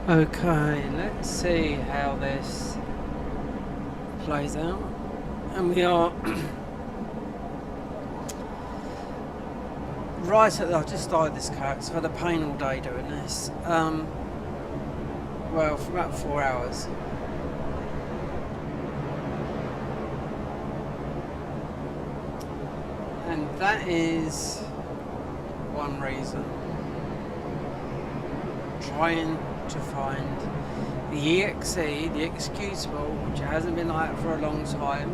Okay, let's see how this plays out. And we are right at I've just started this character, so I've had a pain all day doing this. Well, for about 4 hours. And that is one reason. Trying to find the EXE, the executable, which hasn't been like that for a long time,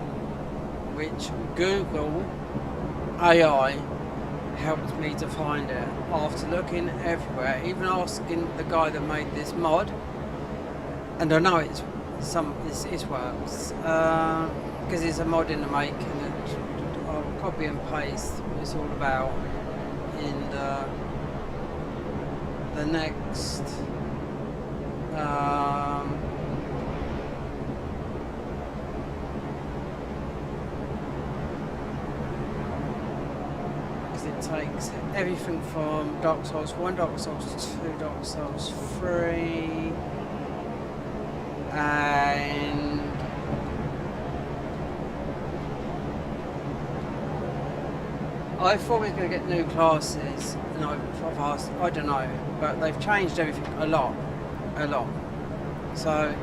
which Google AI helped me to find it after looking everywhere, even asking the guy that made this mod. And I know it works because it's a mod in the make, and I'll copy and paste what it's all about in the next because it takes everything from Dark Souls 1, Dark Souls 2, Dark Souls 3, and I thought we were going to get new classes, and I've asked, I don't know, but they've changed everything a lot. So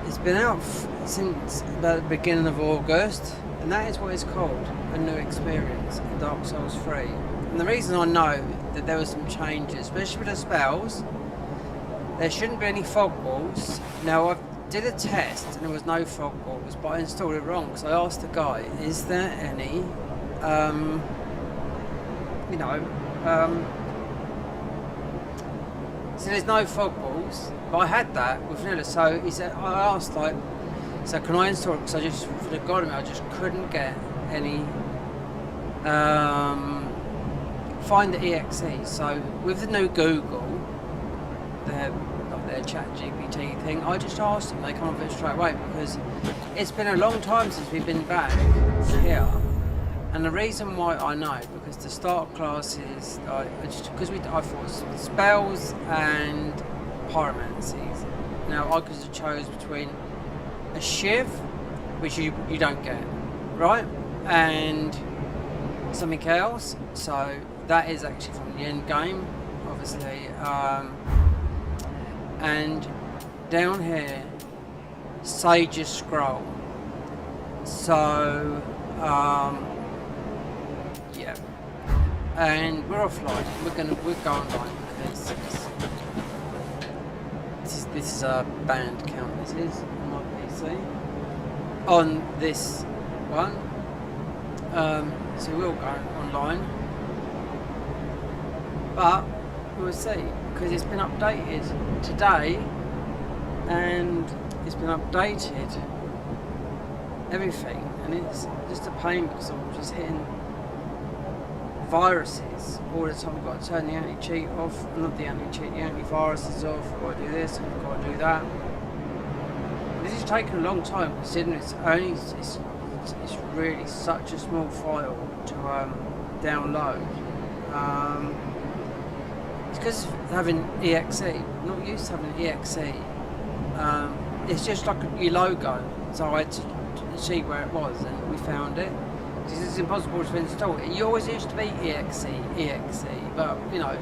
it's been out since about the beginning of August, and that is what it's called, a new experience in Dark Souls 3. And the reason I know that there were some changes, especially with the spells, there shouldn't be any fog walls. Now I did a test and there was no fog walls, but I installed it wrong because I asked the guy, is there any so there's no fog walls, but I had that with vanilla. So he said, I asked like, so can I install it? Because I just, for the God of me, I just couldn't get any find the EXE. So with the new Google, their chat GPT thing, I just asked them, they come up with it straight away, because it's been a long time since we've been back here. And the reason why I know, because the start classes, I thought spells and pyromancies. Now I could have chose between a shiv, which you don't get, right, and something else. So that is actually from the end game, obviously. And down here, Sage's Scroll. So yeah, and we're offline. We'll go online because this is a band count. This is on my PC on this one. So we'll go online, but we'll see, because it's been updated today, and it's been updated everything, and it's just a pain because I'm just hitting viruses all the time. I've got to turn the anti-cheat off, not the anti-cheat, the antiviruses off. I've got to do this, I've got to do that. This is taking a long time, considering it's really such a small file to download. It's because having EXE, I'm not used to having EXE. It's just like your logo, so I had to see where it was, and we found it. It's impossible to install it. You always used to be EXE, but you know,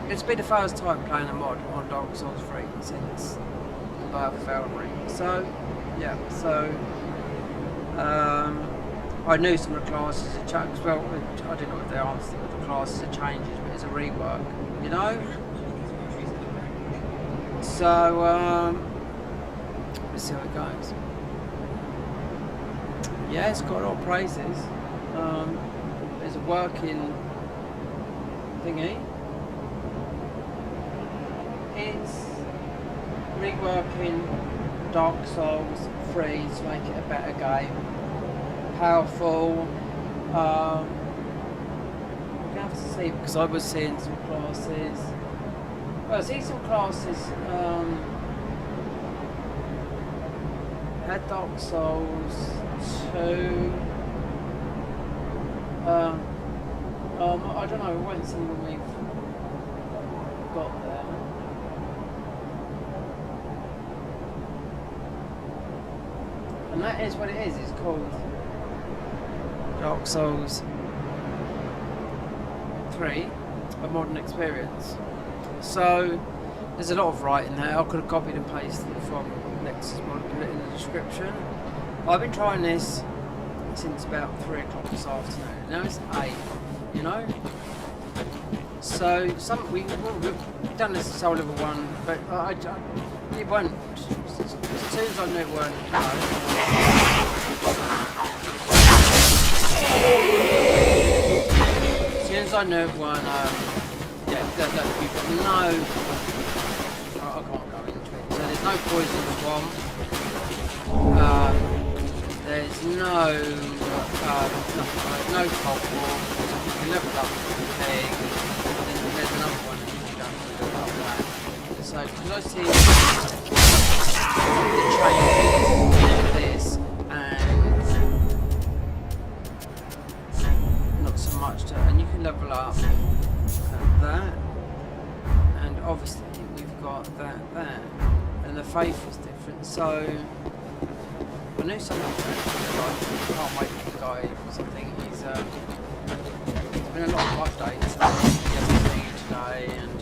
it's been the first time playing a mod on Dark Souls 3 since the birth of Elden Ring. So yeah, I knew some of the classes had changed. Well, I didn't know if they answered what the classes had changed, but it's a rework, you know. So let's see how it goes. Yeah, it's got a lot of praises. There's a working thingy. It's reworking Dark Souls 3 to make it a better game. Powerful. We're gonna have to see, because I was seeing some classes. Well, I see some classes. Had Dark Souls 2. I don't know, we won't see when we've got there. And that is what it is. It's called Dark Souls 3, A Modern Experience. So there's a lot of writing there. I could have copied and pasted it from Nexus mod and put it in the description. I've been trying this since about 3 o'clock this afternoon. Now it's 8, you know? So we've done this Soul Level 1, but it won't. As soon as I knew it weren't, you know. As soon as I knew it weren't, yeah, we've got no. I can't go into it. So there's no poison in the swamp. There's no cold war. You can level up the thing. There's another one that you can level up that. So because I see the changes this and not so much to, and you can level up that, and obviously we've got that, and the faith is different. So I knew something like, can't wait for the guy, because I think he's there's been a lot of updates yesterday, today, and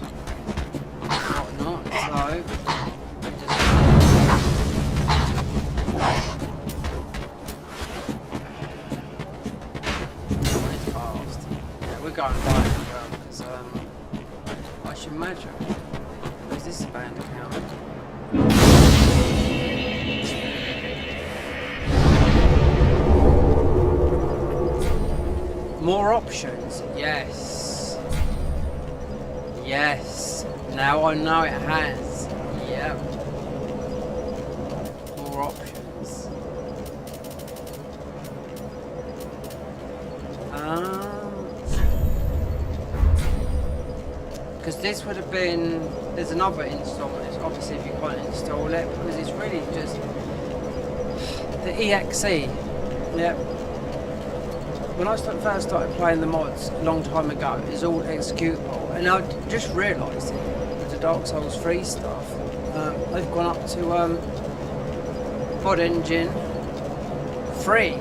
whatnot, so it's fast. Yeah, we're going by it because I should imagine, because this is a band account. More options, yes. Yes. Now I know it has. Yep. More options. Because this would have been. There's another installment. It's obviously if you can't install it, because it's really just the EXE. Yep. When I first started playing the mods a long time ago, it's all executable, and I just realised it with the Dark Souls 3 stuff. They've gone up to mod engine 3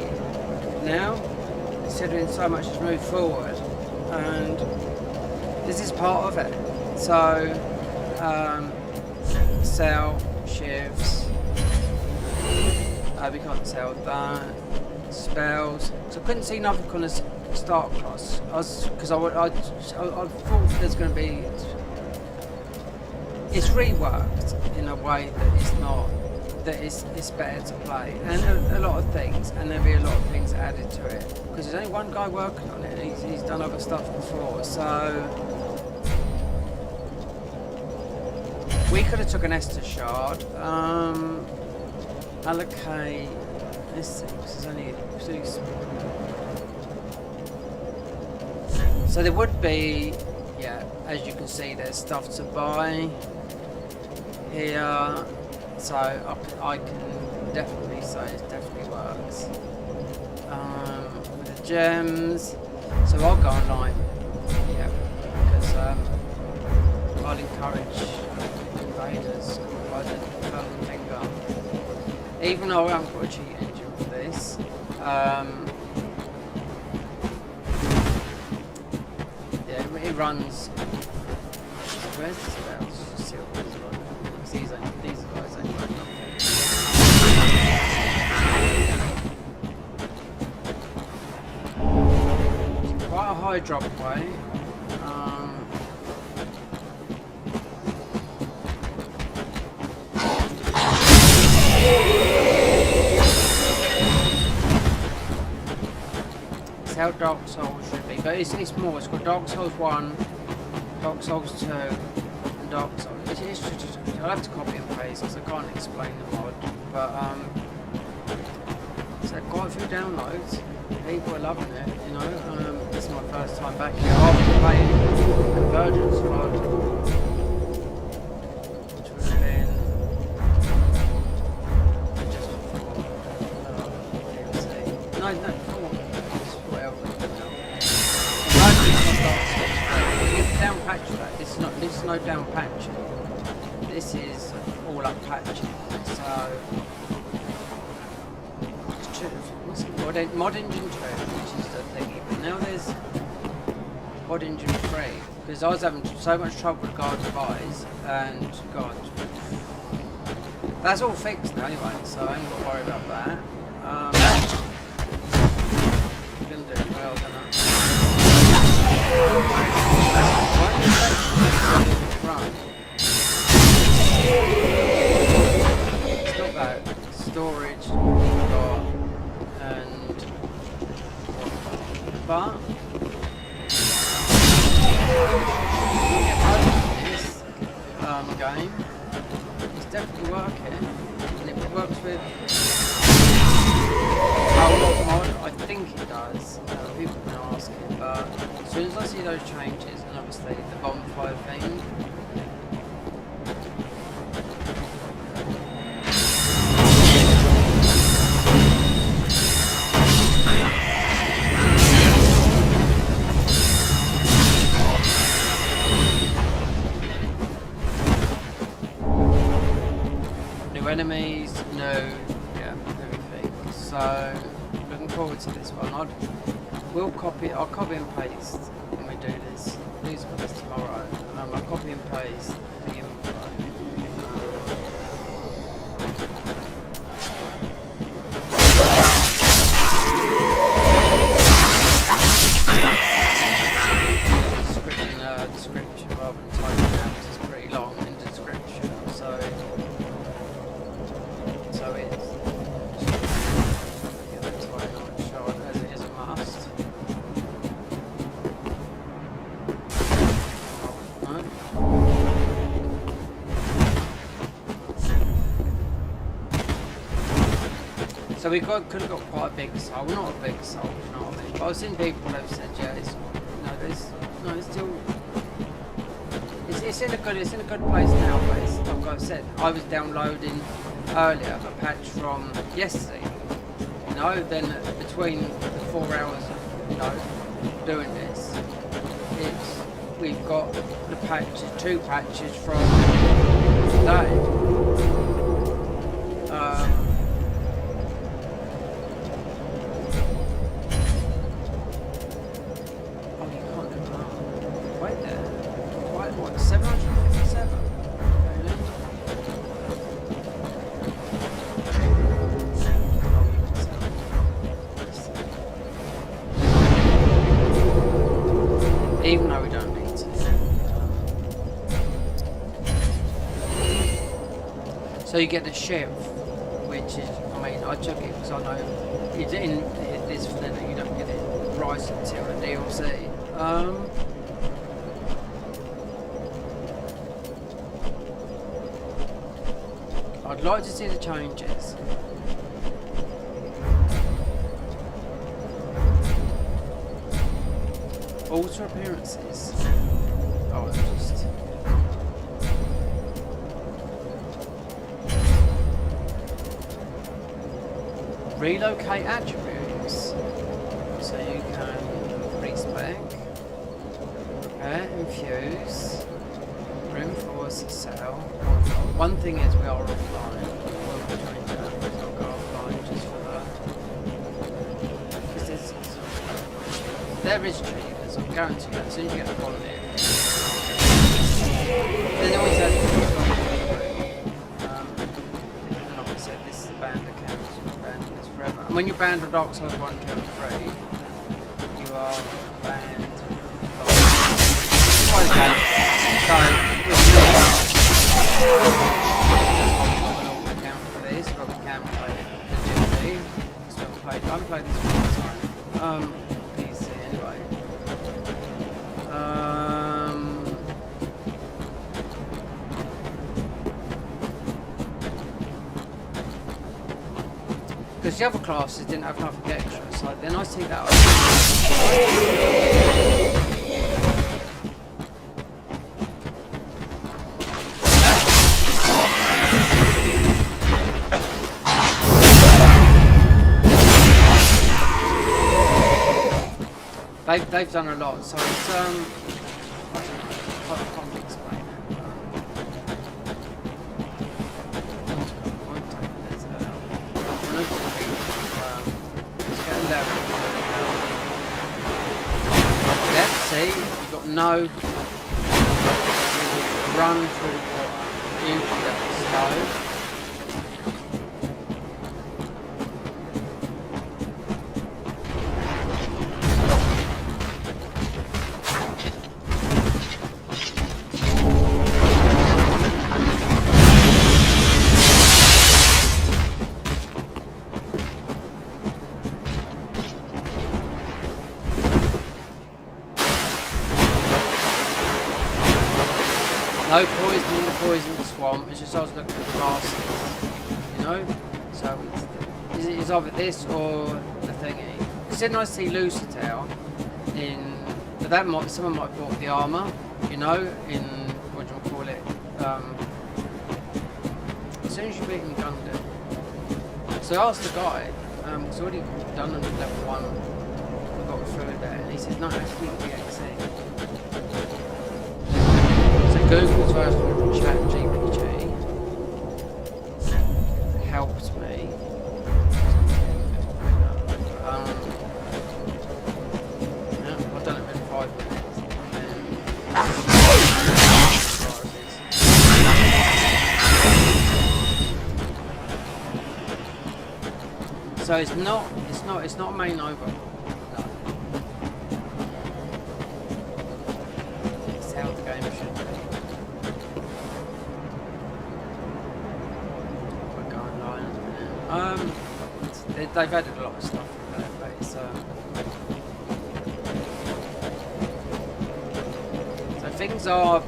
now, considering so much has moved forward, and this is part of it. So, sell shifts. We can't sell that. Spells. So I couldn't see nothing on the start class. Because I thought there's going to be. It's reworked in a way that it's not. That it's better to play, and a lot of things, and there'll be a lot of things added to it. Because there's only one guy working on it, and he's done other stuff before. So we could have took an Estus shard. Allocate. This is only 2. So there would be, yeah, as you can see, there's stuff to buy here. So I can definitely say it definitely works. With the gems, so I'll go online, yeah, because I'll encourage invaders by the finger. Even though I haven't got a cheat engine for this, yeah, it runs. Where's the spells? Just see what these are. These guys ain't got nothing. Quite a high drop weight. How Dark Souls should be, but it's more. It's got Dark Souls 1, Dark Souls 2, and Dark Souls. It's just, I'll have to copy and paste because I can't explain the mod. But so quite a few downloads. People are loving it, you know. This is my first time back here after playing Convergence mod, which would have been just before. No. Down patch that. This is no down patch. This is all up patching. So mod engine 2, which is the thingy, but now there's mod engine 3, because I was having so much trouble with guard device, and God, that's all fixed now anyway, so I ain't got to worry about that. Gonna do it well, don't I? Right. It's not that. Storage, got, and but this game is definitely working, and if it works with mod, I think it does. People have been asking, but as soon as I see those changes, and obviously the bonfire thing. Enemies, no, yeah, everything. So looking forward to this one. I'll copy and paste when we do this. These for this tomorrow. I'll copy and paste the info. Description rather than typing out, which is pretty long in description. So it's get that title shot as it is a must. So we could have got quite a big soul, not a big soul, you know what I mean? But I've seen people have said, yeah, it's still. It's in a good place now, but it's, like I said, I was downloading earlier a patch from yesterday, you know, then between the 4 hours of, doing this, we've got the patches, 2 patches from today. Even though we don't need to. So you get the shiv, which is, I mean, I took it because I know it's in this for then you don't get it right until the DLC. I'd like to see the changes. Alter appearances. Oh, just relocate attributes. So you can respec, repair, infuse, reinforce, sell. One thing is we are offline. We'll change that. I'll go offline just for that. Because there is cheaters. I'm guaranteed that as soon as you get the quality. There's always that and like I said, this is a banned account, you're banned this forever. And when you're banned on Dark Souls 1, 2 and 3, you are banned so, account for this, but we can play legitimately. I haven't played this for a long time. PC anyway. Because the other classes didn't have nothing extra, so then I see that. They've done a lot, so it's I can't explain it. It's getting no run through water. Usually that's slow. No poison in the poison swamp, it's just I was looking at grasses, you know? So it's either this or the thingy. Because then I see Lucitail in, but that might, someone might have bought the armour, you know, in, what do you call it, as soon as you beat him, you gunned it. So I asked the guy, it's already done on level 1, I got through there, and he said, no, that's DXC. Google's version of ChatGPT helped me. Yeah, I've done it in 5 minutes. So it's not a main overhaul. No. It's how the game should be. They've added a lot of stuff in there, but it's so things are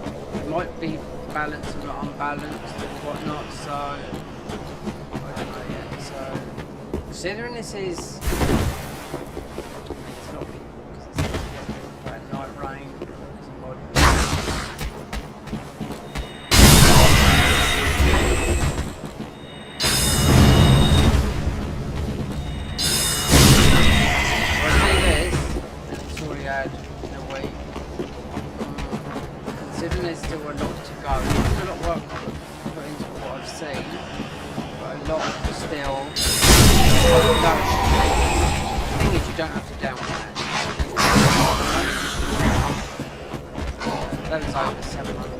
might be balanced and not unbalanced and whatnot. So I don't know yet. So considering this is it's not because it's night rain. Considering there's still a lot to go, there's a lot of work put into what I've seen, but a lot still the thing is you don't have to down that is over 700.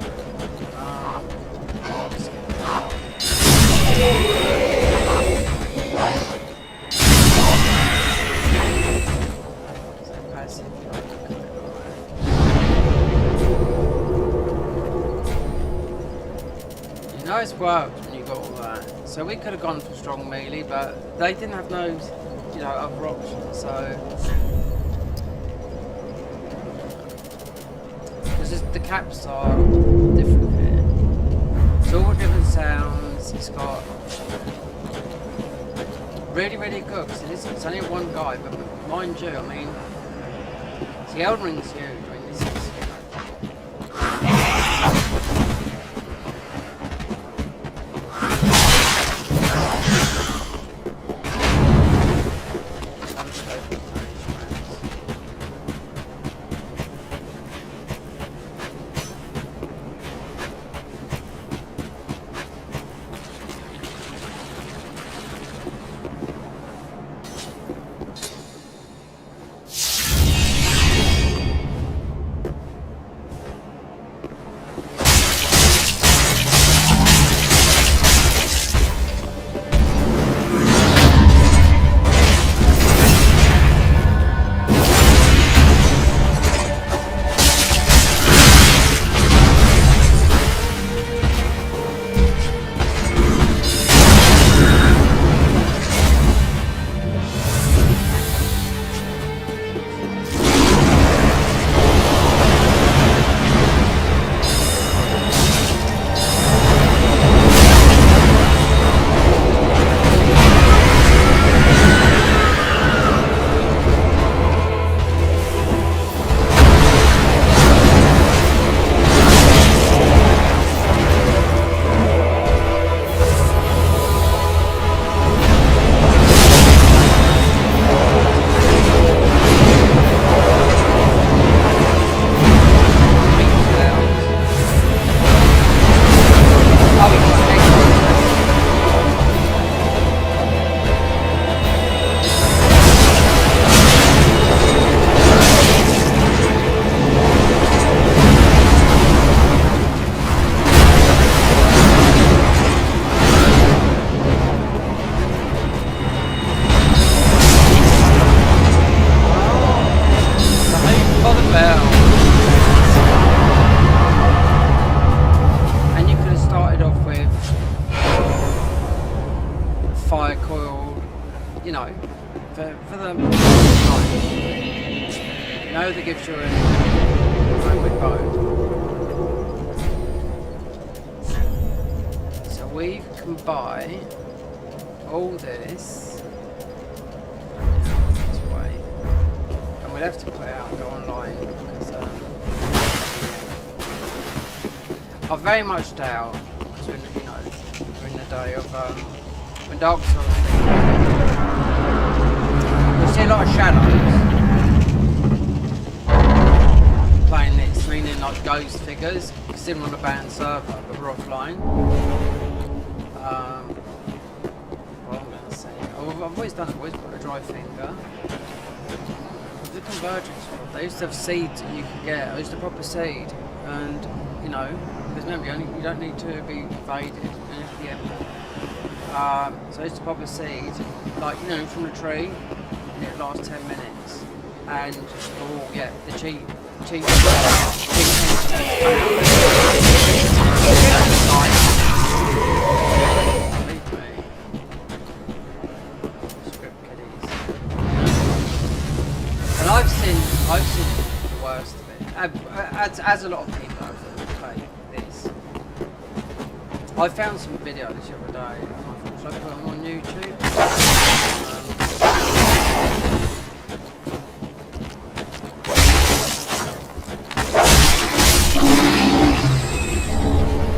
No, it's worked when you got all that. So we could have gone for strong melee, but they didn't have no, you know, other options. So because the caps are different here. It's all different sounds. It's got really, really good. So it's only one guy, but mind you, I mean, the Elden Ring's huge. I mean, this is. will, you know, for the you know, that gives you a homeward bow. So we can buy all this way, and we'll have to put it out and go online because I very much doubt, because you know, we're in the day of when Dark Souls you'll see a lot of shadows playing this, meaning like ghost figures, considering on a banned server, but we're offline. Well, I'm going to say, I've always done it, I've always put a dry finger. The convergence, they used to have seeds that you could get. I used to pop a seed, and you know, because remember, you don't need to be invaded. Yeah. So I used to pop a seed, like, you know, from the tree, and it lasts 10 minutes. And oh yeah, the cheap. And I've seen the worst of it, as a lot of people have played this. I found some videos the other day, and I thought, should I put them on YouTube?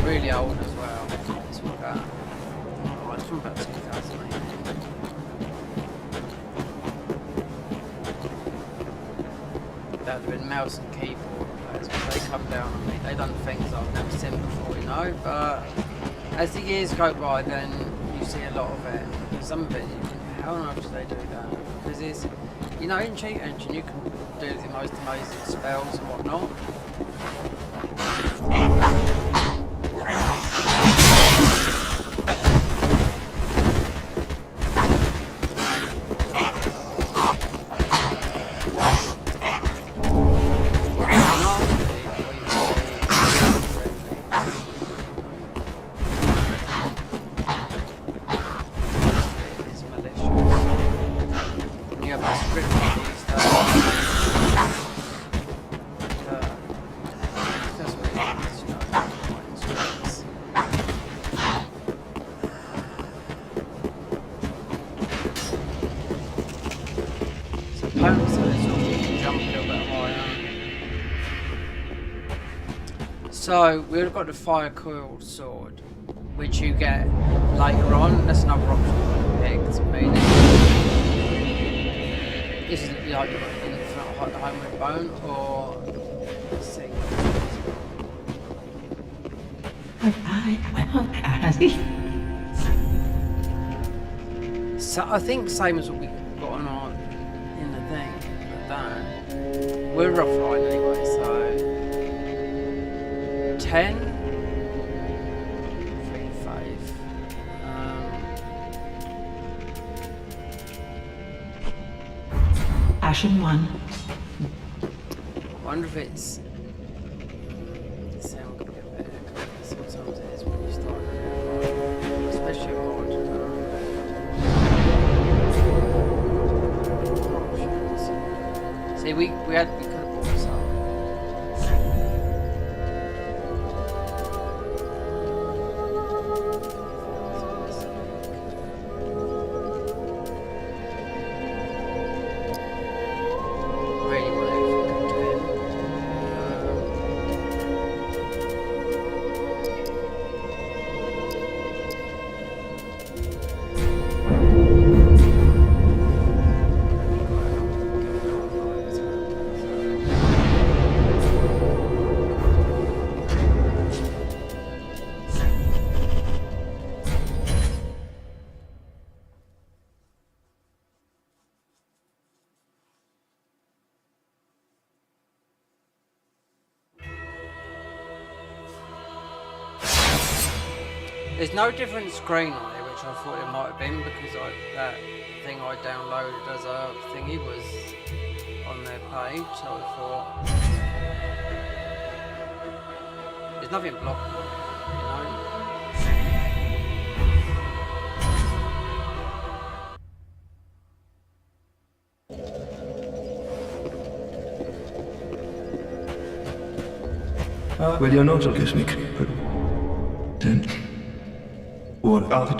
Really old as well. It's from about, oh, it's from about 2008. That would have been mouse and keyboard players, but they come down on me. They've done things I've never seen before, you know. But as the years go by, then you see a lot of it. Some of it, how on earth do they do that? Because it's, you know, in Cheat Engine you can do the most amazing spells and whatnot. So we've got the fire coil sword, which you get later on. That's another option you pick. Meaning this is like infinite homeward bone or sing. So I think same as what we got on our in the thing, but that we're offline anyway, so 10, 3, 5. Ashen 1. I wonder if it's. The sound could get better. Sometimes it is when you start, especially mod. See, we could have bought some. There's no different screen on it, which I thought it might have been because that thing I downloaded as a thingy was on their page, so I thought there's nothing blocking it, you know. Well, you're not a cosmic, but then what about it?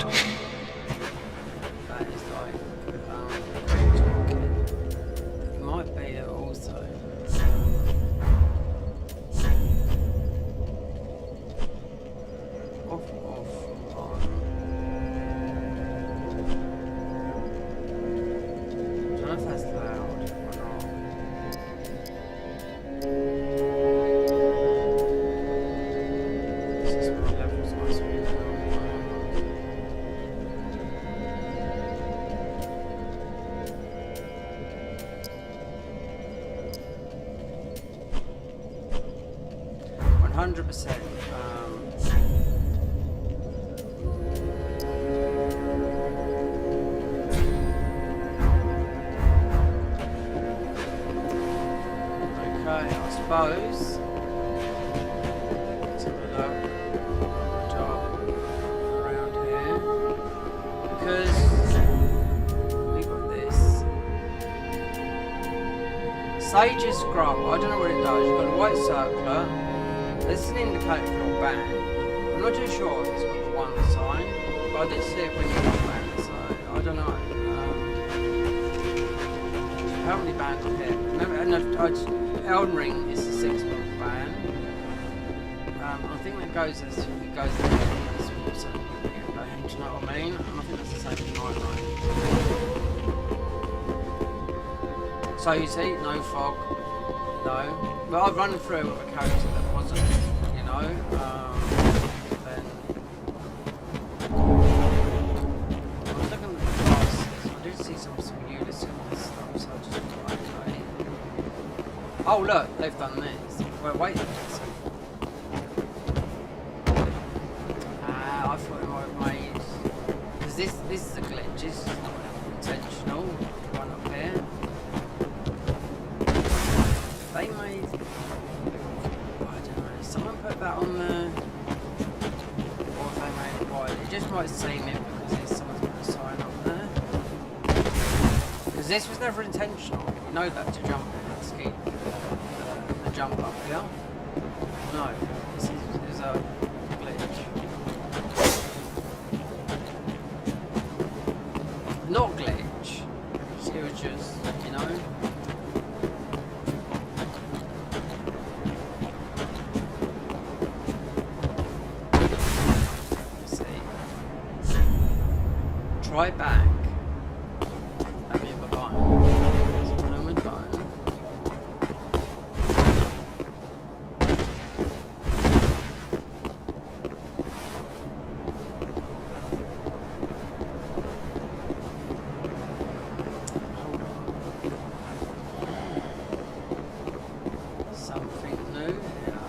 That is like, it might be it also. Off, on. I don't know if that's loud or not. This is my levels must be now. 100%. Okay, I suppose. Let's have a look. Top around here. Because we got this. Sage's scroll. I don't know what it does. You've got a white circler. This is an indicator for a band. I'm not too sure if it's got the one sign, but I did see it when you got band, so I don't know. How many bands are here? Remember, and Elden Ring is the 6-month band. I think that goes as it goes as also band, do you know what I mean? And I think that's the same for Night. So you see, no fog, no. But I've run through with a character that wasn't, you know, then I was looking at the classes, I did see some Ulysses and stuff, so I just thought, okay. Oh look, they've done this. Wait a second. I thought it might have made, because this is a glitch, this is not intentional, one up here. They made, I don't know, someone put that on there, or if they made it white, it just might seem it because someone's put a sign up there. Because this was never intentional, you know that to jump in and ski, the jump up here. No, this is a glitch. Not glitch, it was just, you know. Try back. Let me have a button. There's a moment button. Hold on. Something new here.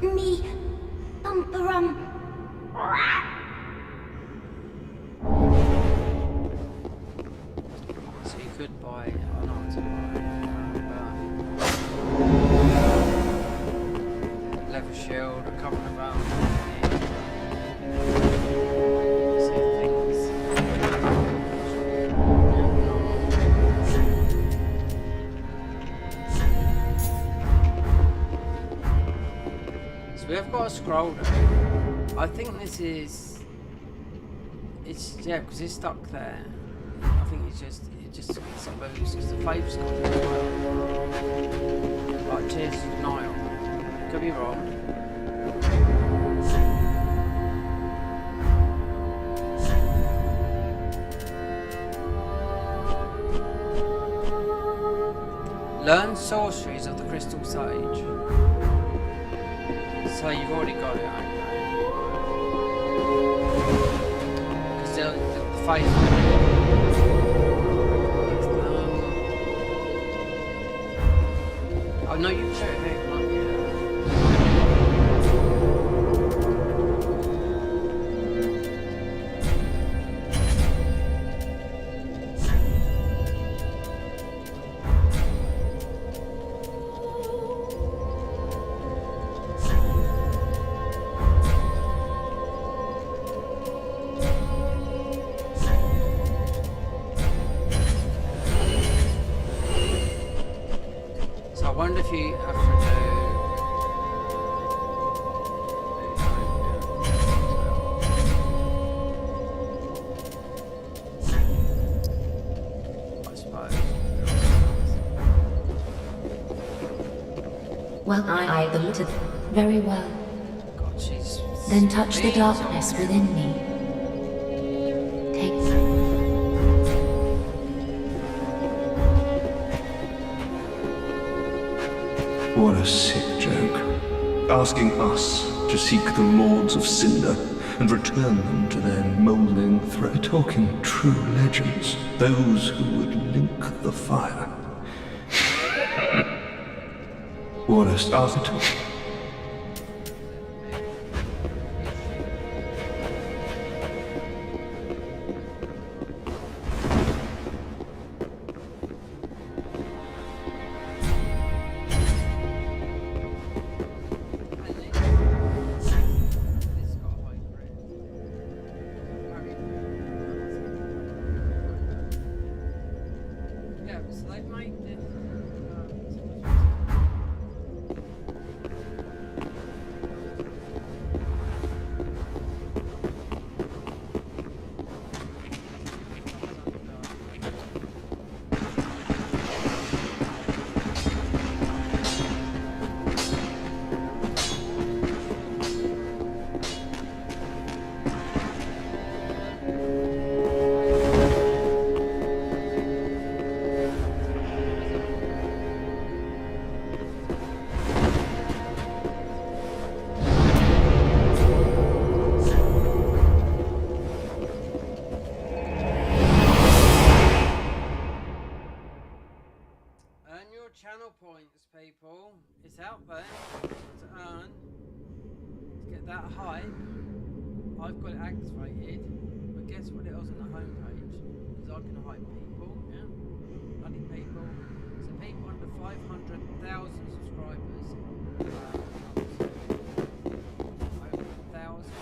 Me, bumperum. So you could buy, I don't know what to buy. Leather shield, a couple of see things. So we have got a scroll there. I think this is, it's, yeah, because it's stuck there. I think it just gets a boost because the faith's got it as well. Like Tears of Nile. Could be wrong. Learn sorceries of the Crystal Sage. So you've already got it, okay. Because the faith. Oh no, you can show it here, can't you? if you have to do. I suppose. Well, I believed it. Very well. God, she's. Then touch the mean. darkness within me. Take What a sick joke. Asking us to seek the Lords of Cinder and return them to their moulding thread. Talking true legends, those who would link the fire. What a start. Yeah, so they've made this. Earn your channel points, people. It's out there to earn. To get that hype. I've got it activated, but guess what it was on the homepage? Because I can hype people, yeah? Bloody people. So people under 500,000 subscribers. Over 1,000.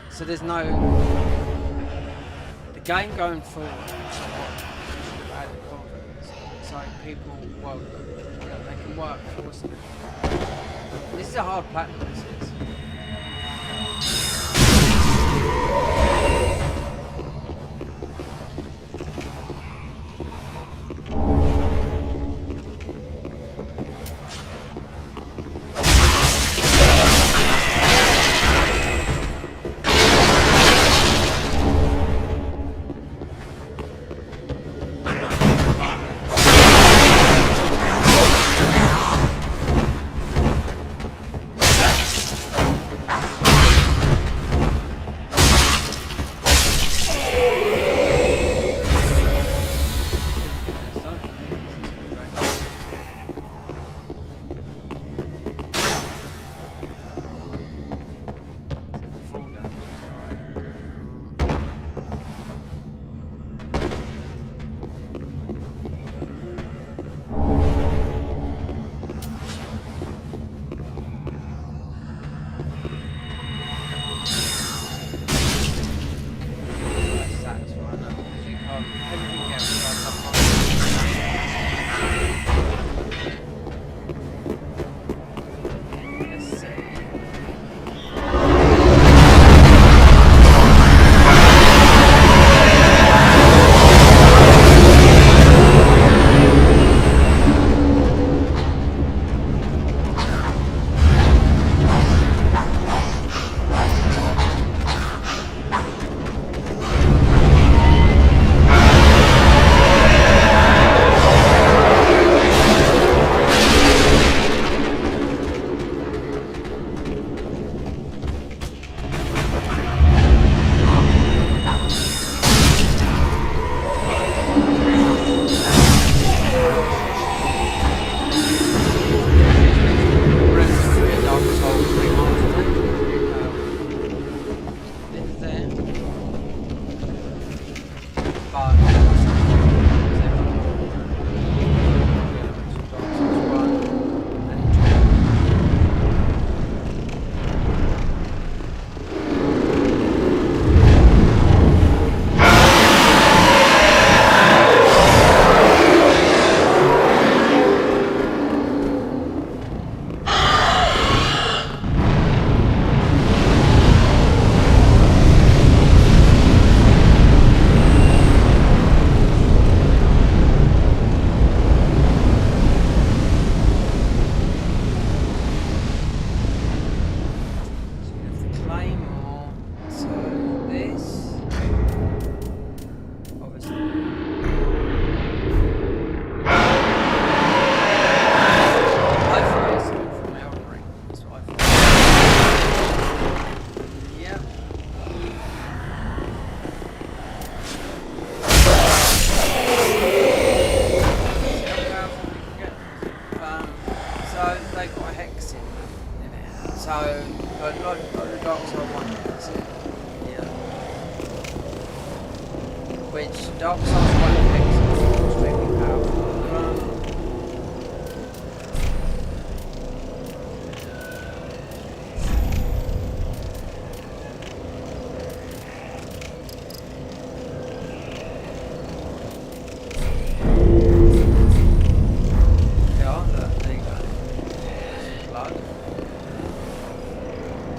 So there's no the game going forward. So what should have added confidence. So people work, they can work towards it. This is a hard platinum. This is.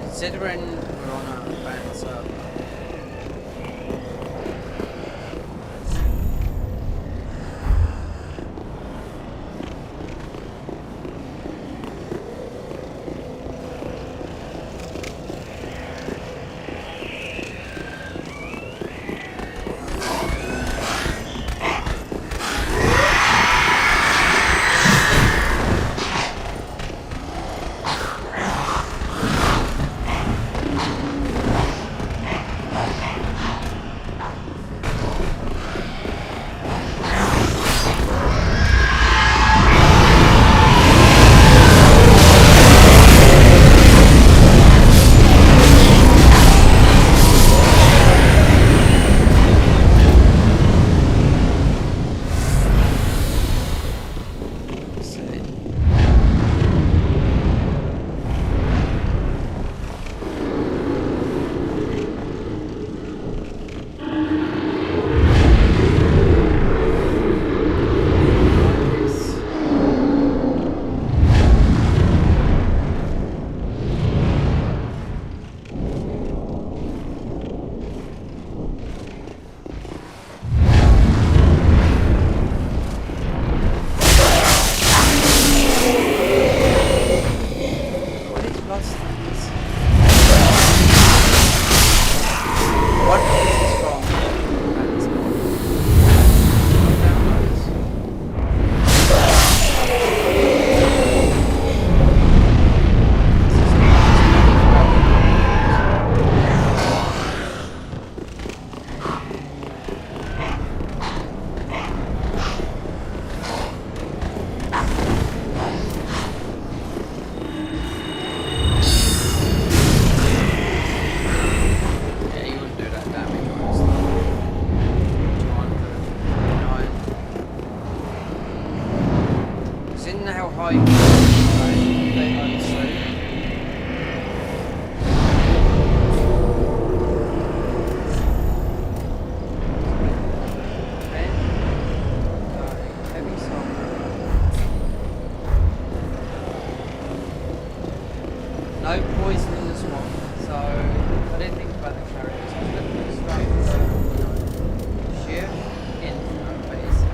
Considering we're on a banned server. No poison in the swamp, so I didn't think about the characters. I was looking at straight sheer in, but it's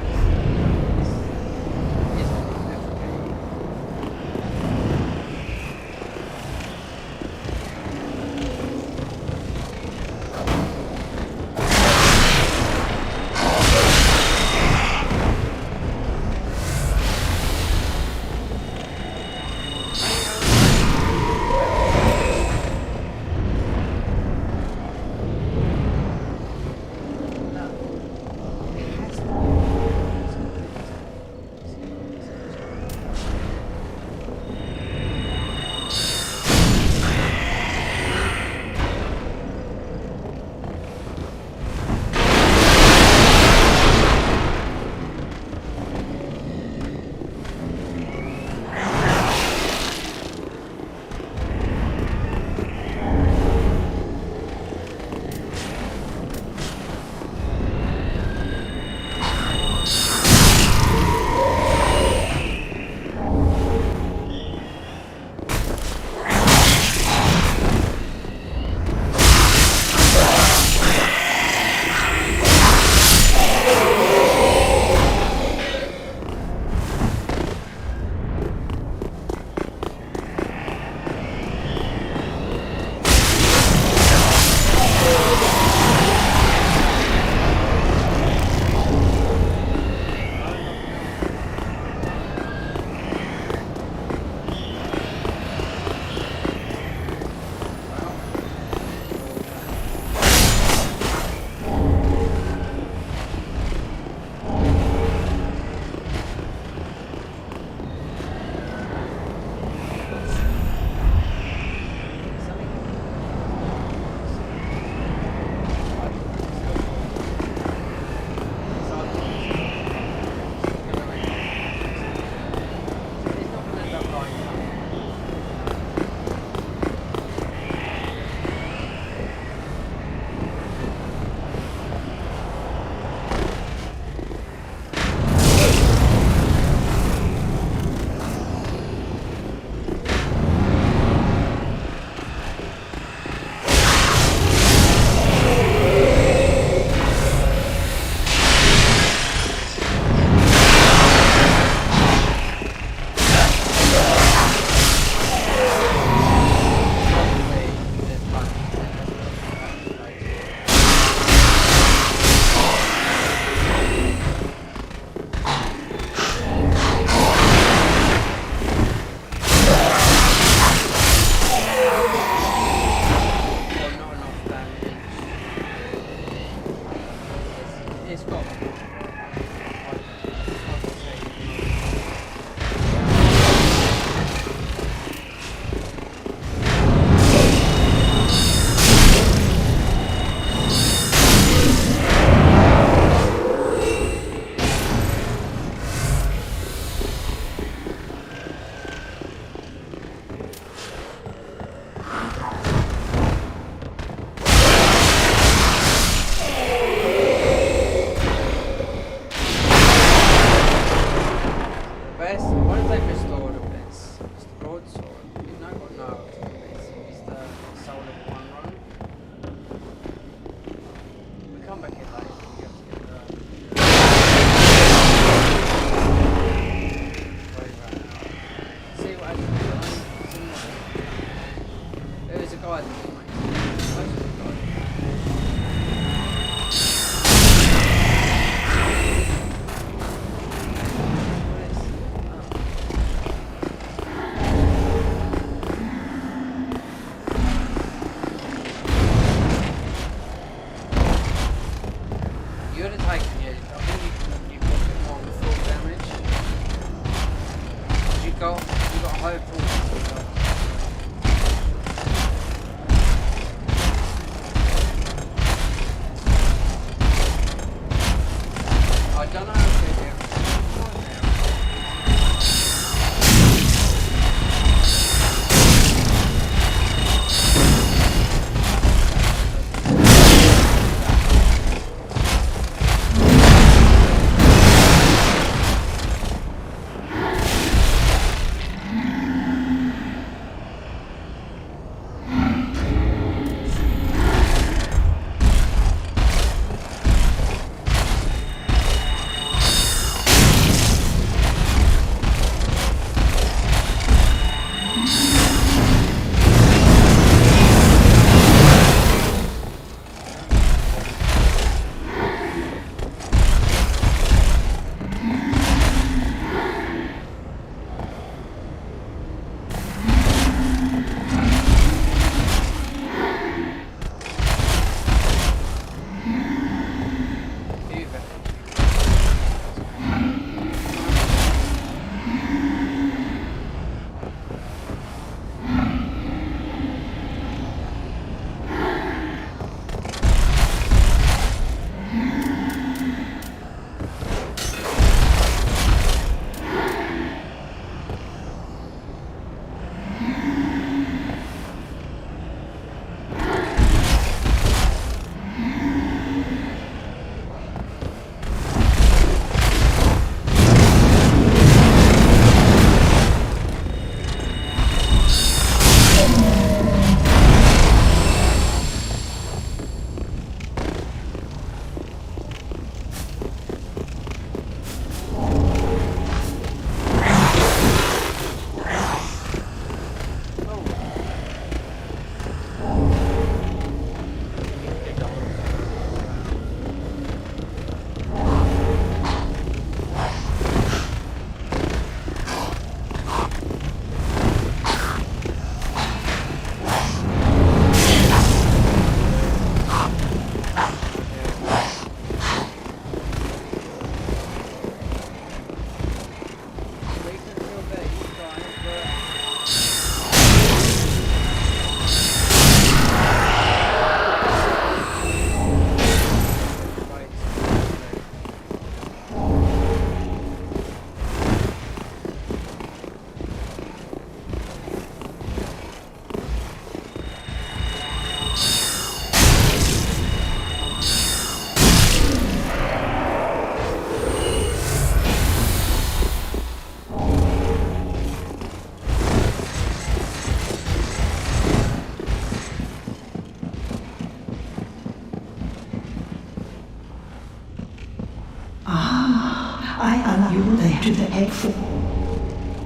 there to the egg for.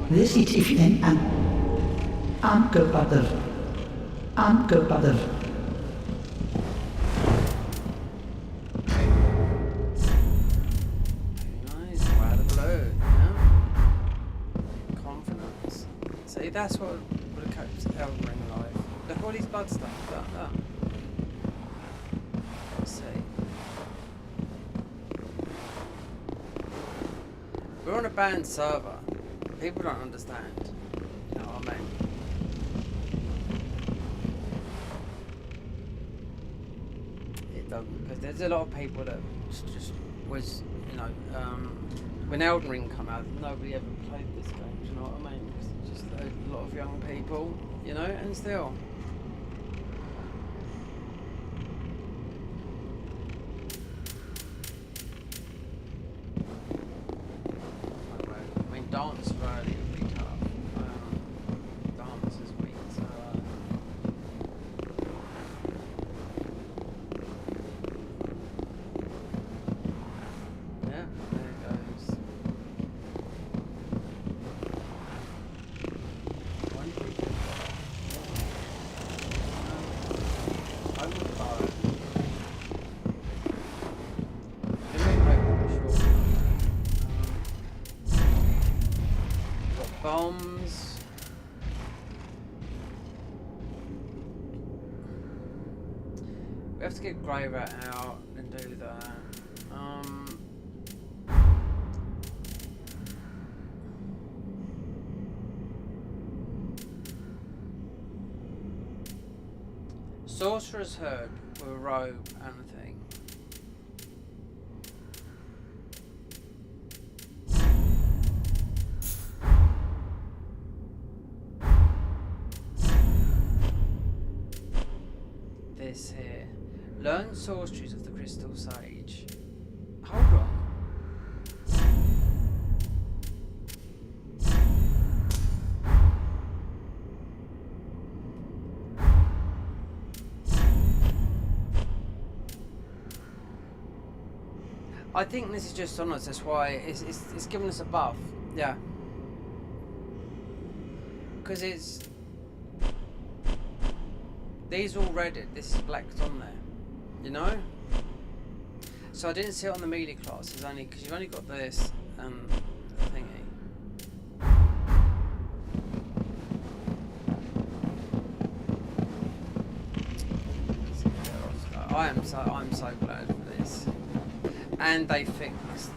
This it if then go butter. Go butter. Nice, wow, the blue, yeah. Confidence. See, that's what would have kept Elden Ring alive. Look at all these blood stuff, that. Let's see. We're on a banned server. People don't understand. You know what I mean? It doesn't, because there's a lot of people that just was, you know, when Elden Ring come out, nobody ever played this game. Do you know what I mean? 'Cause it's just a lot of young people, you know, and still. I mean, dance really would be tough. Dance is weak, so. Yeah, there it goes. One thing. I would buy it. Bombs. We have to get Grey Rat out and do that. Sorcerer's Herb with a robe and a thing. This here. Learn sorceries of the Crystal Sage. Hold on. I think this is just on us, that's why it's giving us a buff. Yeah. Because it's... These all redded, this is blacked on there, you know? So I didn't see it on the melee classes, only because you've only got this thingy. I'm so glad for this. And they fixed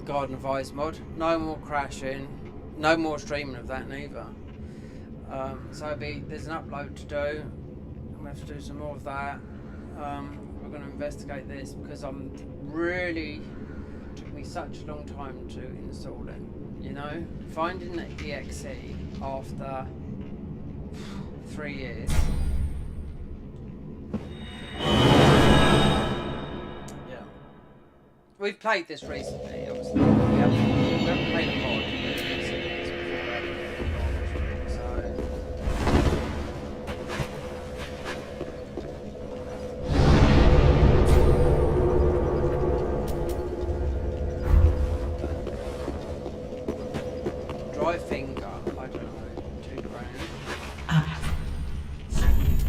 Garden of Ice mod. No more crashing, no more streaming of that neither. So there's an upload to do. I'm going to have to do some more of that. We're going to investigate this because took me such a long time to install it. You know, finding the EXE after 3 years. Yeah, we've played this recently. Obviously, we haven't played a mod. Finger, I don't know, £2 grand.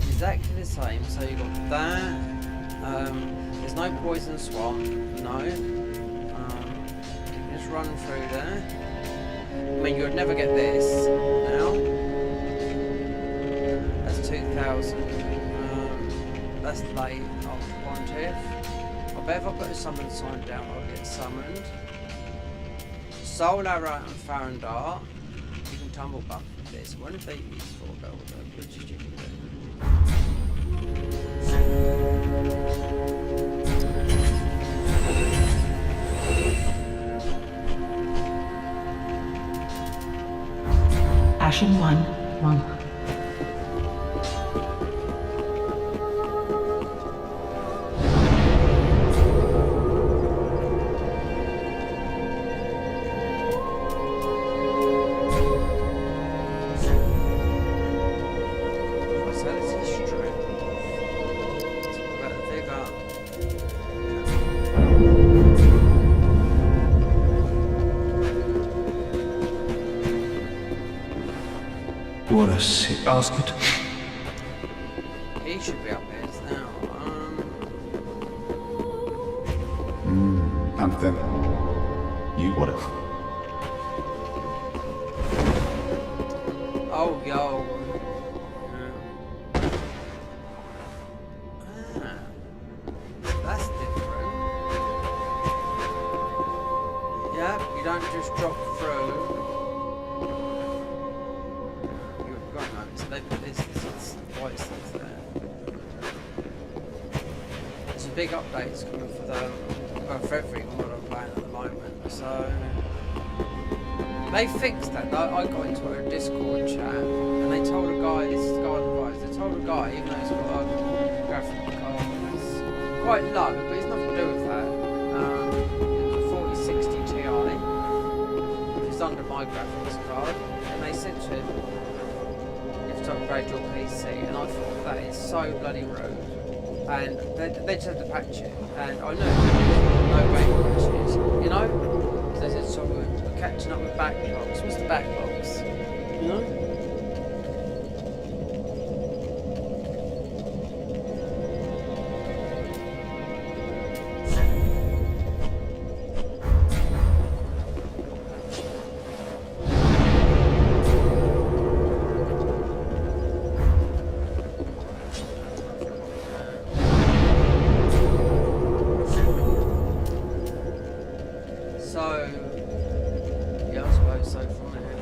Exactly the same. So you got that. There's no poison swamp. No. You can just run through there. I mean, you would never get this now. That's 2,000. That's late after Pontiff. I bet if I put a summon sign down, I'll get summoned. Soul Arrow and Farron Dart. You can tumble buff with this. What if they use 4 gold? Which is stupid. Ashen 1. What a sick. Ask it. He should be up here now. And then you what if? Oh, yo. That's different. Yeah, you don't just drop through. You've got no, so they put this white stuff there. There's a big updates coming for them, well, for every mod I'm playing at the moment, so. They fixed that. I got into a Discord chat and they told a guy, this is the guy on the right, they told a guy, even though he's got a graphic card that's quite low, but it's nothing to do with that. It was a 4060 Ti, which is under my graphics card, and they said to him, you have to upgrade your PC, and I thought that is so bloody rude. And they just had to patch it, and I know no game patches, you know? So they said, so we're catching up with backlogs. What's the backlogs? You know? So, yeah, I suppose so from there.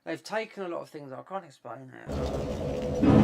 They've taken a lot of things. I can't explain it.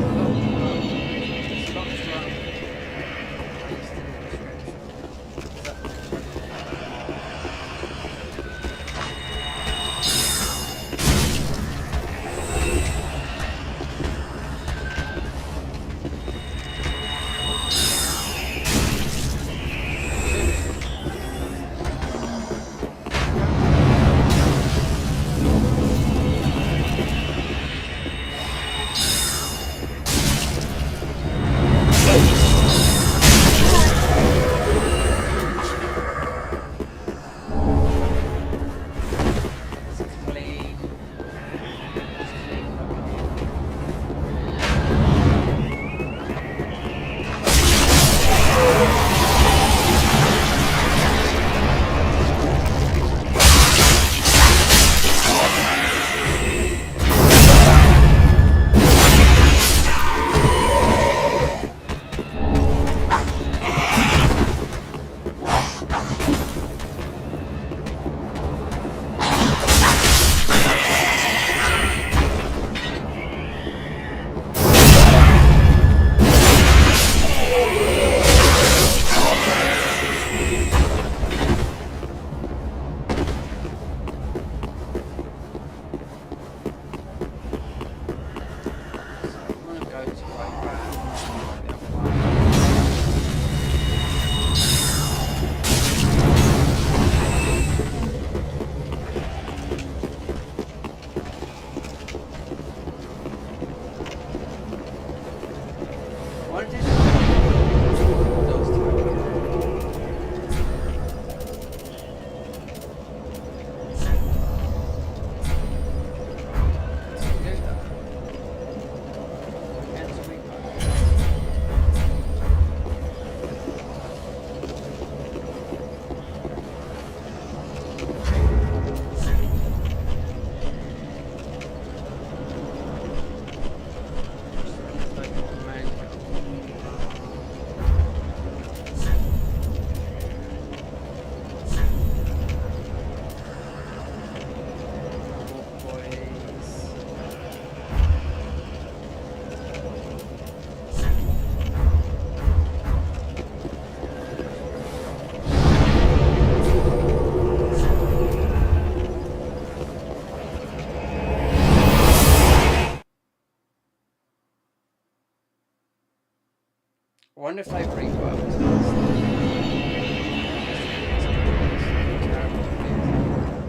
I wonder if they reworked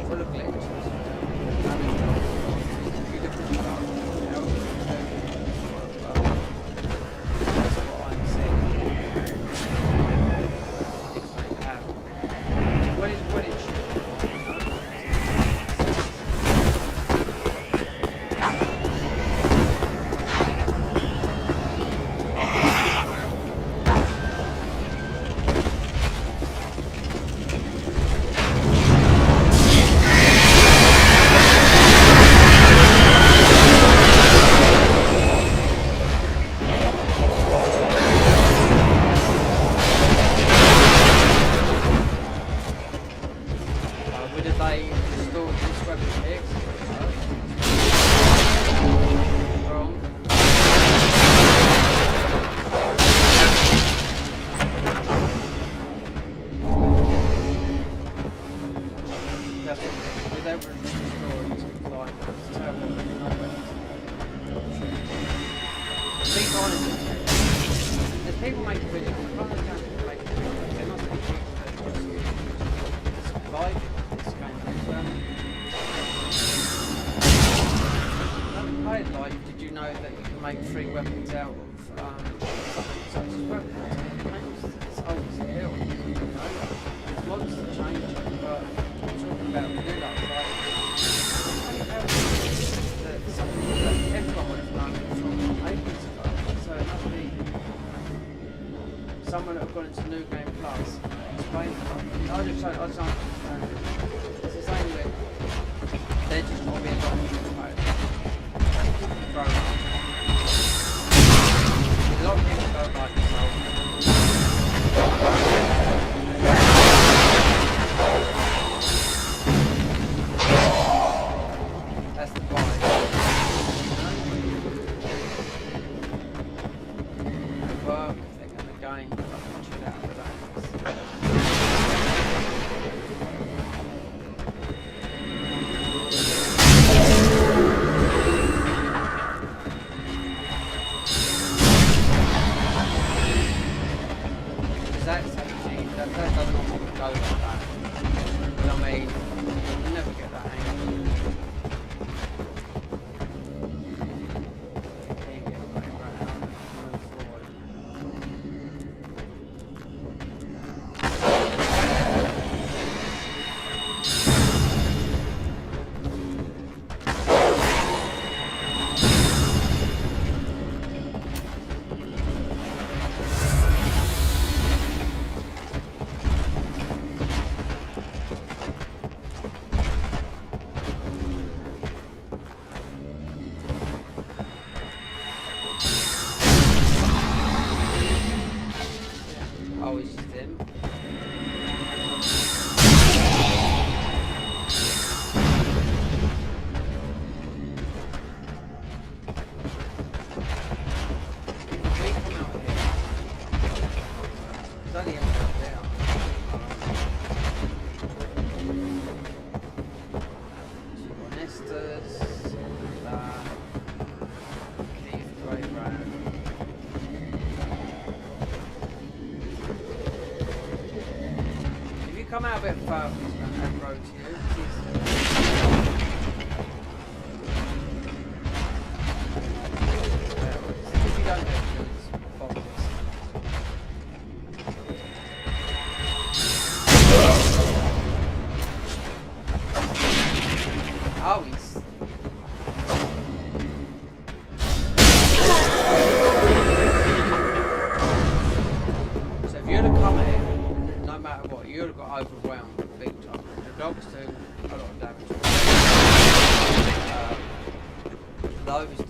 full of glitches. That's what I'm seeing. What it should people make videos, they're not the people that survive this game. Like, did you know that you can make free weapons out of such as weapons? It's old as hell, you know? There's mods that change it, but I'm talking about new like something that everyone would have known from ages ago. So it must be someone that have gone into New Game Plus explain it. I just don't understand. It's the same with they're just not being done mode. Grown up. A lot of people don't like this old. That's the vibe. Chill out, relax. That's actually, that doesn't often go like that. But I mean, you never get that angle. There you go, right out, move forward. Oh, it's just him. We come out here. There's only him out there. Nesters, that, Keith, Great Rat. If you come out a bit further, it's going to aggro to you. If you don't do it, it's bonkers. Oh, he's... So if you'd have come here, no matter what, you'd have got overwhelmed big time. The dogs do a lot of damage. Those do.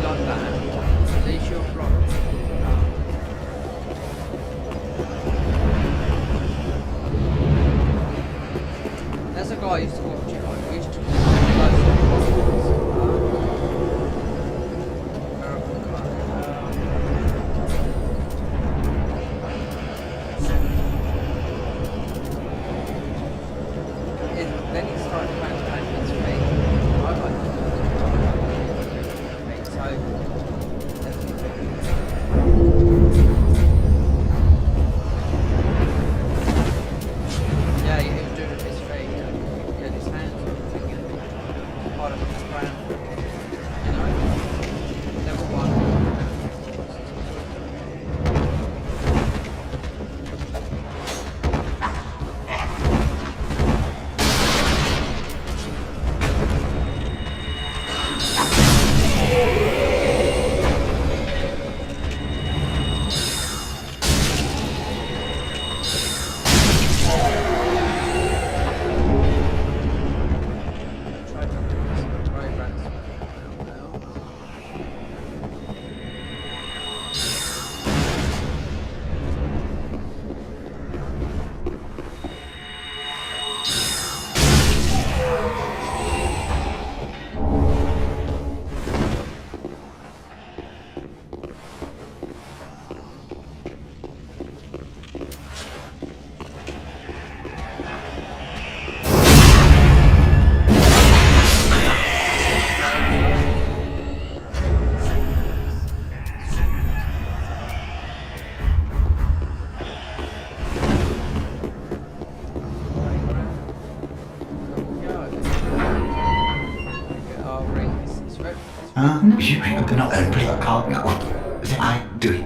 like that, at least you're blocked. There's a guy I used to watch it, like, we used to then he started playing his feet. I like it. So, yeah, he was doing it with his feet. He had his hands on the thing and part of his ground. You know? Level 1. You cannot open a card now. I do it.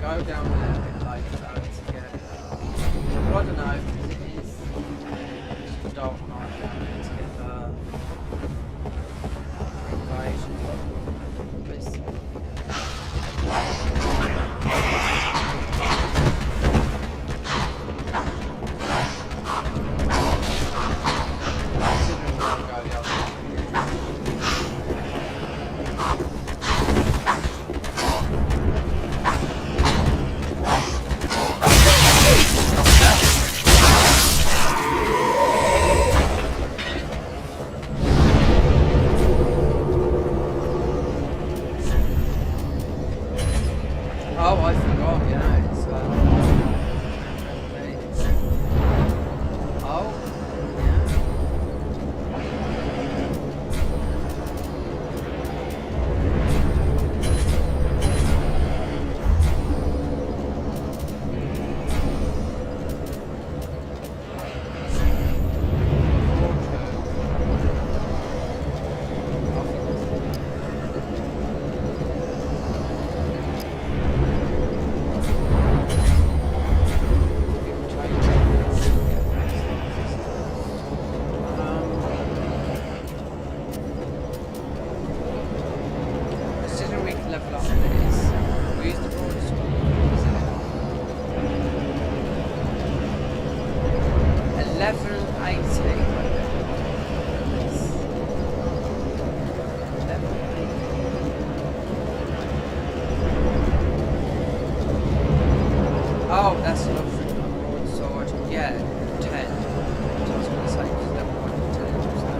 Go down there a bit later to get I don't know, because it is dark night down there to get the invasion. Oh, I forgot, yeah, it's oh, yeah. Level up this. We use the broadest one. 1180. Oh, that's enough for broadsword. Yeah, 10. So I was going to say, because level 1 and 10 was that.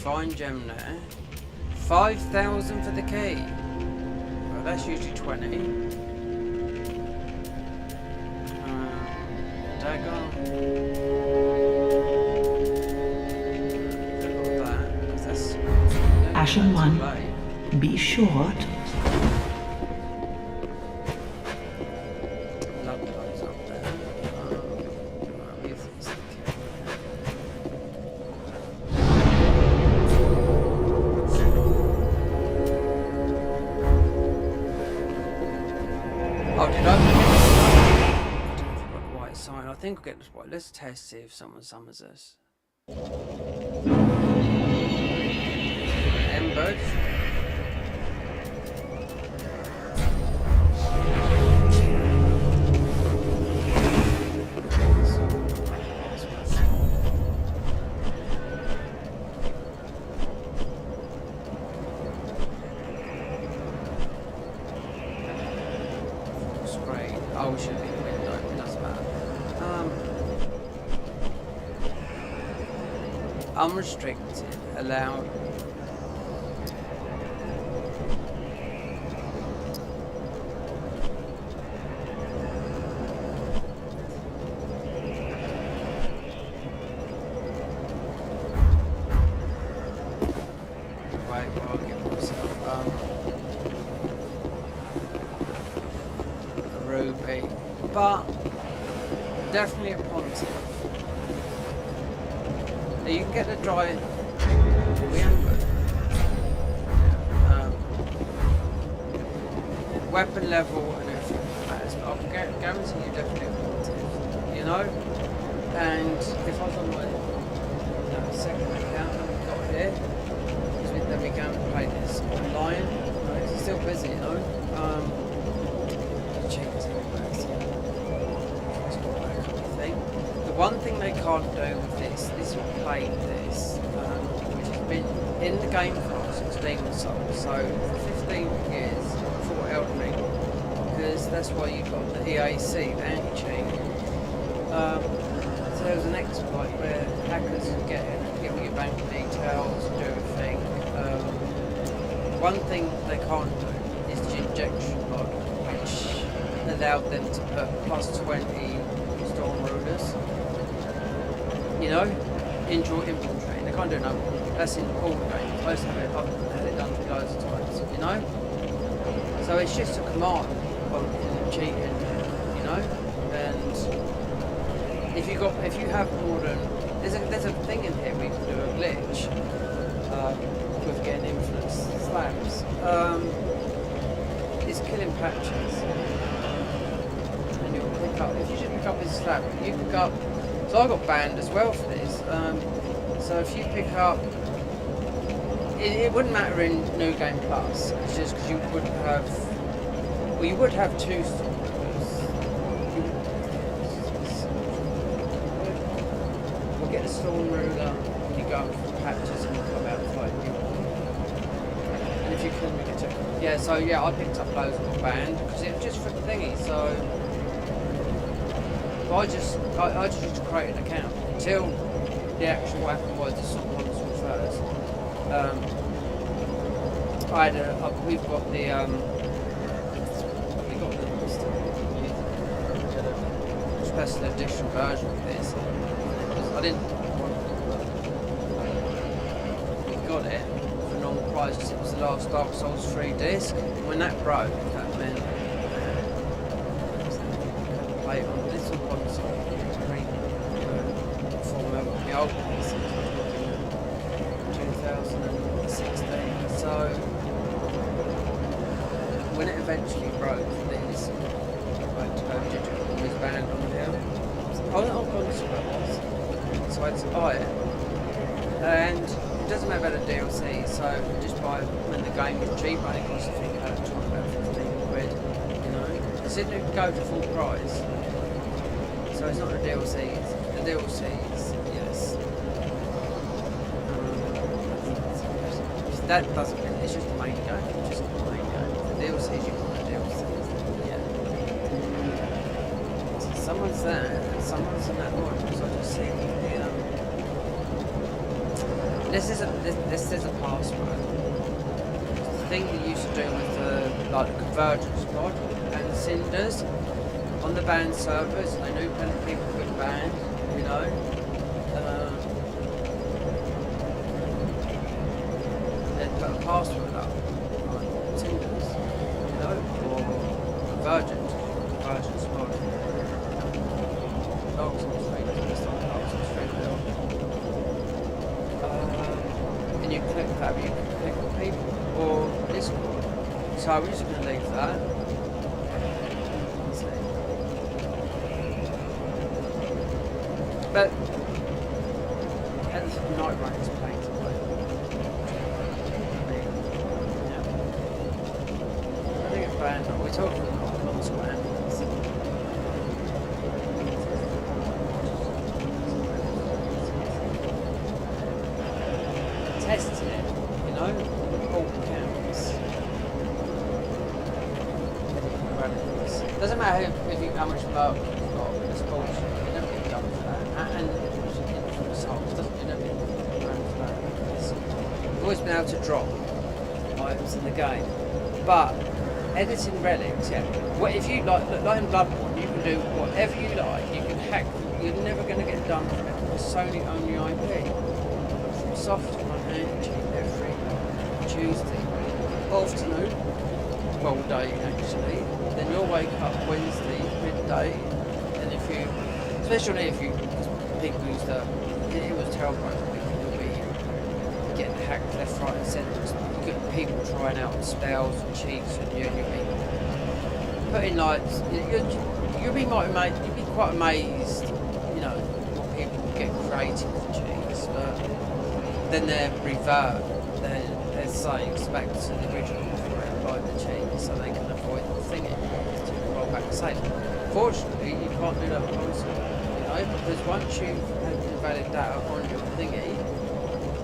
fine gem there. 5,000 for the key. Well, that's usually 20. Dagger. Ashen One, be sure to... Oh, did I? I don't know if I've got the white sign. I think I'll get this white. Let's test, see if someone summons us. Embers. Oh, we should be in the window, it doesn't matter. Unrestricted, allowed. Right, well, I'll get myself ruby, but definitely a positive. Now you can get the dry amber. Weapon level and everything matters, but I can guarantee you definitely a positive, you know? And if I was on my second account that we've got here, because then we go and play this online, it's still busy, you know? The one thing they can't do with this is played this, which has been in the game for since Demon's Souls, so for 15 years before Elden Ring, because that's why you got the EAC, the anti-cheat. So there was an exploit where hackers would get in and give you your bank details, do everything. One thing they can't do is the injection mod, which allowed them to put +20 storm rulers, you know, into your inventory. They can't do no more. That's in all the games. Most of it, I've had it done loads of times, you know. So it's just a command on cheating, you know. And if you have more than there's a thing in here where you can do a glitch with getting infinite slabs. It's killing patches. If you just pick up this slab, you pick up. So I got banned as well for this. So if you pick up, it wouldn't matter in New Game Plus. It's just because you would have, well, you would have two stormtroopers. We'll get the storm ruler. You go for patches and you come out fighting you. And if you couldn't get it, yeah. So yeah, I picked up loads and got banned because it was just for the thingy. So. I just used to create an account until the actual weapon was the sort of one first. We've got the special edition version of this. I didn't. We got it for normal price because it was the last Dark Souls 3 disc. When that broke, that meant. On this console, the old 2016. So when it eventually broke, this digital was banned on here. On console it was, so I had to buy it, and it doesn't matter about the DLC. So just buy it when the game was cheap. Only cost I think about 15 quid. You know, it didn't go to full price. So it's not the DLCs. The DLCs, yes. That doesn't mean it's just the main game. It's just the main game. The DLCs, you got the DLCs. Yeah. So someone's there. Someone's in that one. So I just see the This is a password. The thing you used to do with the like the convergence mod and cinders on the banned servers. I know plenty of people get banned, you know. They put a password up on cinders, you know, or convergence mod. Dark Souls 3, it's not Dark Souls 3 build. And you click that, you can click on people or Discord. So I'm just going to leave that. But at the night run is playing to play. Yeah. I think it's banned. We're talking about console animals. Testing it, you know, all counts. Doesn't matter if you how much love you've got, it's bullshit. You don't get done for that. And results, doesn't you? Don't get done for that. You've always been able to drop items in the game. But editing relics, yeah. What if you like in Bloodborne, you can do whatever you like, you can hack, you're never gonna get done for it because Sony own your IP. Soft on hand every Tuesday afternoon, well day actually, then you'll wake up Wednesday midday, and if you, especially if you, people used to, it was terrible, you'll be getting hacked left, right and centre, you get people trying out spells and cheats and you'll be putting like, you'll be quite amazed, you know, what people get creative with cheats, but then they revert their saves back to the original by the cheat, so they can avoid the thingy to roll back the save. Fortunately, you can't do that on console, you know, because once you've had invalid data on your thingy,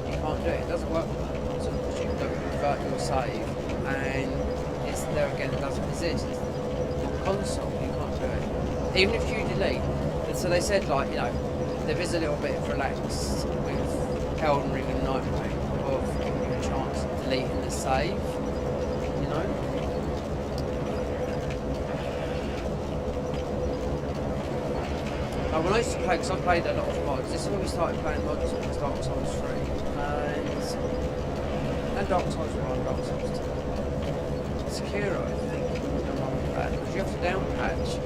you can't do it. It doesn't work on that console because you don't revert your save, and it's there again. It doesn't exist. On console, you can't do it, even if you delete. And so they said, like, you know, there is a little bit of relax with Elden Ring and Night Rain of giving you a chance of deleting the save, you know? Like when I used to play, because I played a lot of mods, this is when we started playing mods, it was Dark Souls 3, and Dark Souls 1, Dark Souls 2. Sekiro, I think, because you have to down patch.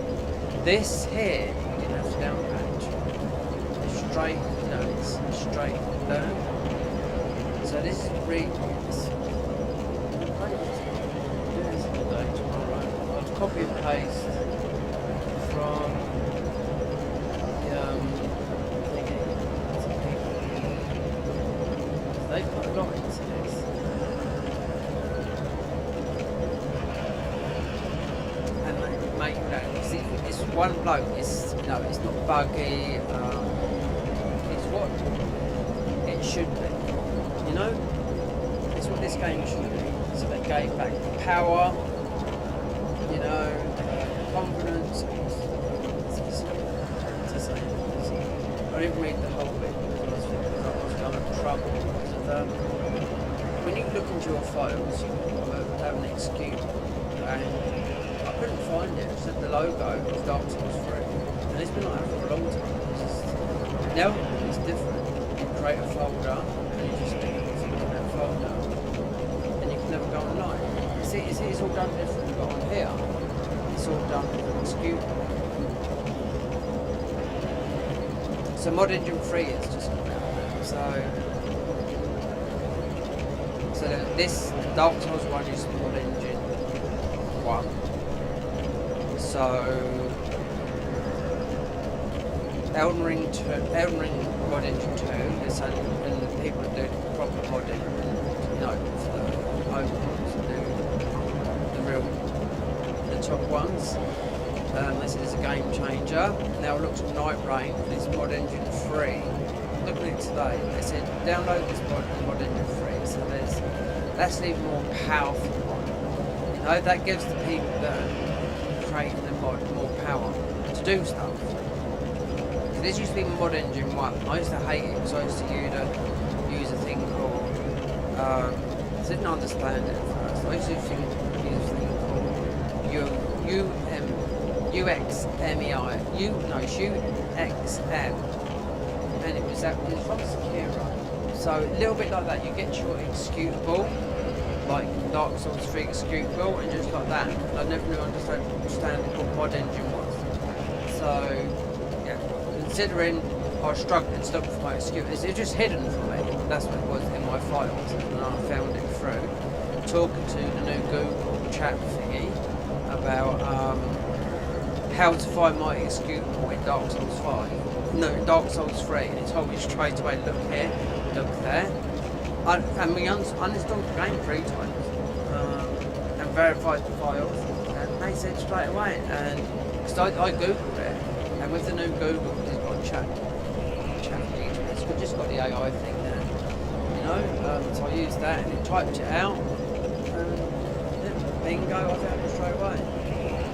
This here, you didn't have to down patch. It's straight, you know, it's straight down. So this is really nice. I'll copy and paste from they put a lot into this. And they make that. See, it's one bloke. It's it's not buggy. It's what it should be. You know, it's what this game should be. So they gave back power. You know, confidence. It's the same. I didn't read the whole bit because I was having trouble. Because when you look into your files, you have an execute, and I couldn't find it. It said the logo was Dark Souls 3, and it's been like that for a long time. Now it's different. You create a folder, and you just stick it in that folder, and you can never go online. See, it's all done different, but on here, it's all done with an execute. So Mod Engine 3 is just so this Dark Souls 1 is Mod Engine 1. So Elden Ring Mod Engine 2 is and the people that do proper modding, you know, for the home mods, the top ones. They said it's a game changer. Now look at Night Rain, this Mod Engine 3. Looking at it today, they said download this Mod Engine 3. So that's an even more powerful one. You know, that gives the people that are creating the mod more power to do stuff. This used to be Mod Engine 1. I used to hate it because I used to use a thing I didn't understand it at first. I used to think use a thing called UXMEI, and it was from Sekiro. So a little bit like that, you get your executable, like Dark Souls 3 executable, and just like that. I never really understand what mod engine was. So yeah, considering I was struggling to look for my executables, it was just hidden from me. That's what it was in my files, and I found it through talking to the new Google chat thingy about how to find my executable in Dark Souls 5. No, Dark Souls 3, and it told me straight away, look here, look there. And we uninstalled the game 3 times and verified the files, and they said straight away. And because I googled it, and with the new Google, it's got chat feature. It's just got the AI thing there, you know. So I used that, and it typed it out, and yeah, bingo, I found it straight away.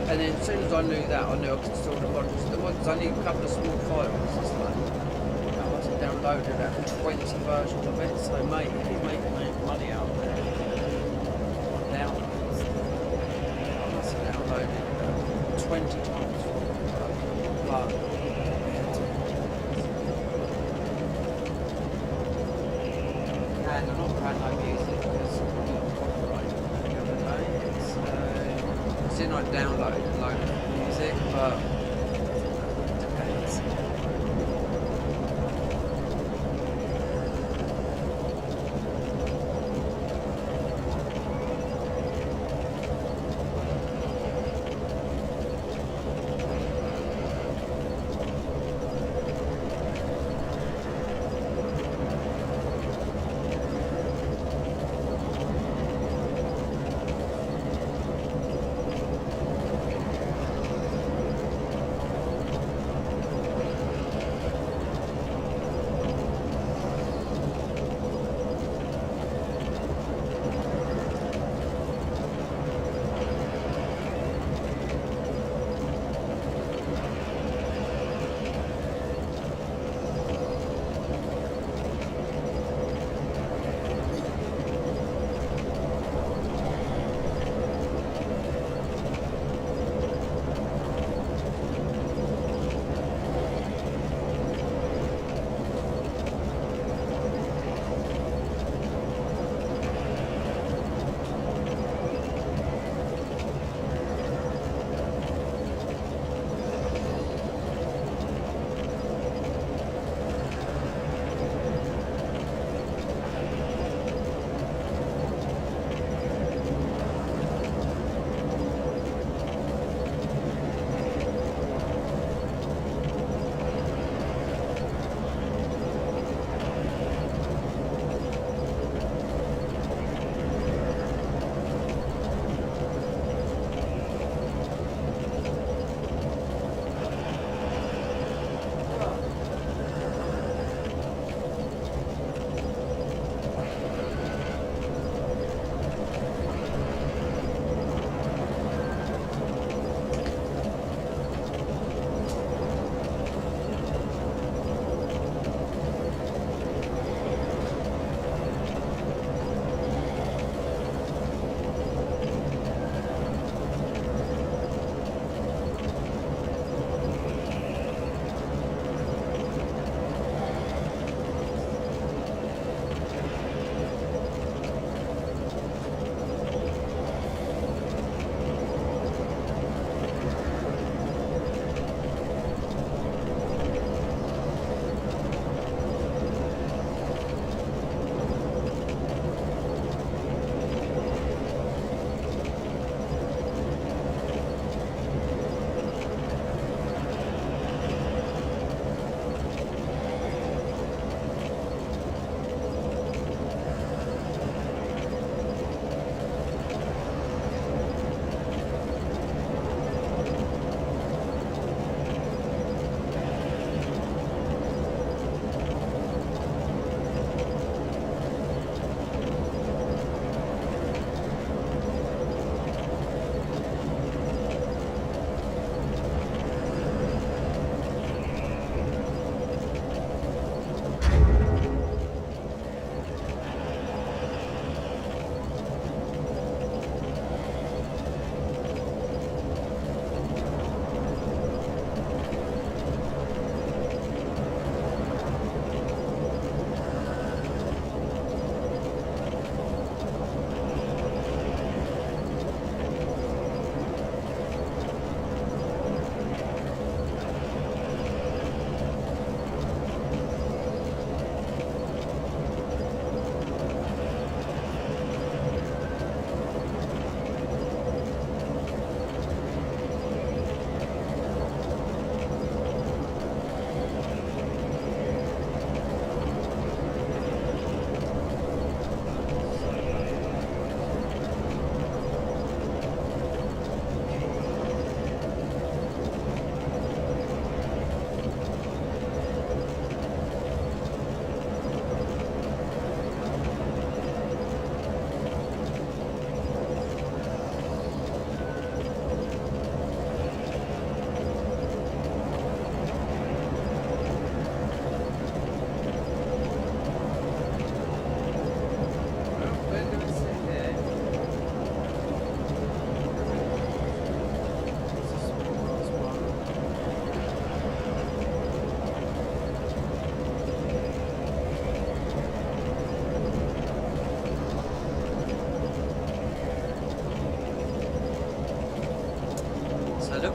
And then as soon as I knew that, I knew I could install the modules. The modules only a couple of small files. It's like, I must have downloaded about 20 versions of it. So mate, if you make money out of it, downloads, I must have downloaded 20 times for it. But and I'm not proud of music because I got copyright the other day. It's in I download a load of music, but it depends.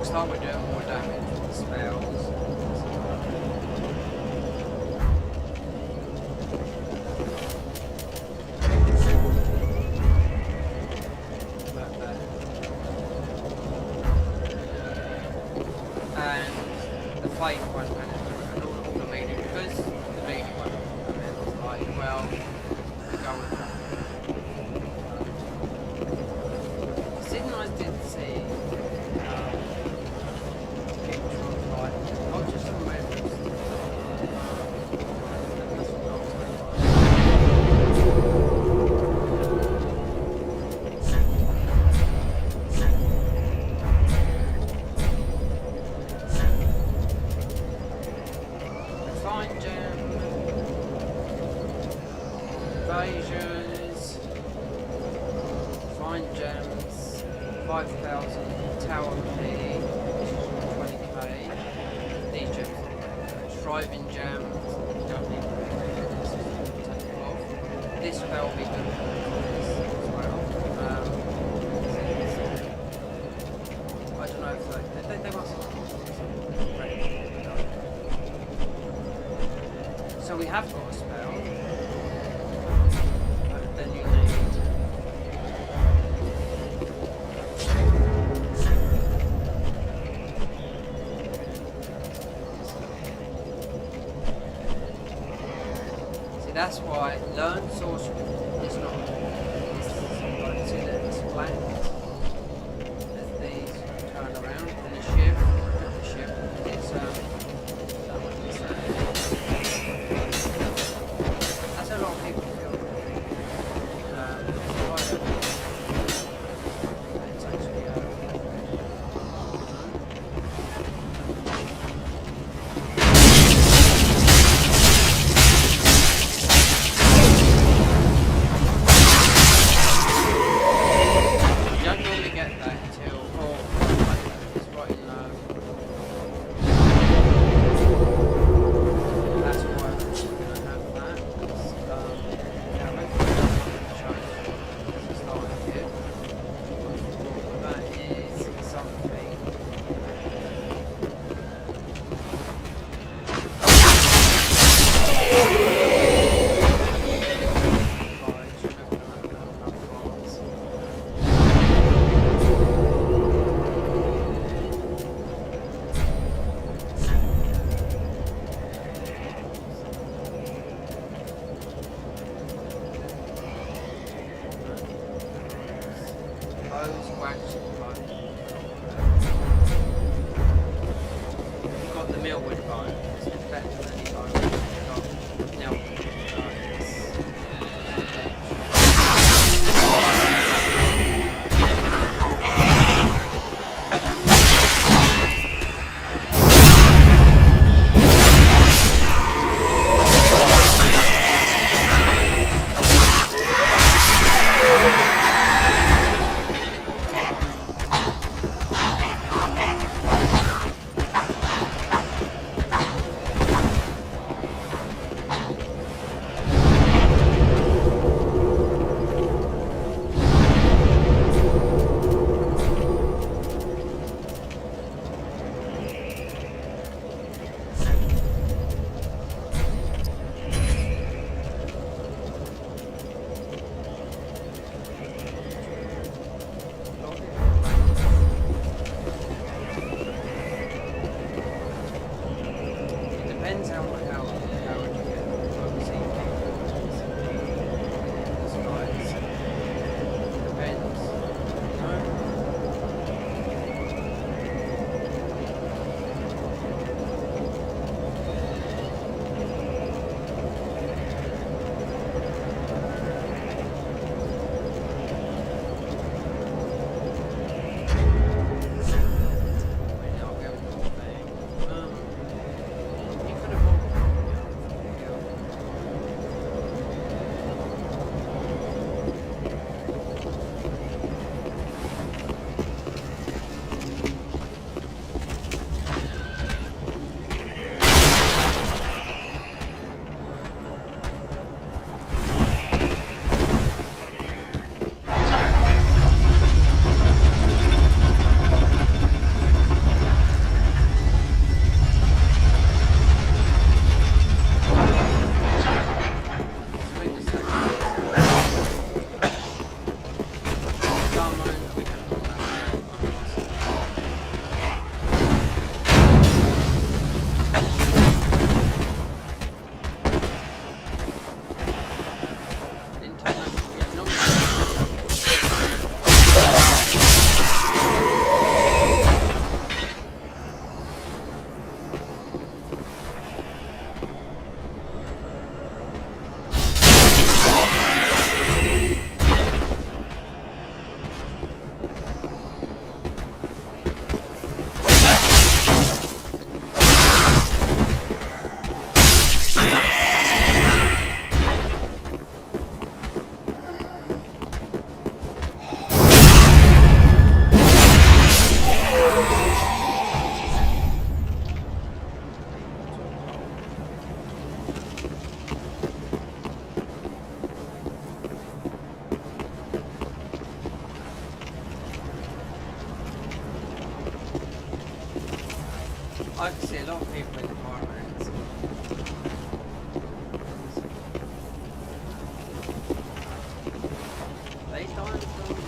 Looks like we're doing more damage with the spells. And the fight one, and all the melee, because the melee one, and it was like, well, go with that. Signals did see. I'll just remember. Fine gem, invasions, fine gems, 5,000 tower P, 20k. These gems, thriving gems, don't need to take it off. This spell will be good for this as well. I don't know if they must have. So we have got a spell, but then you need. See, that's why learn sorcery is not. It's see that it's blank. As these turn around, and the shift, it's that one is that. That's a lot of people feel. It's actually you don't normally get that until it's right in that's why we're going to have that. That is something. Those waxing bone. You've got the millwood bone. It's better than any bone. You've got nail bones. Depends how you get obviously depends. I'll go with the thing. You could have I can see a lot of people in the environments. These dinosaurs.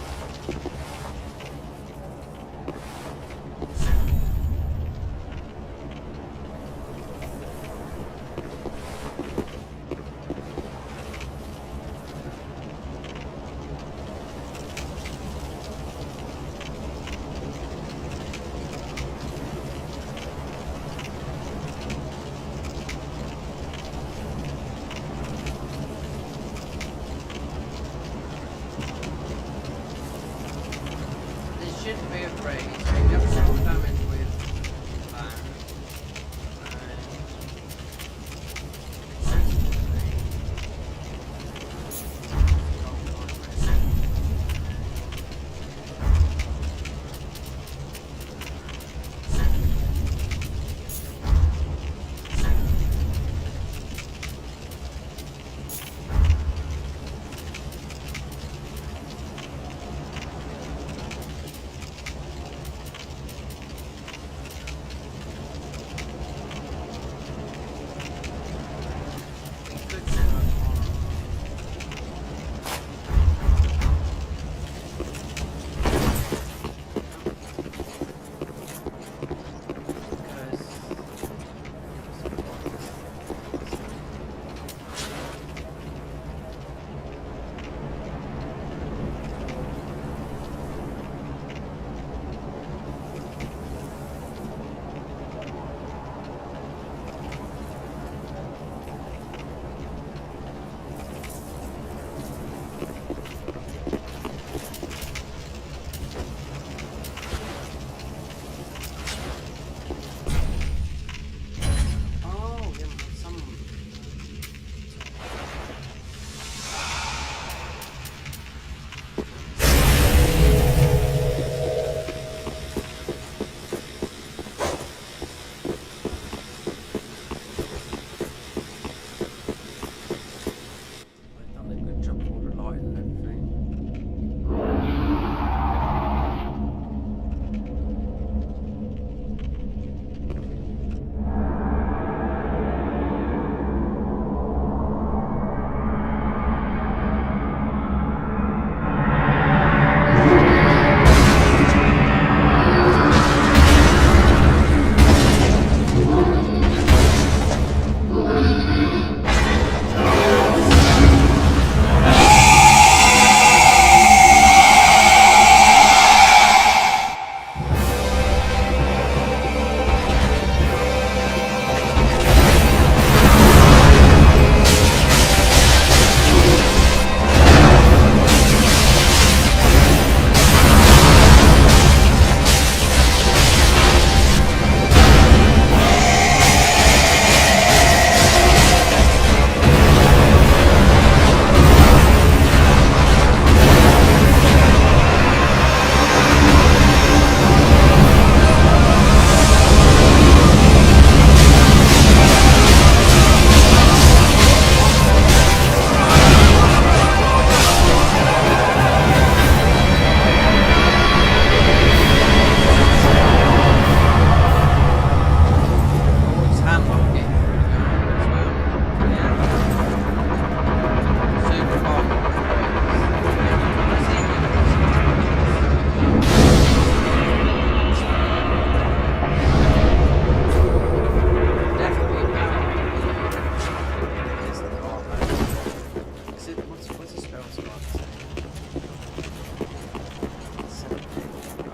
Shouldn't be afraid. You have some damage with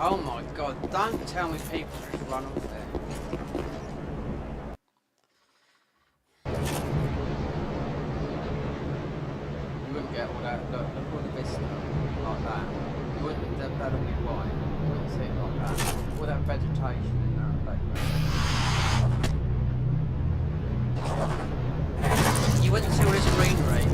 Oh my god, don't tell me people just run off there. You wouldn't get all that, look all the vista like that. You wouldn't, that'll be white. You wouldn't see it like that. All that vegetation in there in the background. You wouldn't see all this greenery.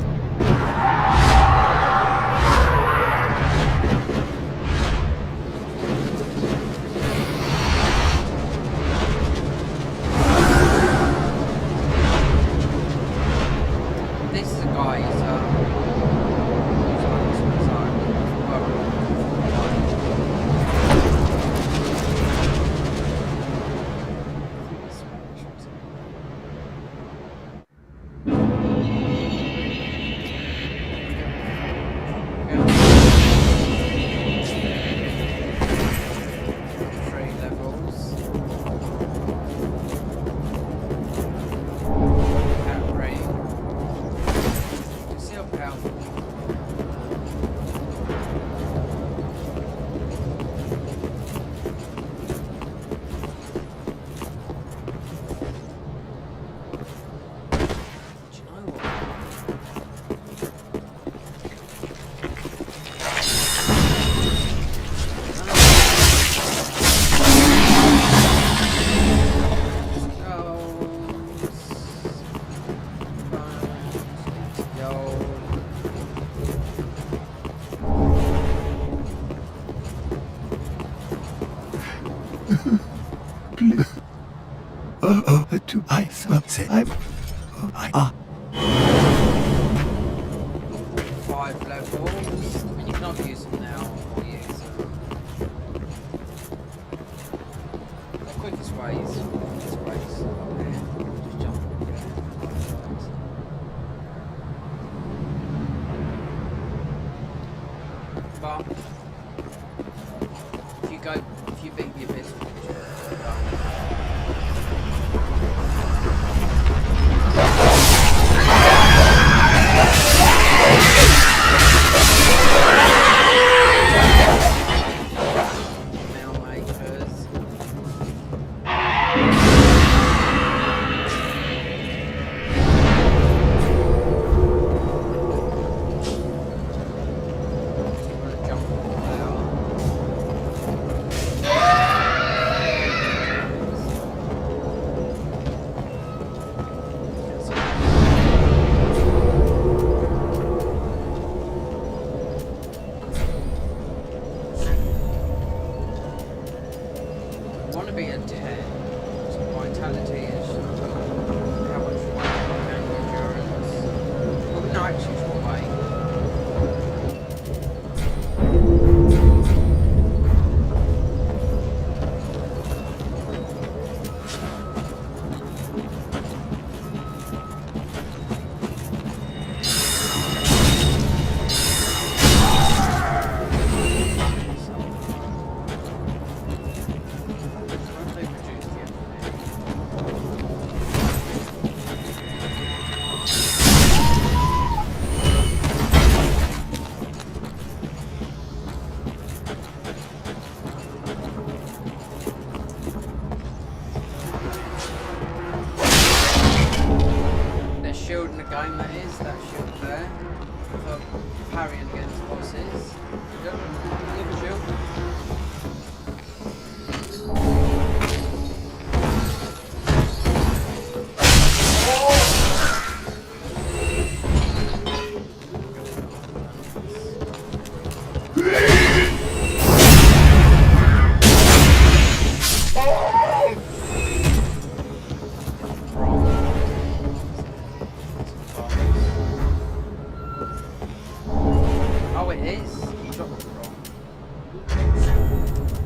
Do I say I'm... I... 5 levels. I mean, you can either use them now or use them. The quickest ways. Okay. Just jump. But if you beat the abyss, want to be a 10. So vitality is how much weight and endurance. Well, no, actually, it's what weight. Shield in the game, that is, that shield there, for parrying against bosses. Yep, another shield.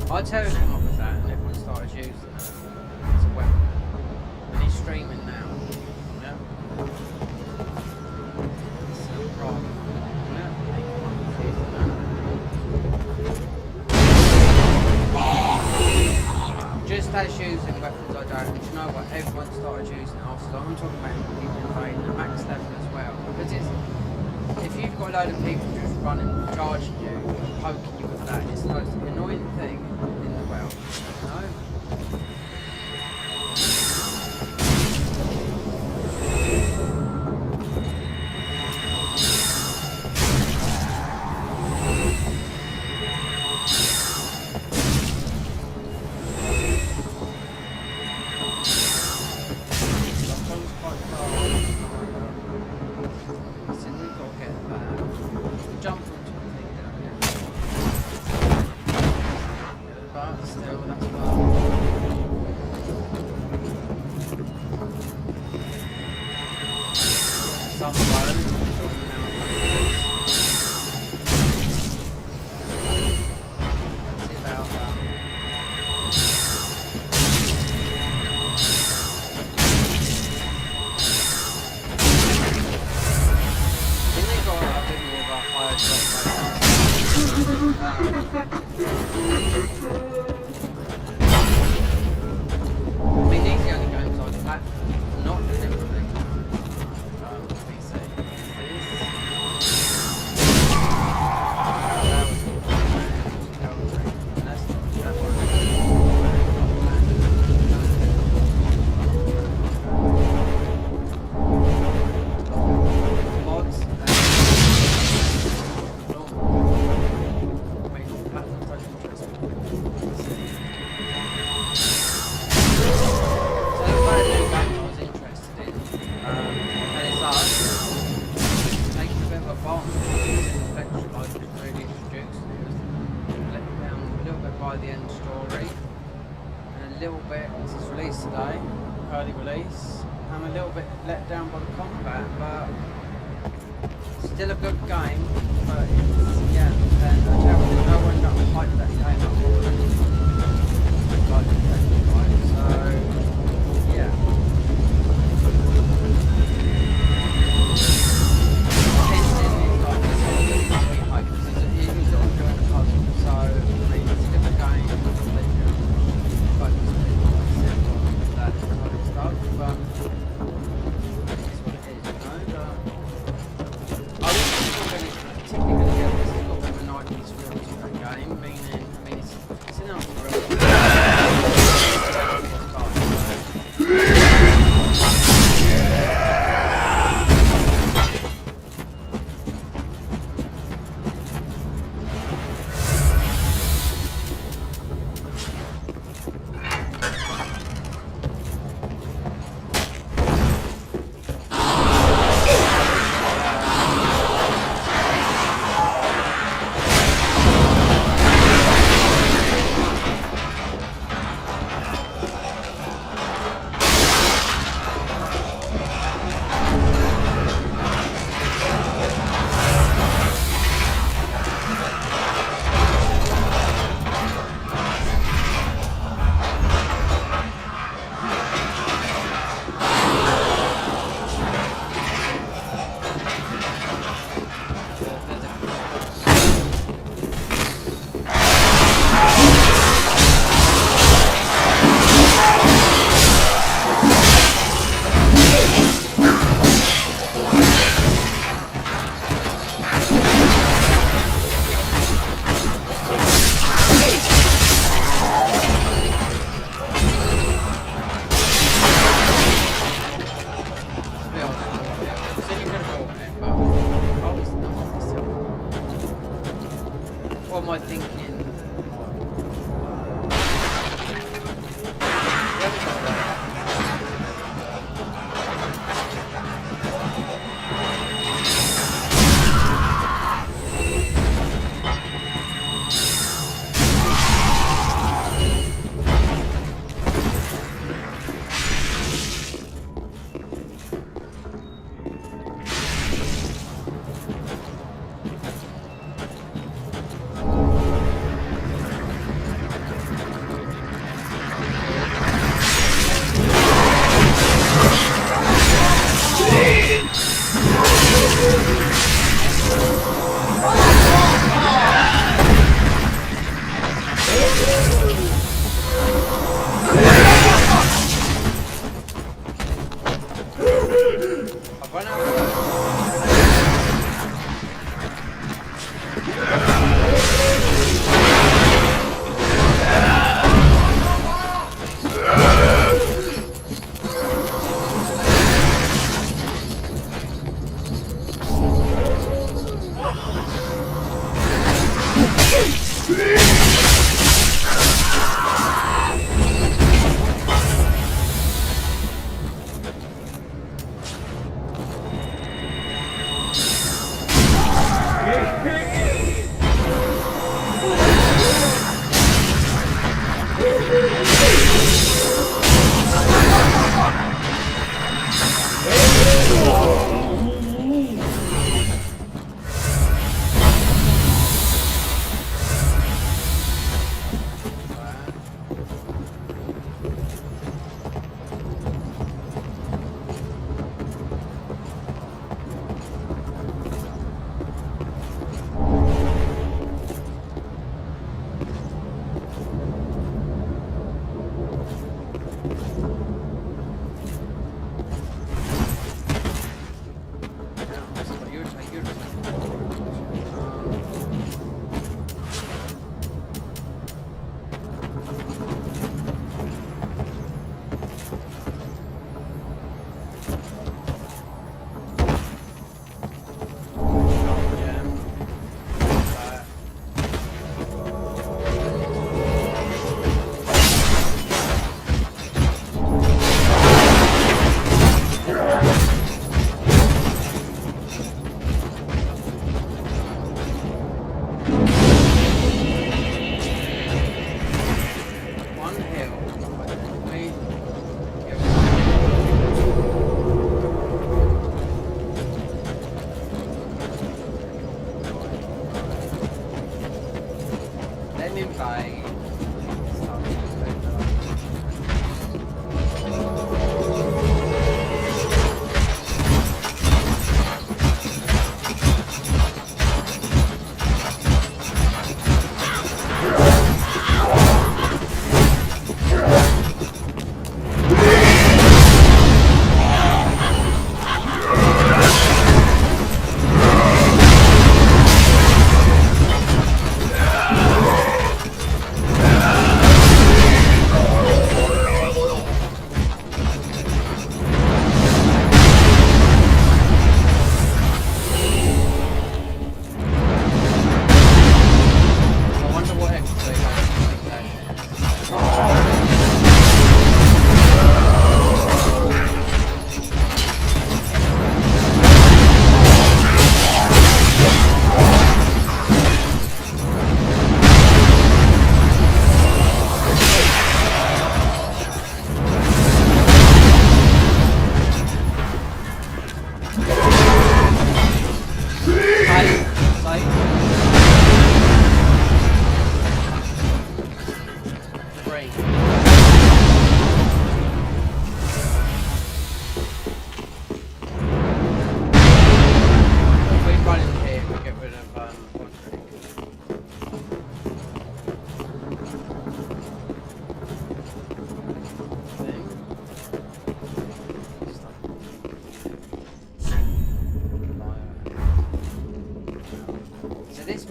I turned him up with that and everyone started using it as a weapon. And he's streaming now. Yeah. So, right. Yeah. Just as using weapons I don't, but you know what, everyone started using it after. I'm talking about people invading at max level as well. Because it's, if you've got a load of people just running, charging you, poking you with that, it's the most annoying thing in the world. No? Sometimes quite fast. So we've got to get that. Jump from but still, that's fun. Some fun. See about that. Didn't they got a bit more of a higher drop rate? I mean, these are the only games on platform, not deliberately. PC. Mods. Normal. Platform. early release. I'm a little bit let down by the combat, but still a good game. But it's, yeah, and I tell you, no one got hyped that game up already. Like, right? So, yeah. He's all doing the puzzle, so I mean, it's a different game, completely focused on that kind of stuff, but it's what it is, you know. I don't think I'm particularly going to get this. It's got a bit of a night experience with that game, meaning, I mean, it's enough for everyone. What am I thinking?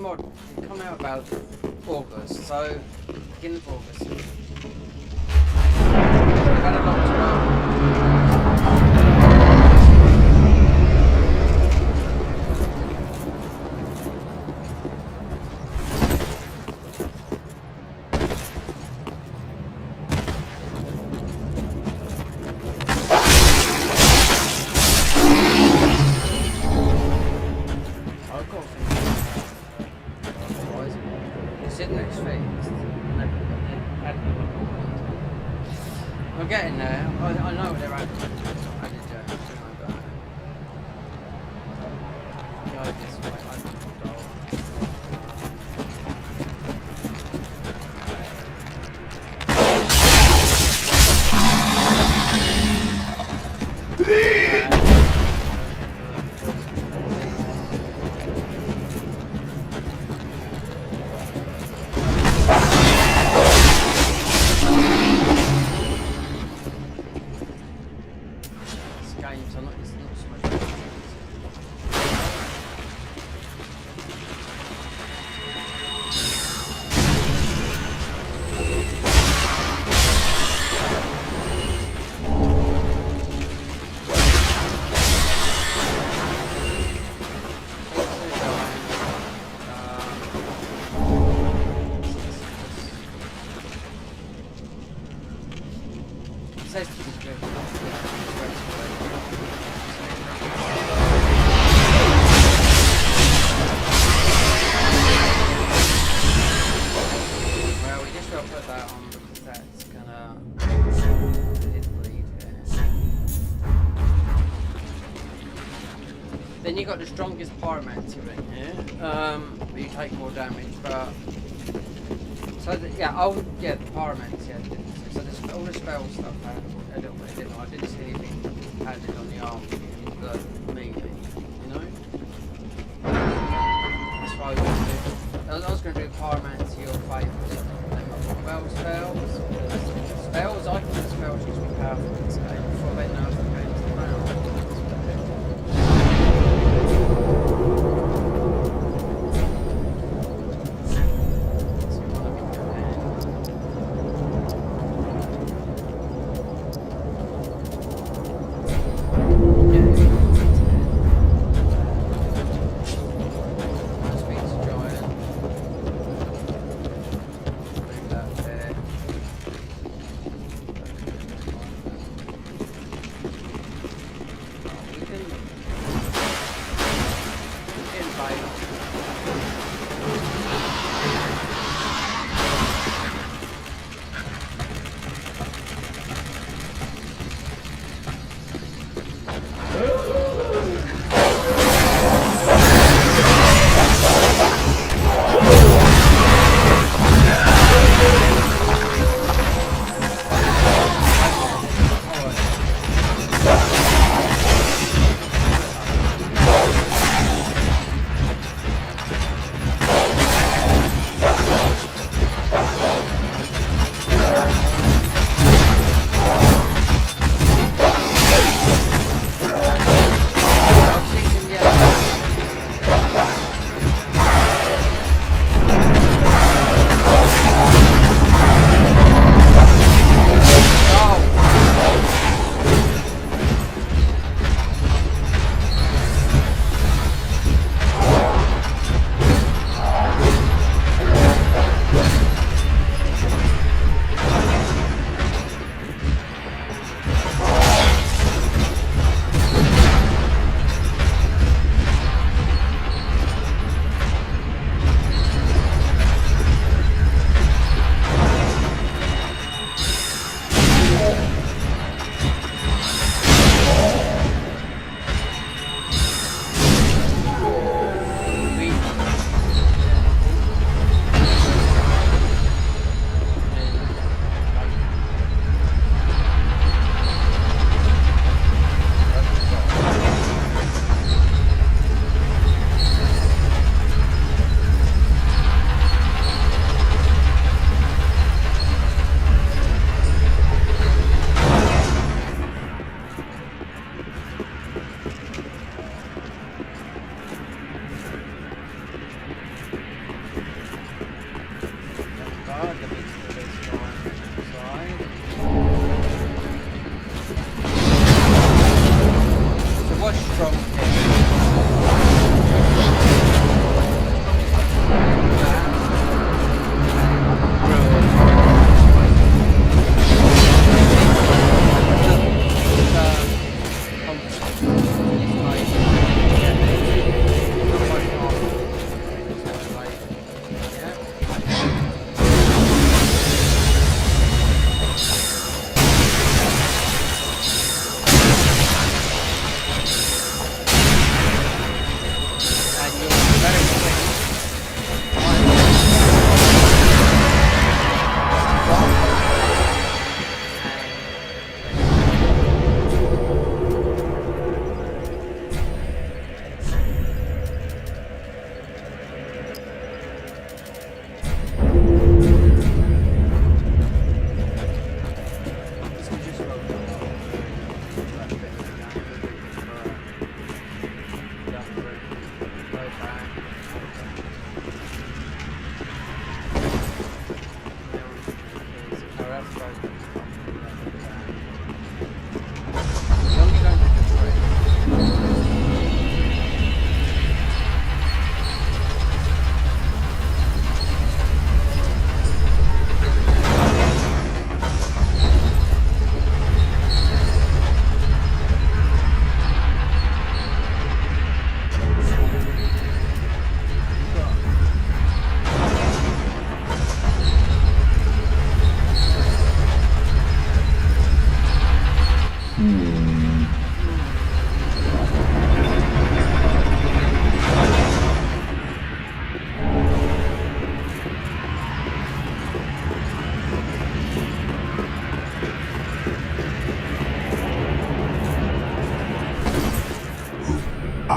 mod it come out about August, so beginning of August. We've had a lot to we're getting there. I know they're at. I did go this way. I can control. Then you got the strongest pyromancer in here, but you take more damage. But so the pyromancer. Yeah, so all the spell stuff had a little bit different. I didn't see anything padded on the arm, but maybe, you know. That's what I was going to do. I was going to do pyromancer your favourite spells. Spells, I can do spells used to be powerful in this game before they know the game's around.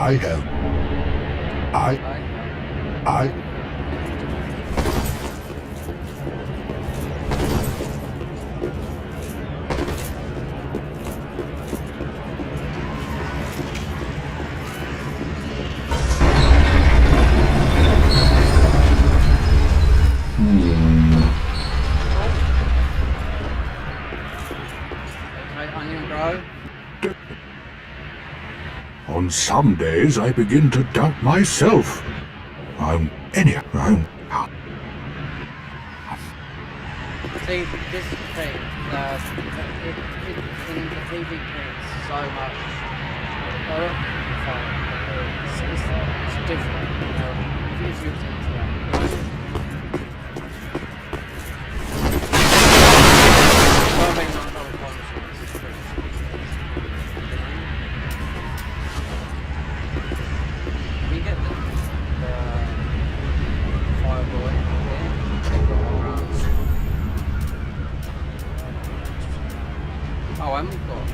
I have. I. Okay, onion bro. On some days I begin to doubt myself. I'm. See, this is the thing. In the PvP, it's so much. It's different. If you look into that. Well, I mean, not a policy. We get the fireboy here. Oh, and we've got.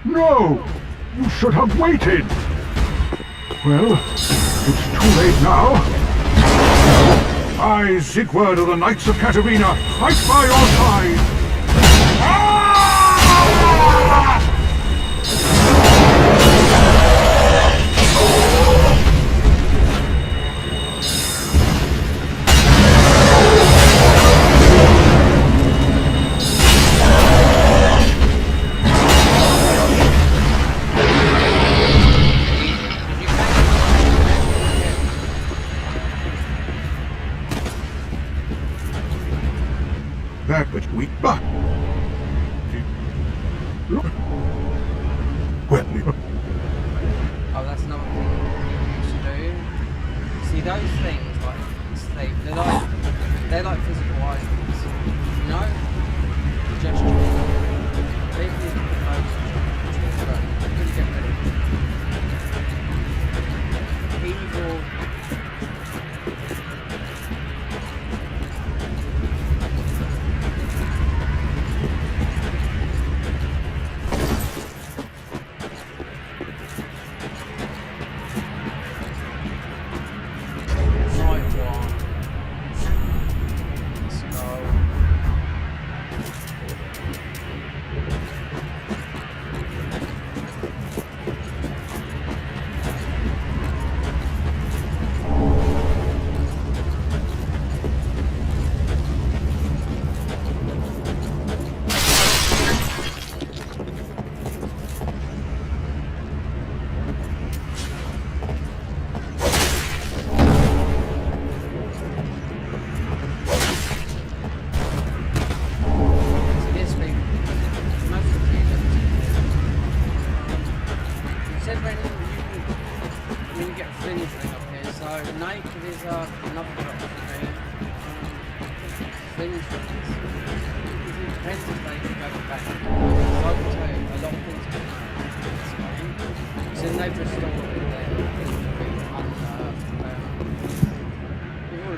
No! You should have waited! Well, it's too late now. I, Siegward of the Knights of Katarina, fight by your side! That which we but well, Oh, that's another thing you should do. See those things like sleep, they're like physical items. You know? Gesture. They can get rid of evil.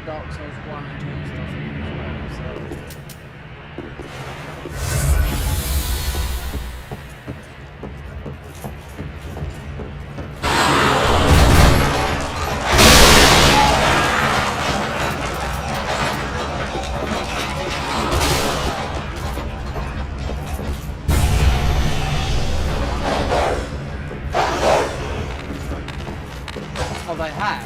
Dark Souls 1 and 2 and stuff as well, so. Oh, they have?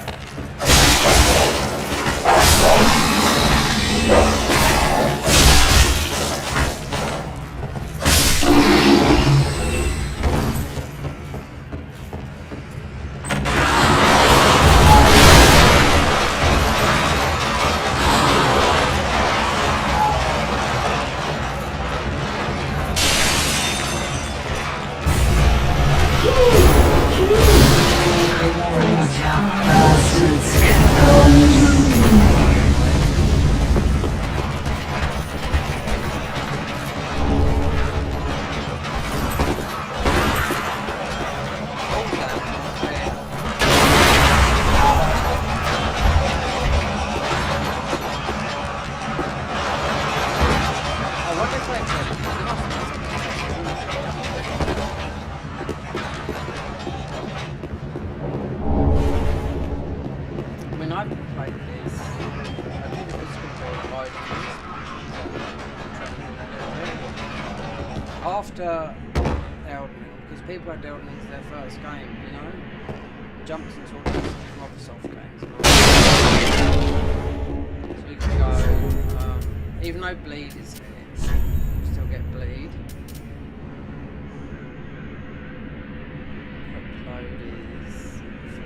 after Elden Ring, because people had Elden Ring as their first game, you know, jumps and sort of from other soft games. So we can go, even though bleed is here, we still get bleed. Upload is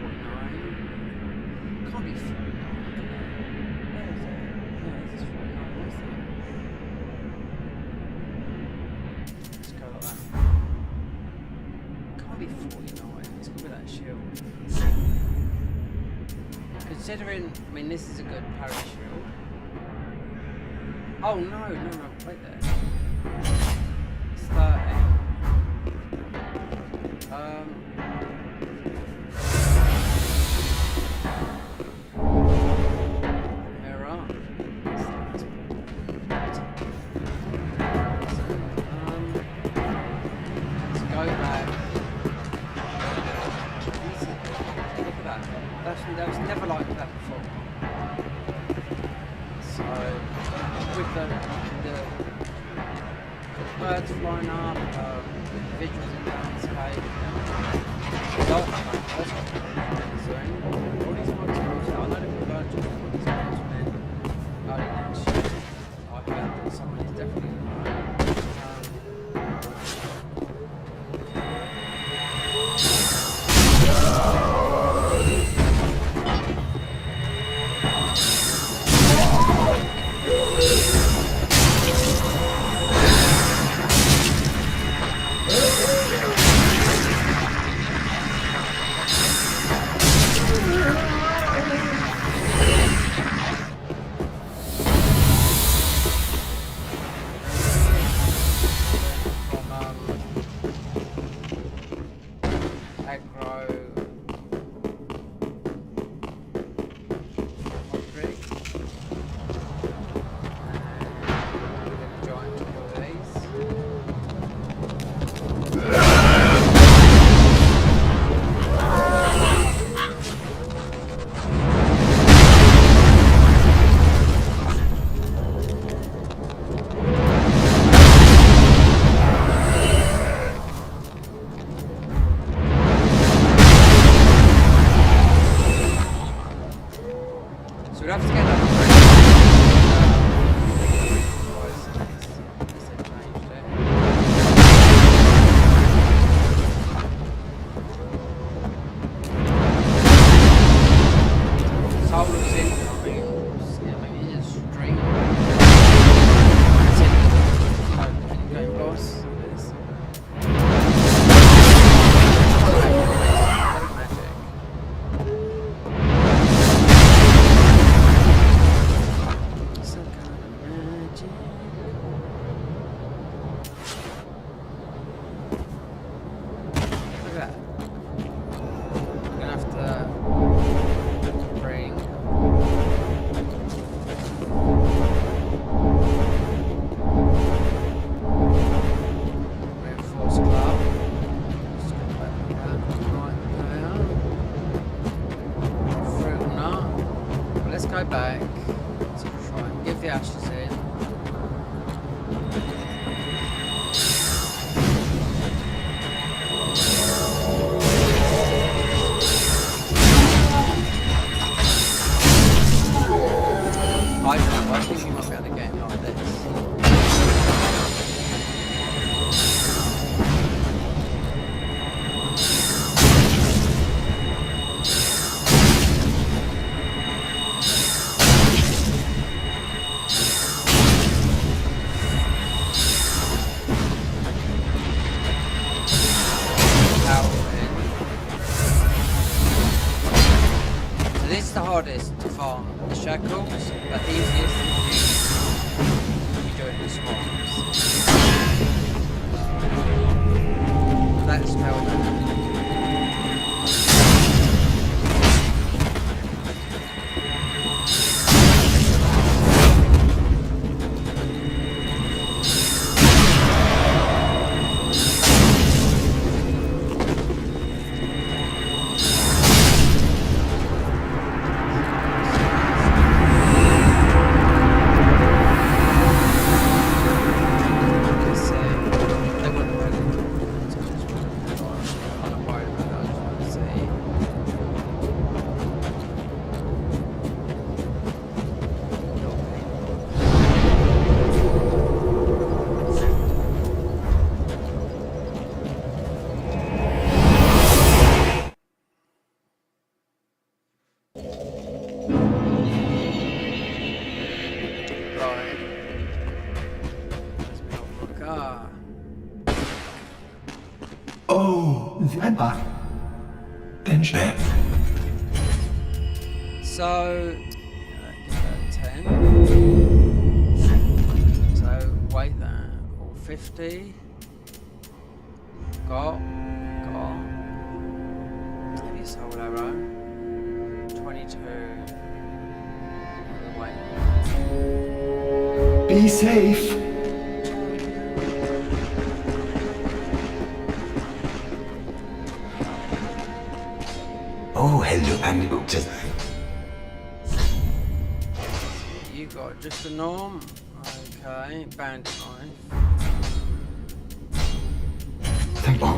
49. Can't be 49, can it? Where is it? No, this is 49, where's that? Let's go like that. Can't be 49, it's gonna be that shield. Considering, I mean, this is a good parry shield. Oh no, wait there. It's 30. Mirror. Let's go back. Look at that. That was never like that before. So, with the birds flying up, visuals in the landscape, all these mods are also, I know the convergence of these mods meant early next year. I heard that someone is definitely hardest to farm the shackles, but easiest if you do it in swamps. That spell Pepper. Then share. So, give that 10. So, weight that. Or 50. Got. Heavy soul arrow. 22. Weight. Be safe. Oh, hello, amigo. Just You got just a norm. Okay, bandit knife. Thank you.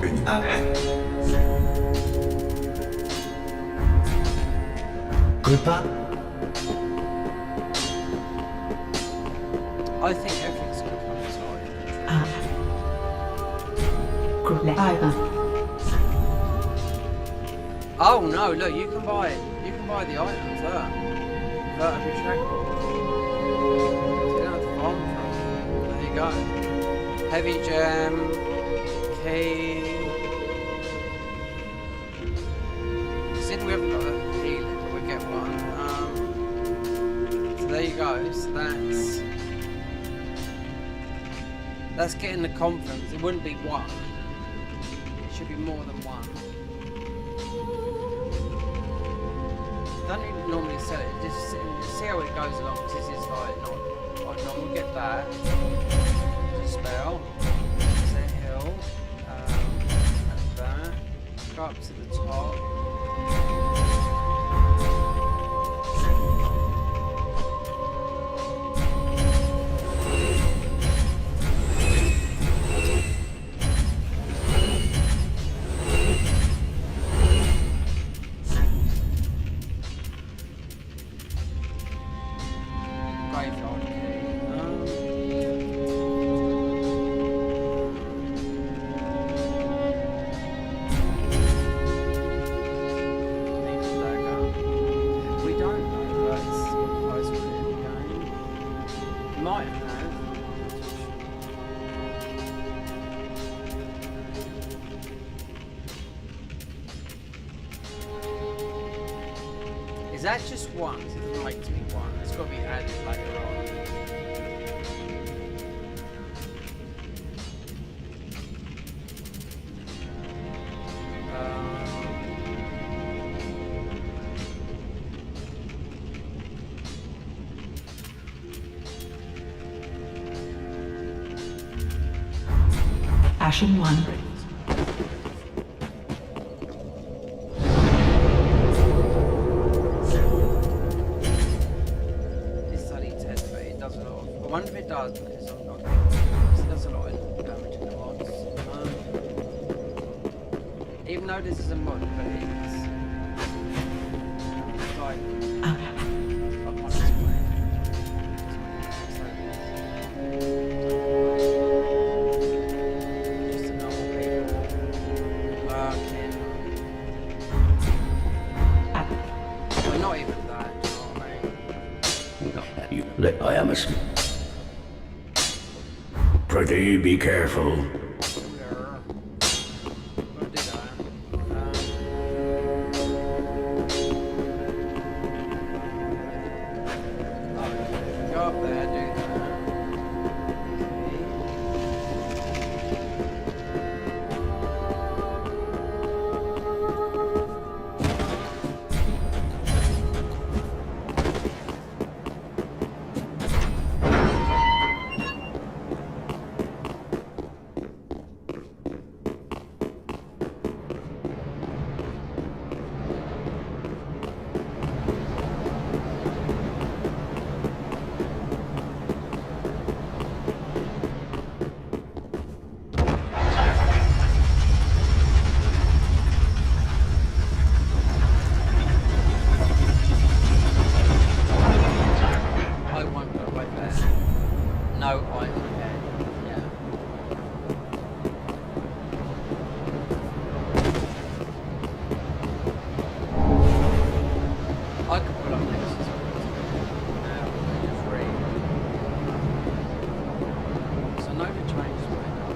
Goodbye. I think everything's gonna come inside. Oh no, look, you can buy the items there. Vertically trackable. So you don't have to farm from them. There you go. Heavy gem, key. See, we haven't got a healing, but we get one. So there you go. So that's getting the confidence. It wouldn't be one. It should be more than one. Don't even normally sell it, just see how it goes along, because this is like not normal. Get that. Dispel. There's a hill. And that. Go up to the top. Is that just one? It doesn't make to be one. It's got to be added later on. Ashen one. I wonder if it does, because I'm not because it does a lot of damage in the mods. Even though this is a mod, but it's like I can't explain. Just a normal people working. But not even that, do you know what I mean? I am a... Pretty be careful. Go up there, do that. No, I yeah. I could pull up Nexus. Now we're free. So no the trains right now.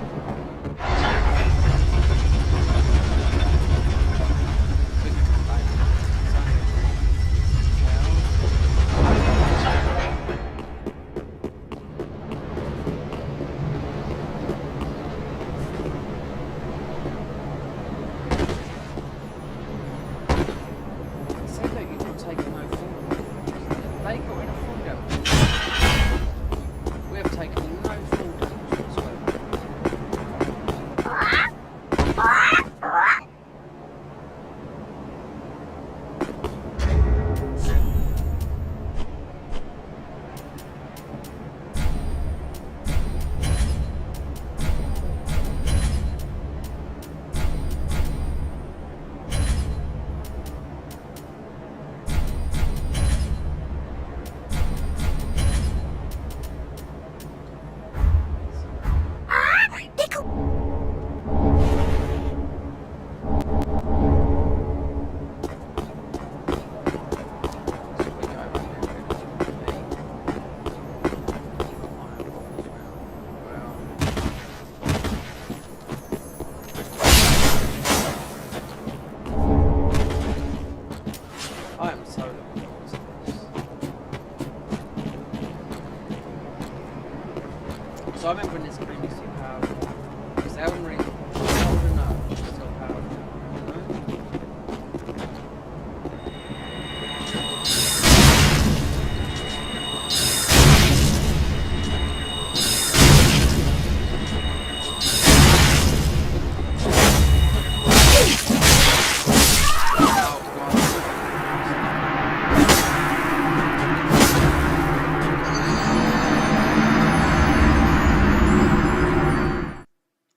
So I remember when this game used to be powerful. Because Elden Ring, older now, it's still powerful. You know?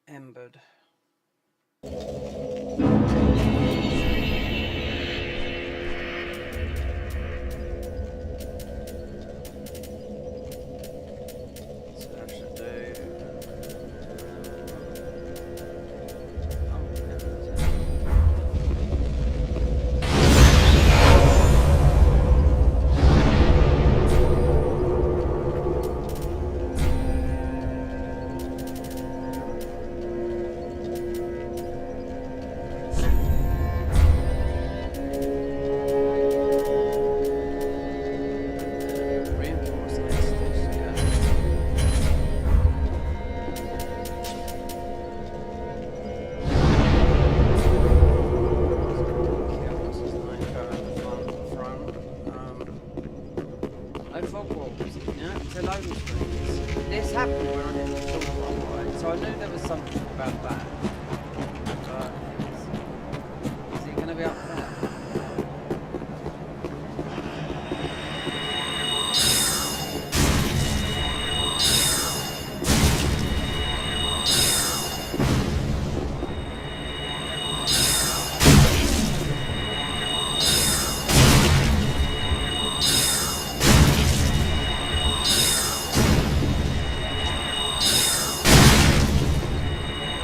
Embered. So that should do. Reinforce Nexus, yeah. What's his name? Go around the front. No fog walls, yeah, it's a loading screens. This happened when I did the short run, right? So I knew there was something about that. But is it going to be up there?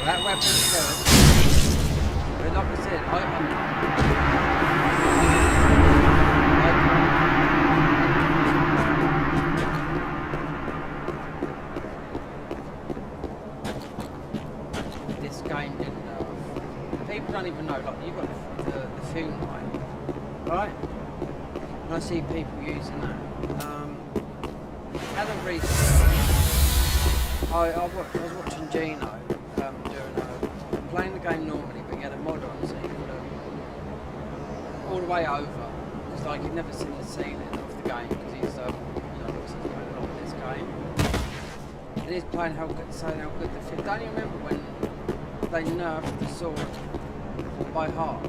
That weapon's good. But like I said, this game didn't know. People don't even know, like, you've got the film light, right? And I see people using that. As of recently, I was watching Gino. Playing the game normally, but he had a mod on, so you could all the way over, because like you've never seen the ceiling of the game, because he's you know, obviously he's playing a lot of this game, and he's playing saying how good the fit. Don't you remember when they nerfed the sword by half?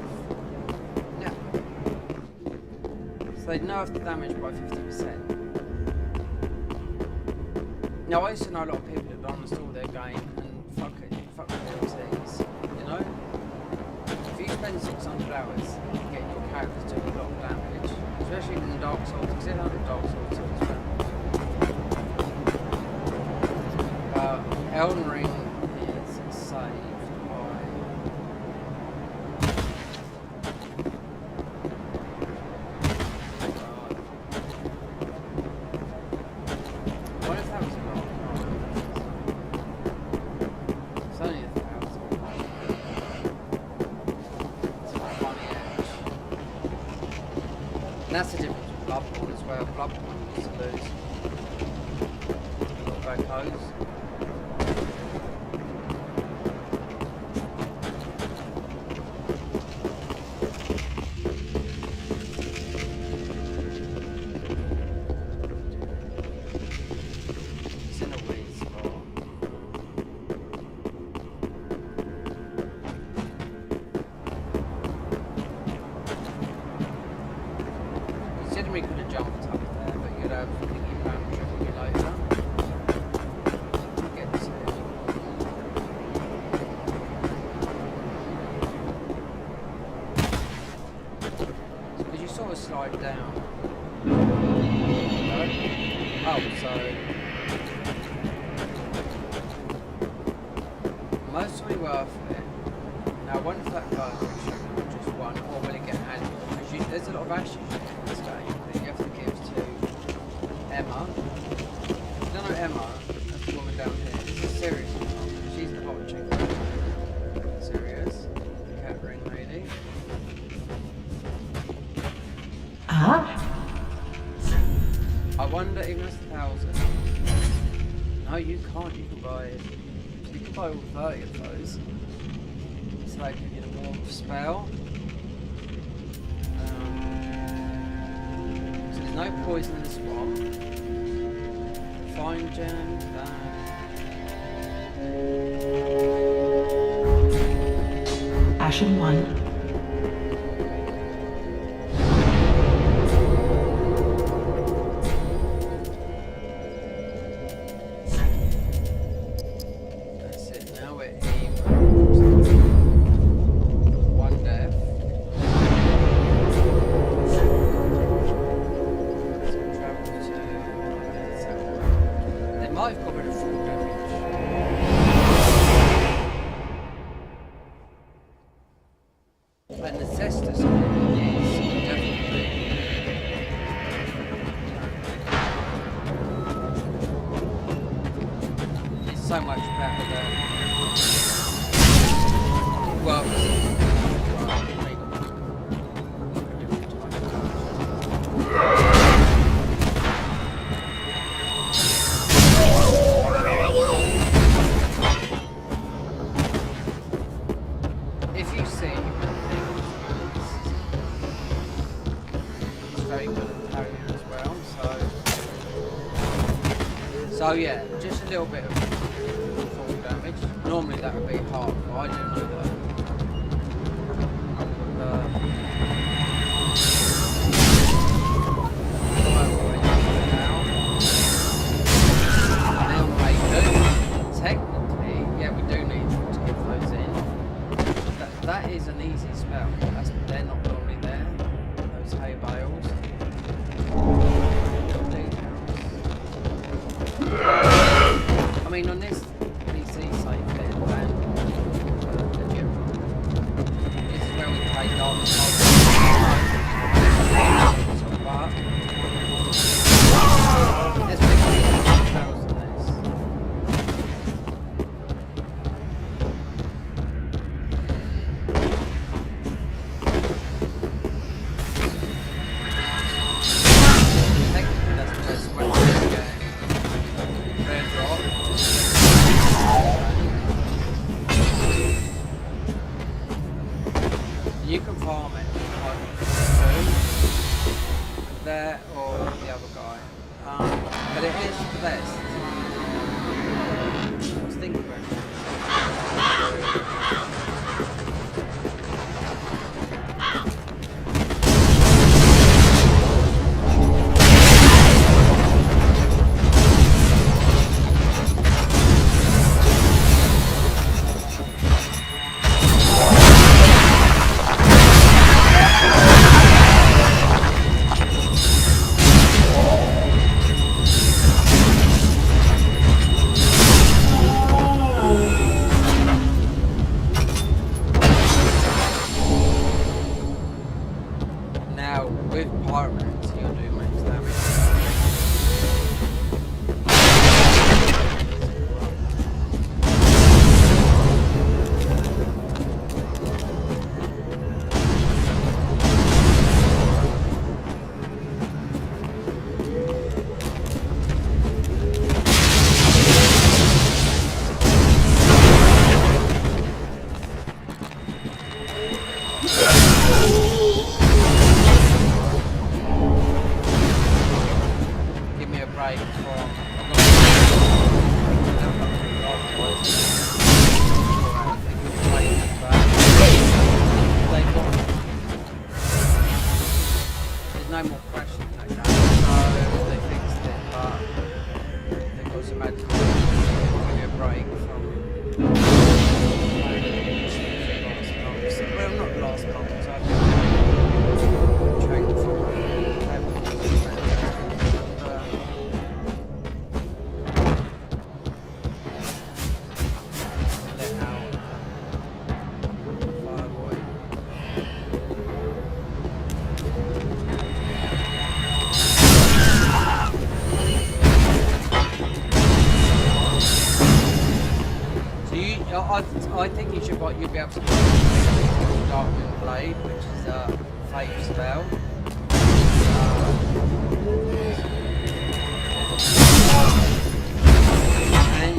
Yeah. So they nerfed the damage by 50%. Now I used to know a lot of people that don't install their game and fuck DLCs. You know? If you spend 600 hours getting your characters doing a lot of damage, especially in the Dark Souls, because they're not in Dark Souls 2 as well. Elden Ring is saved by... What if that was a lot? It's only 1,000. And that's the difference with Bloodborne as well. Bloodborne used to lose a lot of echoes. It's in a weird spot. Considering we could have jumped up there, but you'd have thinking about tripping you later. Get to it. Because you sort of slide down. No? Oh, so mostly worth it. Now, once that goes, just one, or will it get added? Because there's a lot of ashes in this game that you have to give to Emma. If you don't know Emma, that's the woman down here. This is serious. She's the hot chick. Serious. The cat ring lady. Ah? I wonder, even as 1,000. No, you you can't. You can buy. You can buy all 30 of those. So they give you the warmth spell. So there's no poison in the swamp. Fine gem. Ashen 1. That's it. Now we're even. One death. So travel to. They might have got rid of full damage. And the Cestus is definitely. It's so much better than. Well. If you see. Very good at parrying as well, so yeah, just a little bit of full damage. Normally that would be hard, but I do know that. Technically, yeah, we do need to get those in. That is an easy spell. They're not normally there. Those hay bales. I mean, on this PC site, this is where we play Dark Souls. There's 50,000 this. Technically, that's the best way to get red rock. You can farm it like there or the other guy, but it is the best. Let's think about it. Now, with pirates, you'll do max damage. Give me a break from. There's no more pressure in that game, so they fixed it, but they've got some magic. Give me a break from. Well, not last bombs, I think. I think you should you'll be able to Darkwind Blade, which is a fake spell. And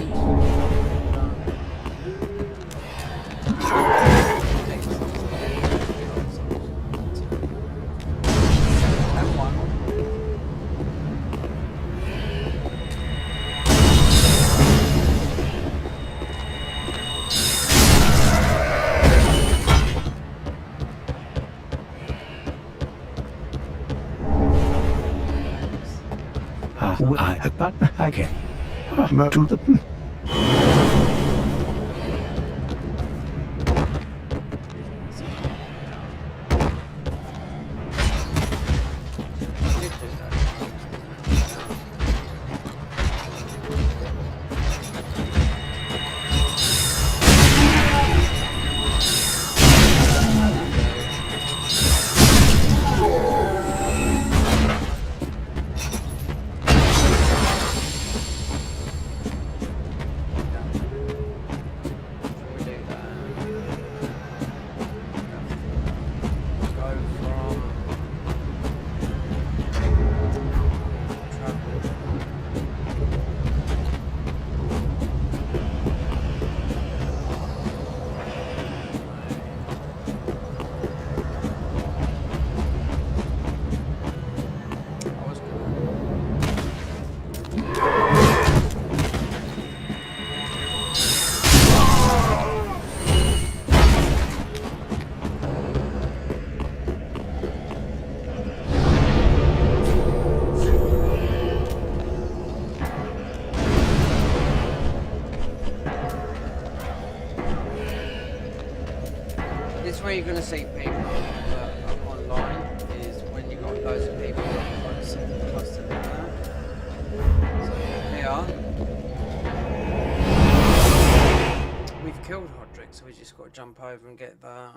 But I can. To the... Where you're going to see people online is when you've got loads of people like sitting clustered like that. So here, we've killed Hodrick, so we just got to jump over and get that.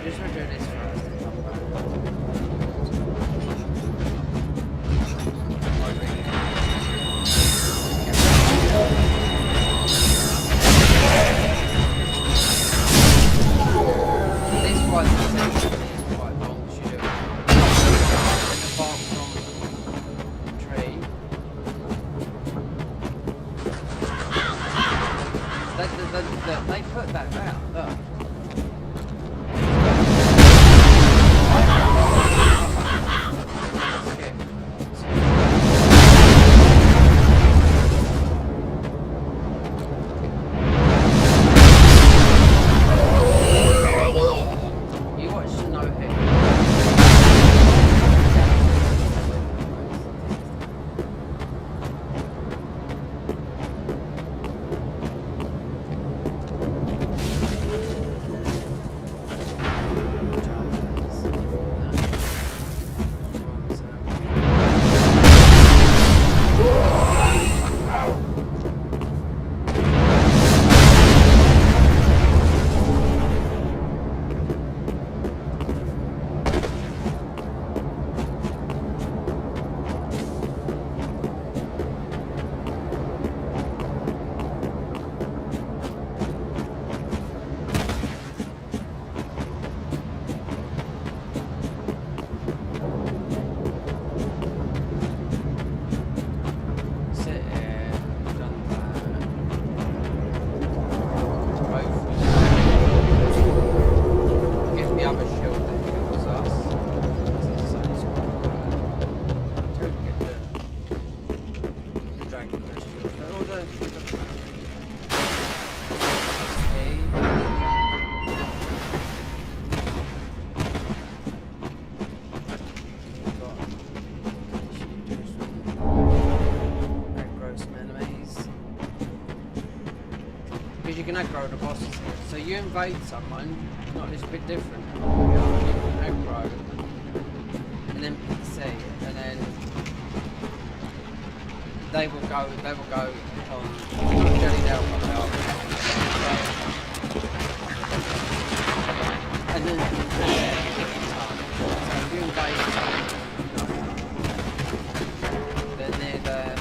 Just going to do this first and come back. They put that out, look. You watch No Hit. Because you can aggro the bosses here. So you invade someone, not a little bit different. You can aggro, and then PC, and then they will go on Jelly Nail and then you invade then they're there.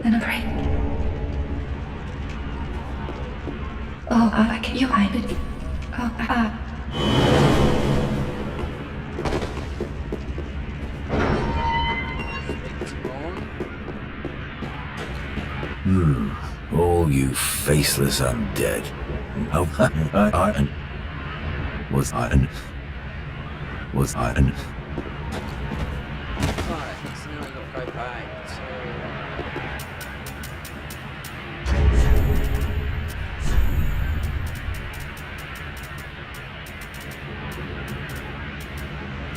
then a break. Oh, okay, you I did. All you faceless undead. Was I? Right, so now we've got to go back to...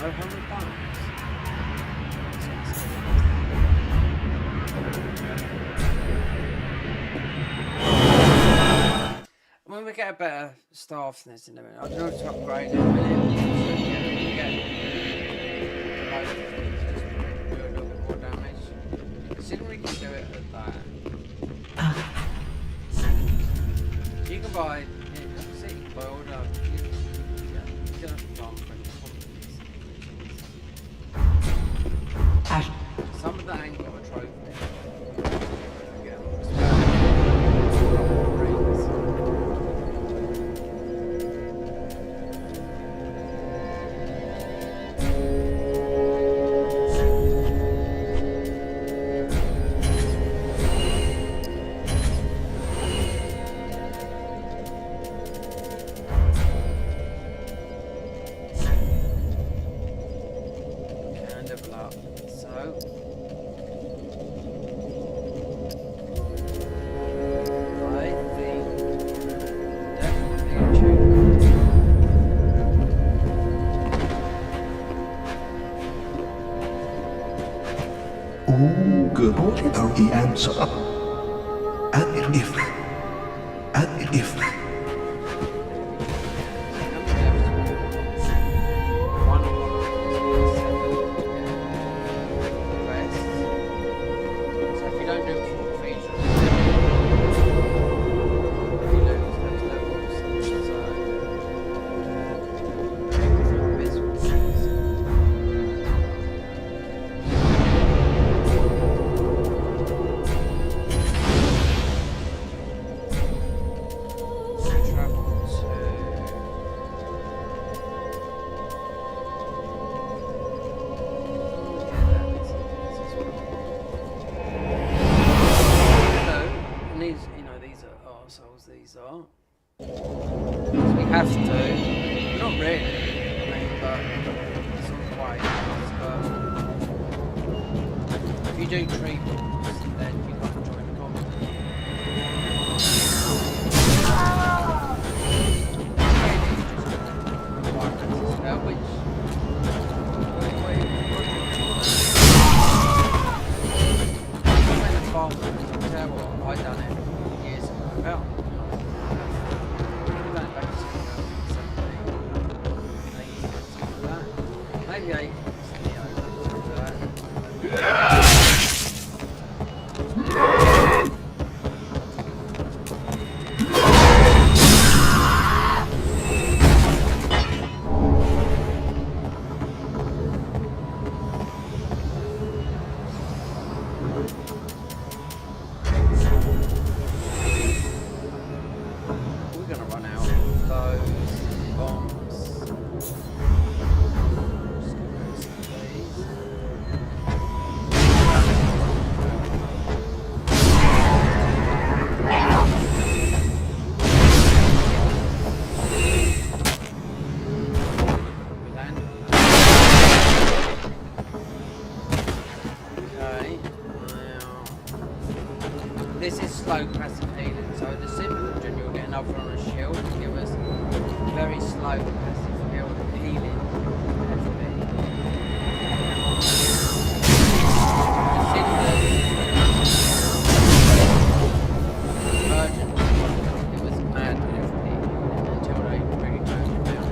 Oh, how many buttons? When we get a better staff than this in a minute, I don't know if to upgrade it in a minute. Do a little bit more damage. Considering we can do it at that. You can buy, you can buy all the, you can have farm friendly commodities. Some of that ain't got a trophy. Good morning, the answer. And if these are. So we have to, not really, I mean, but some way. If you do treatments, then you can't join the combat. I done it years ago. Well, maybe 8. This is slow passive healing, so the simple gen you'll get another on a shield to give us very slow passive healing. Urgent, it was mad FP until they really turned it down.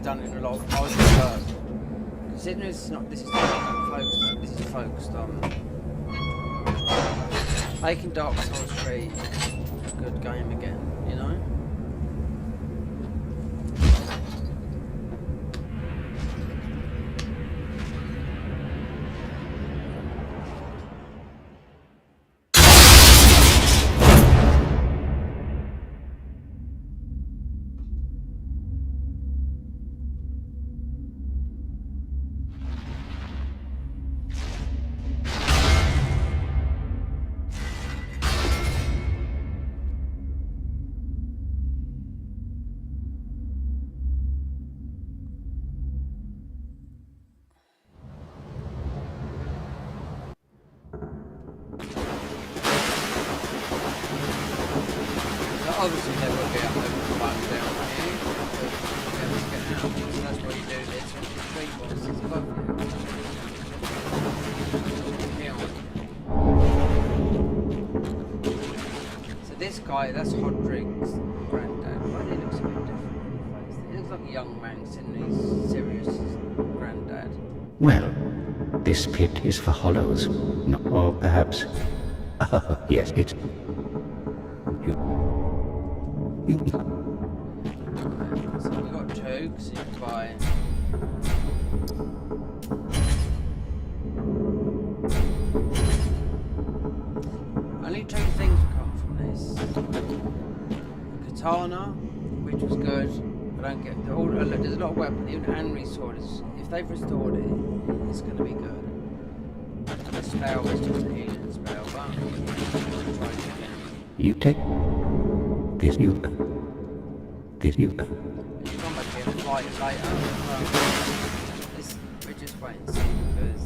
done it in a lot of Poise work. Considering this is focused on making Dark Souls 3 a good game again, you know? Obviously there will be a home button down here. So that's why you do this with the three bosses above you. So this guy, that's Hodrick's granddad. Why he looks a bit different on the face? He looks like a young man sitting in his serious granddad. Well, this pit is for hollows. No, or perhaps... yes, it's... So we got two, because you can buy. Only two things come from this. Katana, which was good. I don't get the all. Look, there's a lot of weapons. Even Henry's sword is. If they've restored it, it's going to be good. The spell is just a healing spell, but try again. You take... This you... This you... You come back here and fight it later. We're just waiting and see because.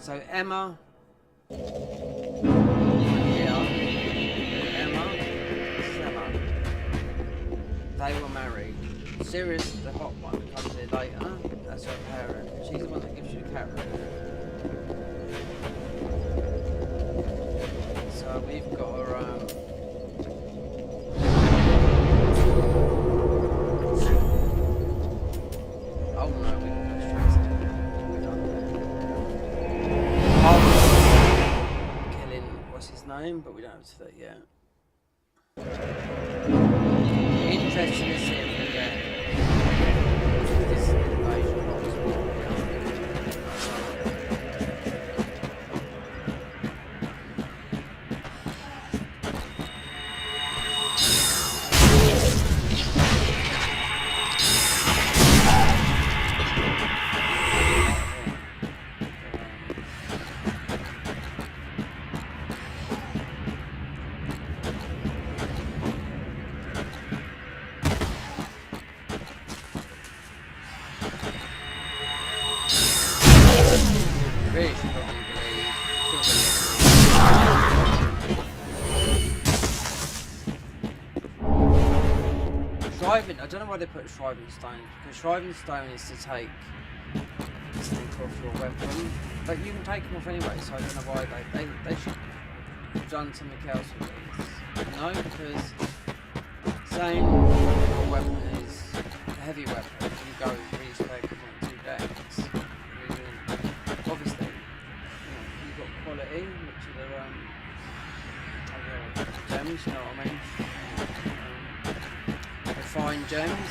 So Emma. Yeah. Emma. They were married. Sirius, the hot one, comes here later. That's her parent. She's the one that gives you a carrot. So we've got her. Oh no, we can go straight to we're done there. Killing what's his name, but we don't have to do that yet. Interesting to see if we get this invasion box. I don't know why they put Shriving Stone, because Shriving Stone is to take this thing off your weapon, but you can take them off anyway, so I don't know why they should have done something else with these. No, because saying your weapon is a heavy weapon, you go respec on 2 decks. Obviously, you've got quality, which are the gems, you know what I mean? Fine gems.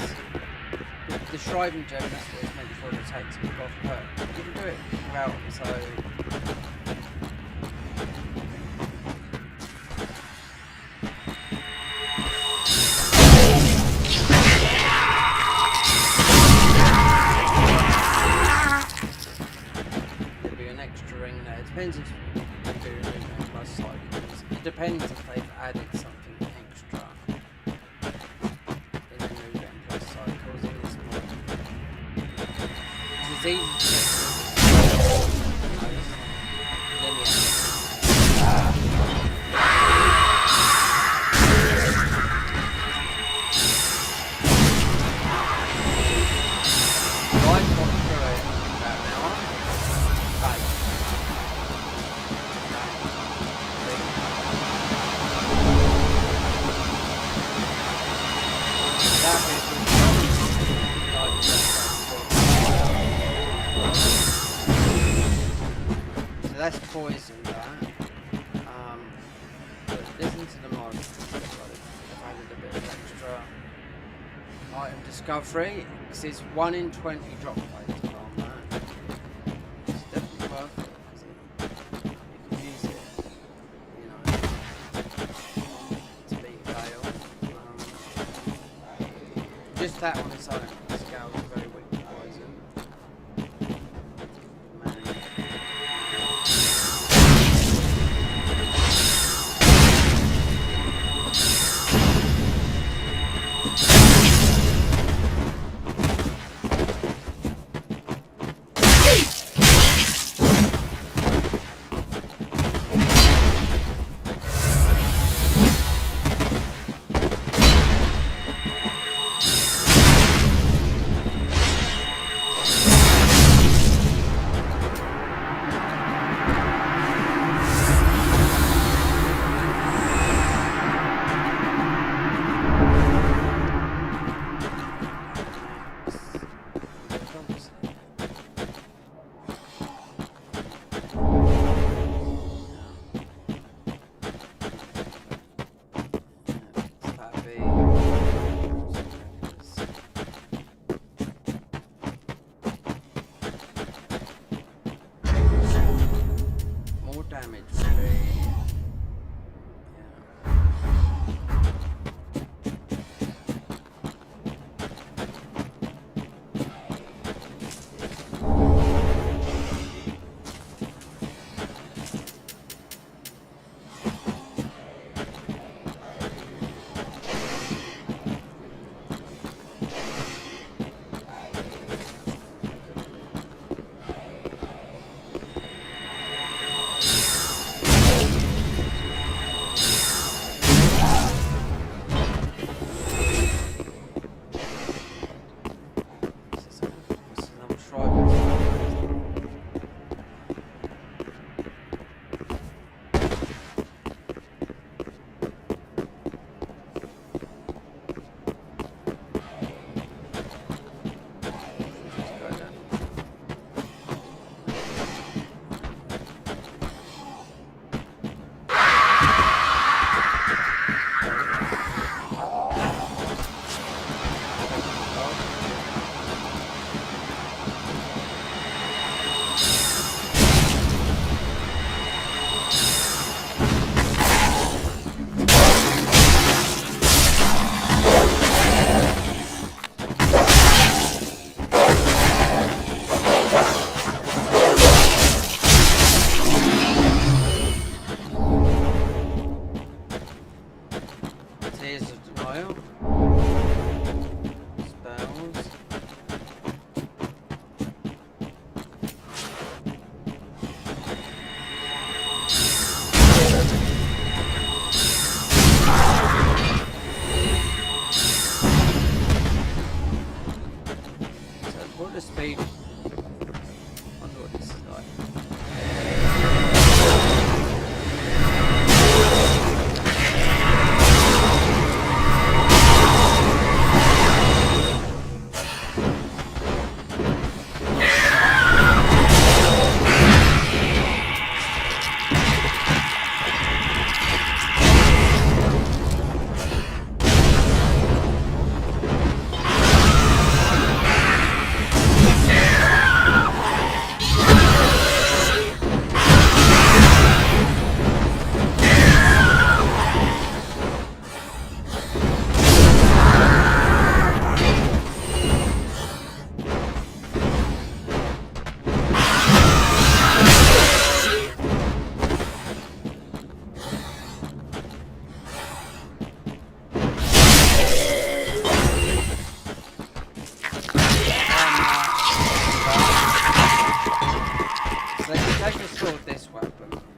The Shriving gem, that's what it's meant for, to take something off, but you can do it without them, so. There'll be an extra ring there. It depends if you do movement plus cycles. It depends if they've added something extra. It's easy to That's poison, that. But listen to the mod. I've added a bit of extra item discovery, because it's 1 in 20 drop rates on that. It's definitely worth it, because you can use it, you know, to beat Gale. Just that on its own, scales are very weak to poison.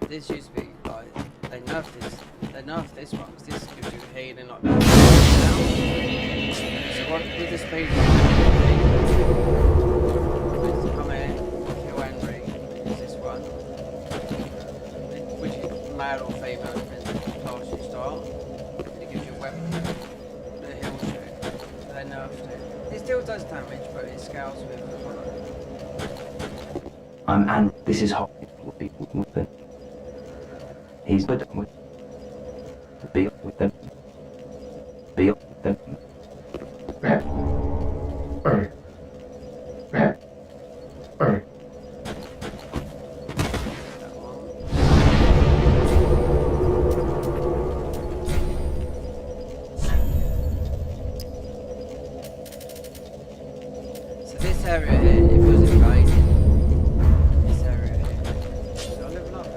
This used to be like they nerfed this one because this gives you healing like that. So what with the speed come in, kill Henry, use this one. Which is male or female, depends on the class you start. It gives you a weapon, the heal shoot. So they nerfed it. It still does damage, but it scales with the hollow. And this is how people with them. He's put with be with them. Be with them. So this area here, if it was invaded, this area here, should I level up?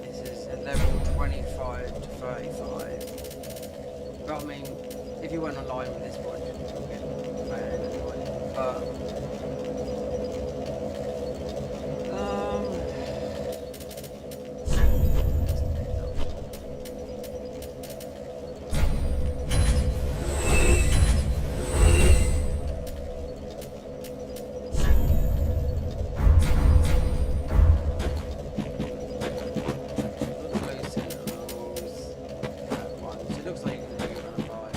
This is a level 25 to 35. But I mean, if you went online with this one, you'll get banned anyway. But it looks like you can do it on a bike.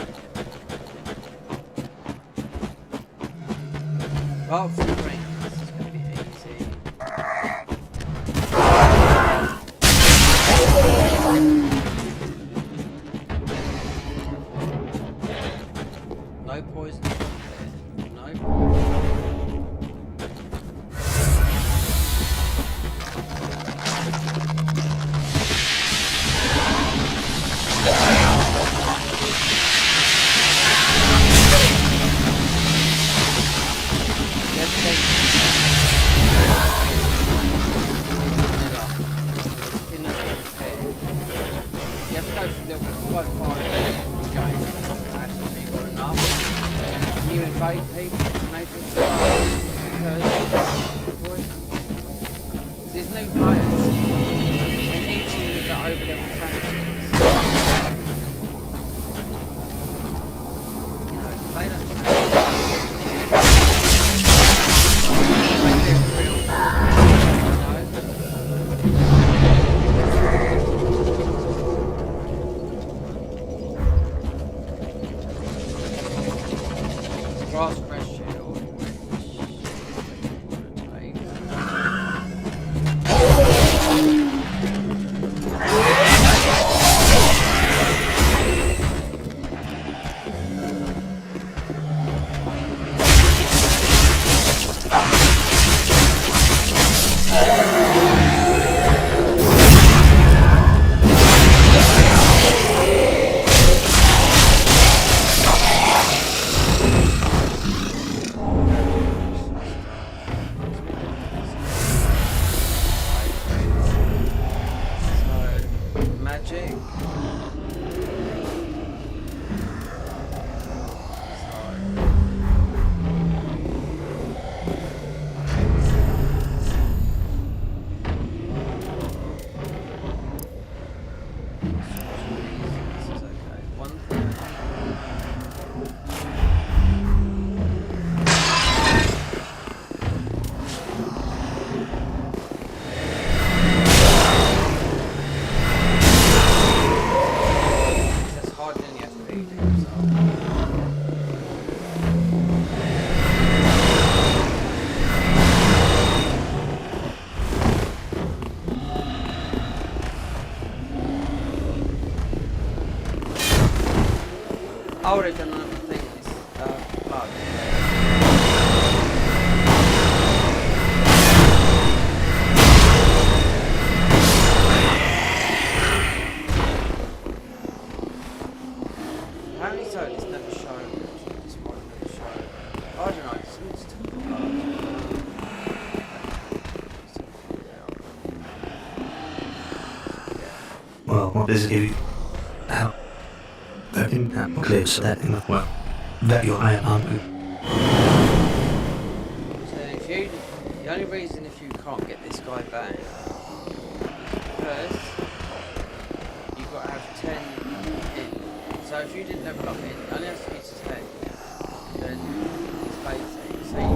Oh, for the brain, this is going to be easy. No poison there. No. You have to go through the quite far going actually got enough. You invade people, make them there's no players. And each unit got over level characters. You know, they don't Grass fresh shield, which magic. I would have done another thing with this bug. Apparently so, it's never shown. This one never shown. I don't know, it's Well, what does it give you? How? That in that clear so that in the well, that your iron armor. So if you, the only reason if you can't get this guy back is because you've got to have 10 in. So if you didn't level up in, it only has to be to 10, then it's basic, so you know.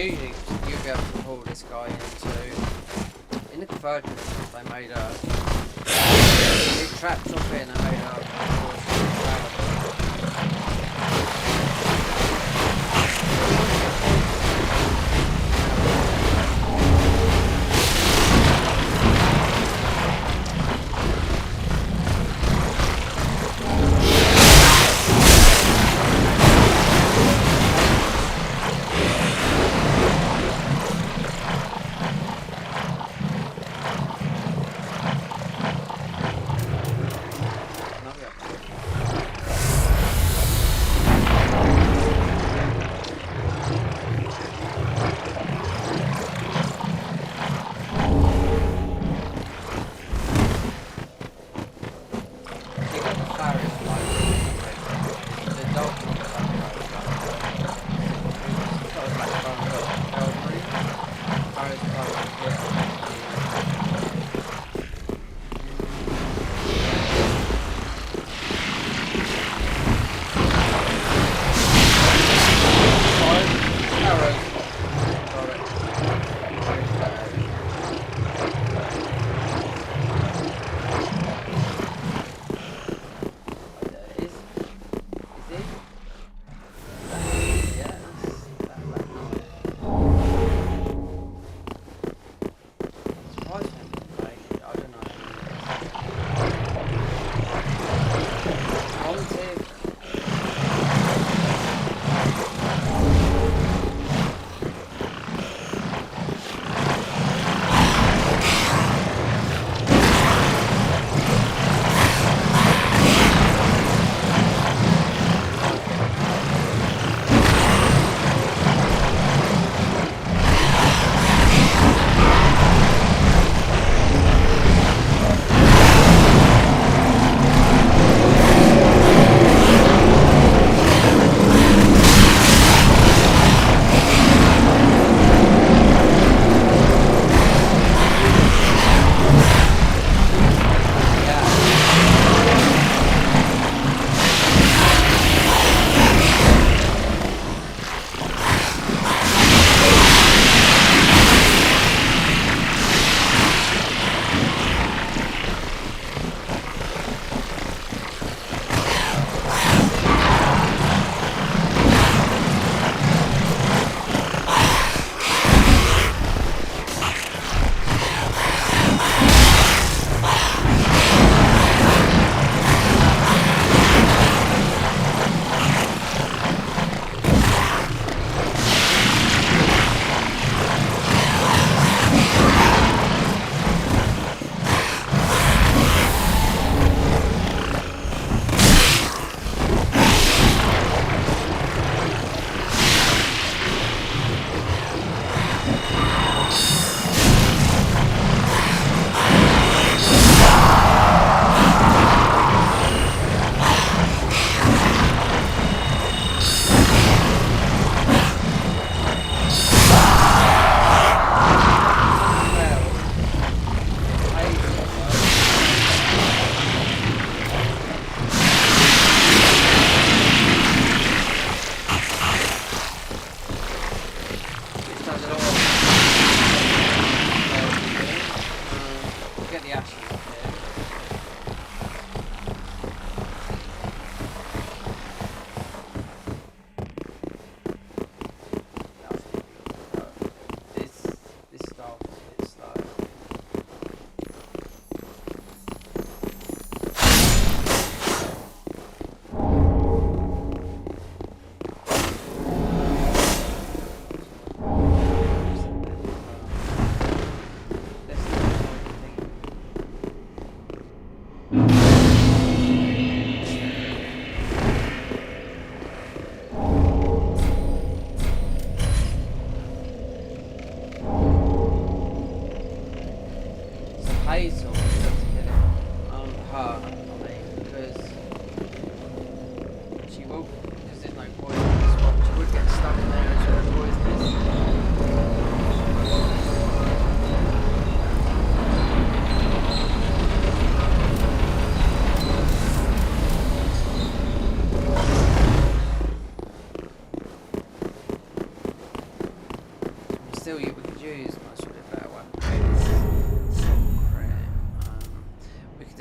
usually you'll be able to pull this guy into. In the conversion, they made a. It trapped off it and they made a.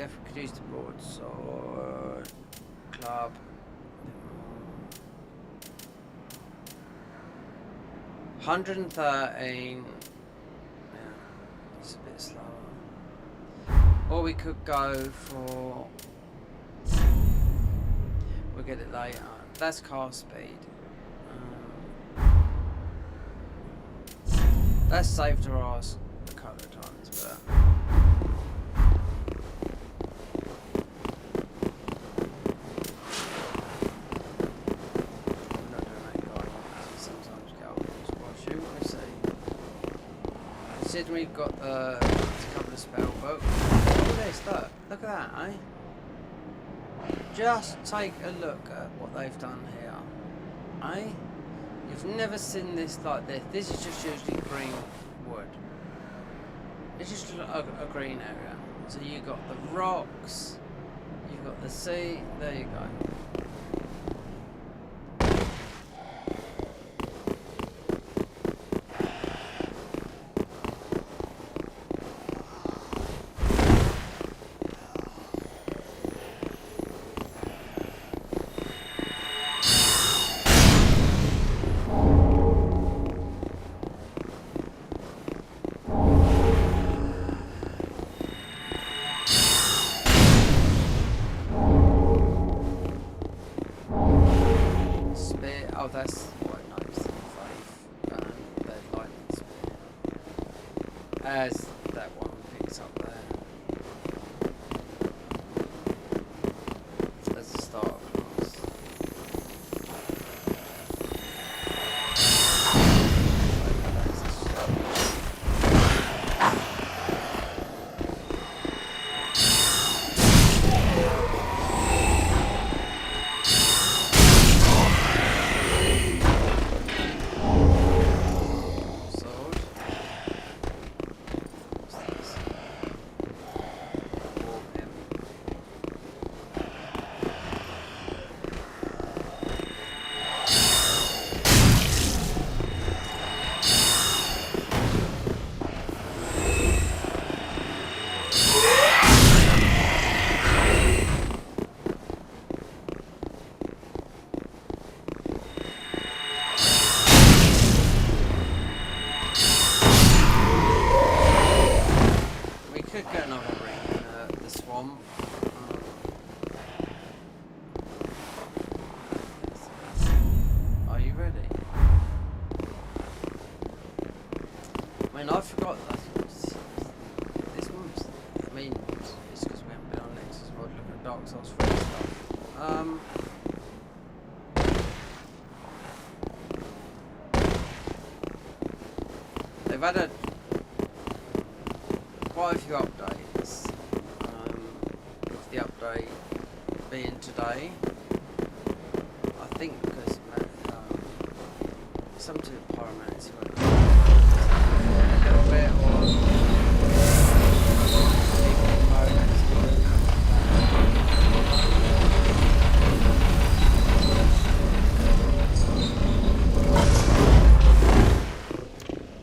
definitely could use the broadsword. Club. 113. Yeah, it's a bit slower. Or we could go for. We'll get it later. That's car speed. That's saved our ass a couple of times, but. Considering we've got a couple of spell books. Look at this, look at that, eh? Just take a look at what they've done here, eh? You've never seen this like this. This is just usually green wood. It's just a green area. So you've got the rocks, you've got the sea, there you go. That's what knows the faith and their lightning spear. As that one picks up there. As a start class. I forgot this one's, I mean, it's because we haven't been on Nexus, we're looking at Dark Souls 3 stuff. They've added quite a few updates, with the update being today. I think because some to the pyromancy went a little bit, or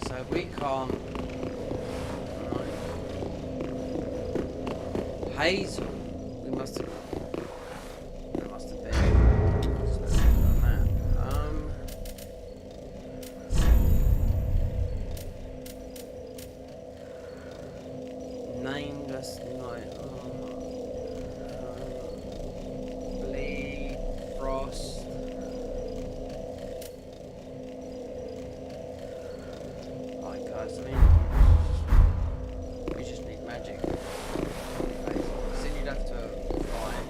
so we can't. Hazel, we must have. There must have been. So, on that. Nameless night. Bleed, frost. Right, guys. I mean, we just need magic. So you'd have to find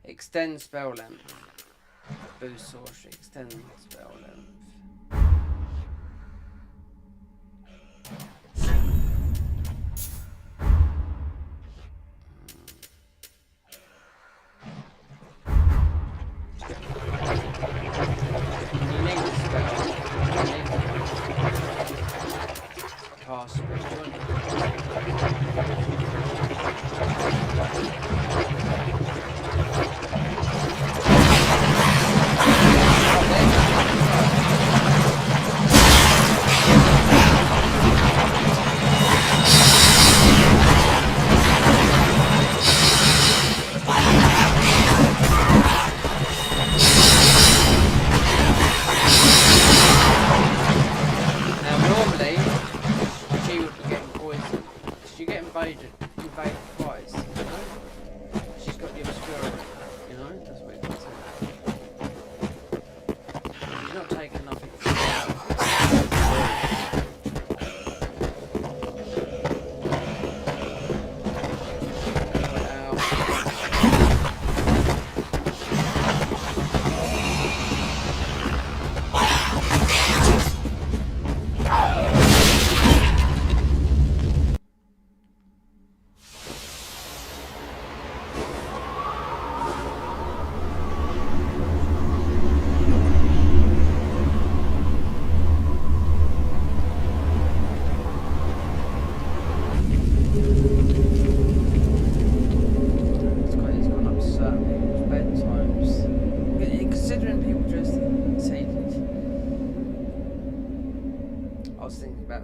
Extend spell length. Boost sorcery. Extend spell length. You need the spell. You need the cast spell. Invaded twice, you know? She's got the obscure, you know? That's what it is. She's not taking nothing.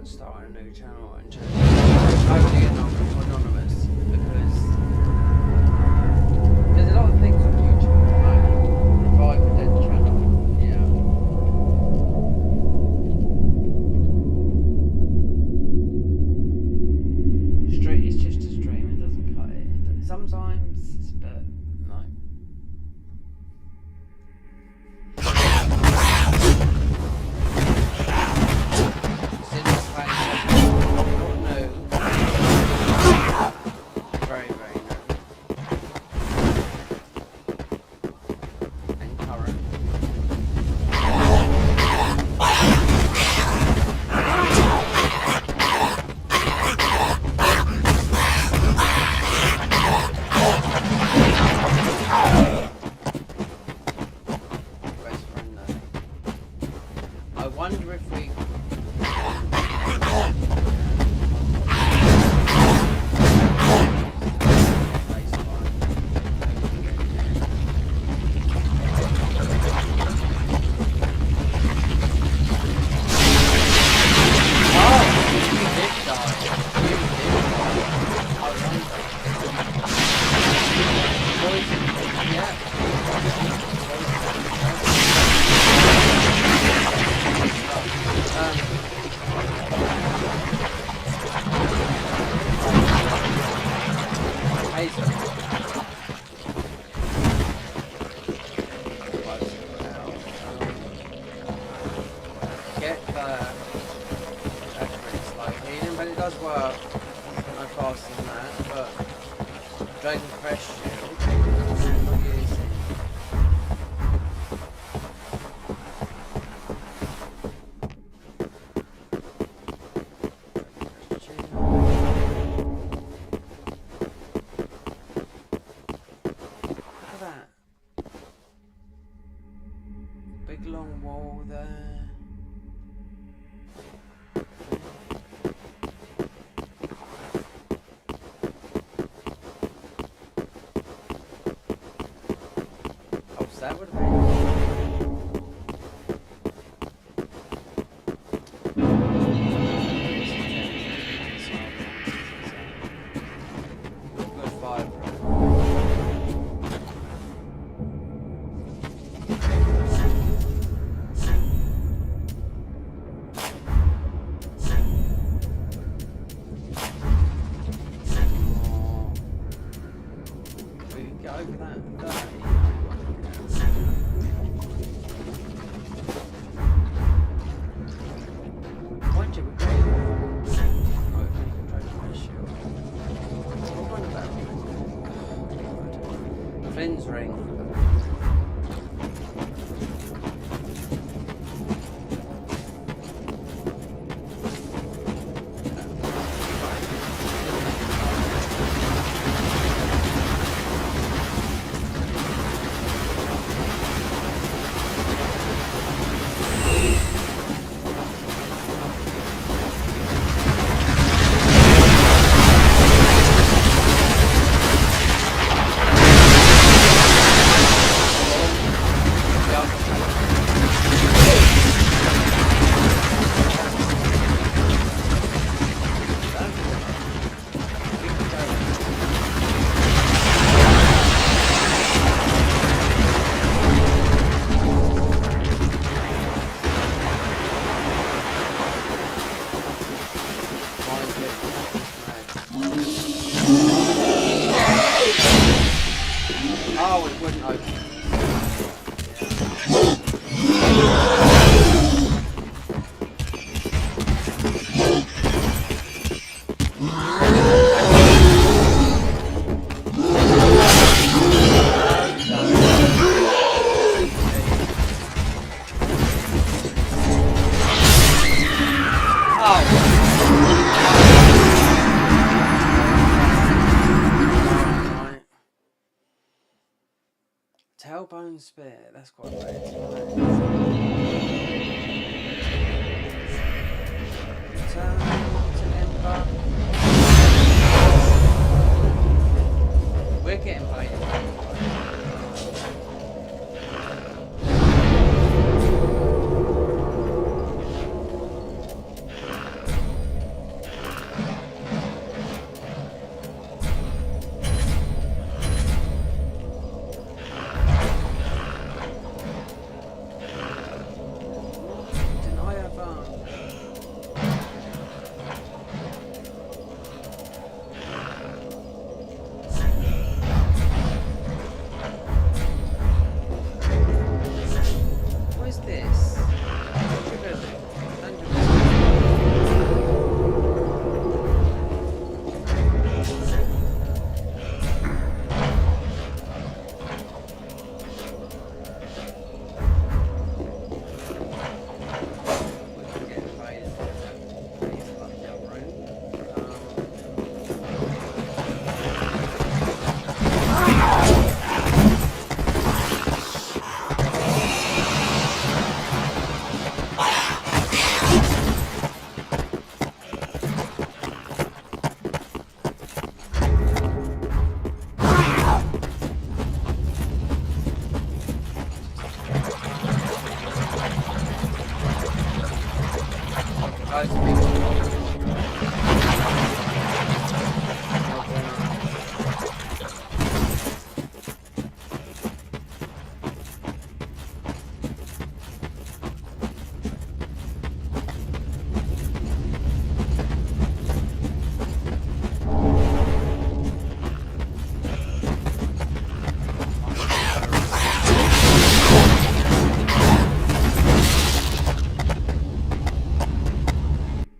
Starting a new channel and just totally anonymous because there's a lot of things on YouTube that revive a dead channel. It's just a stream, it doesn't cut it. Sometimes, but no. that would have been. Good five. We can get over that. Why did we go? Flynn's ring. Oh, it wouldn't open. Tailbone spear, that's quite weird. Return to Ember. We're getting baited.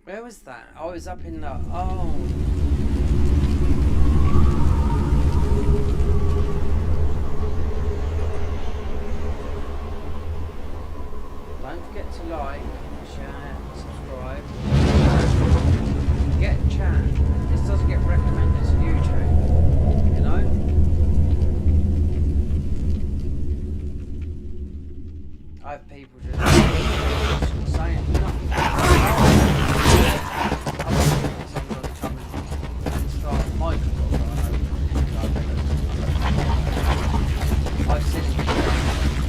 Where was that? Oh, it was up in the... Oh. Don't forget to like, share, subscribe. Get chat. This doesn't get recommended to YouTube. You know? I have people just saying nothing. I've seen it.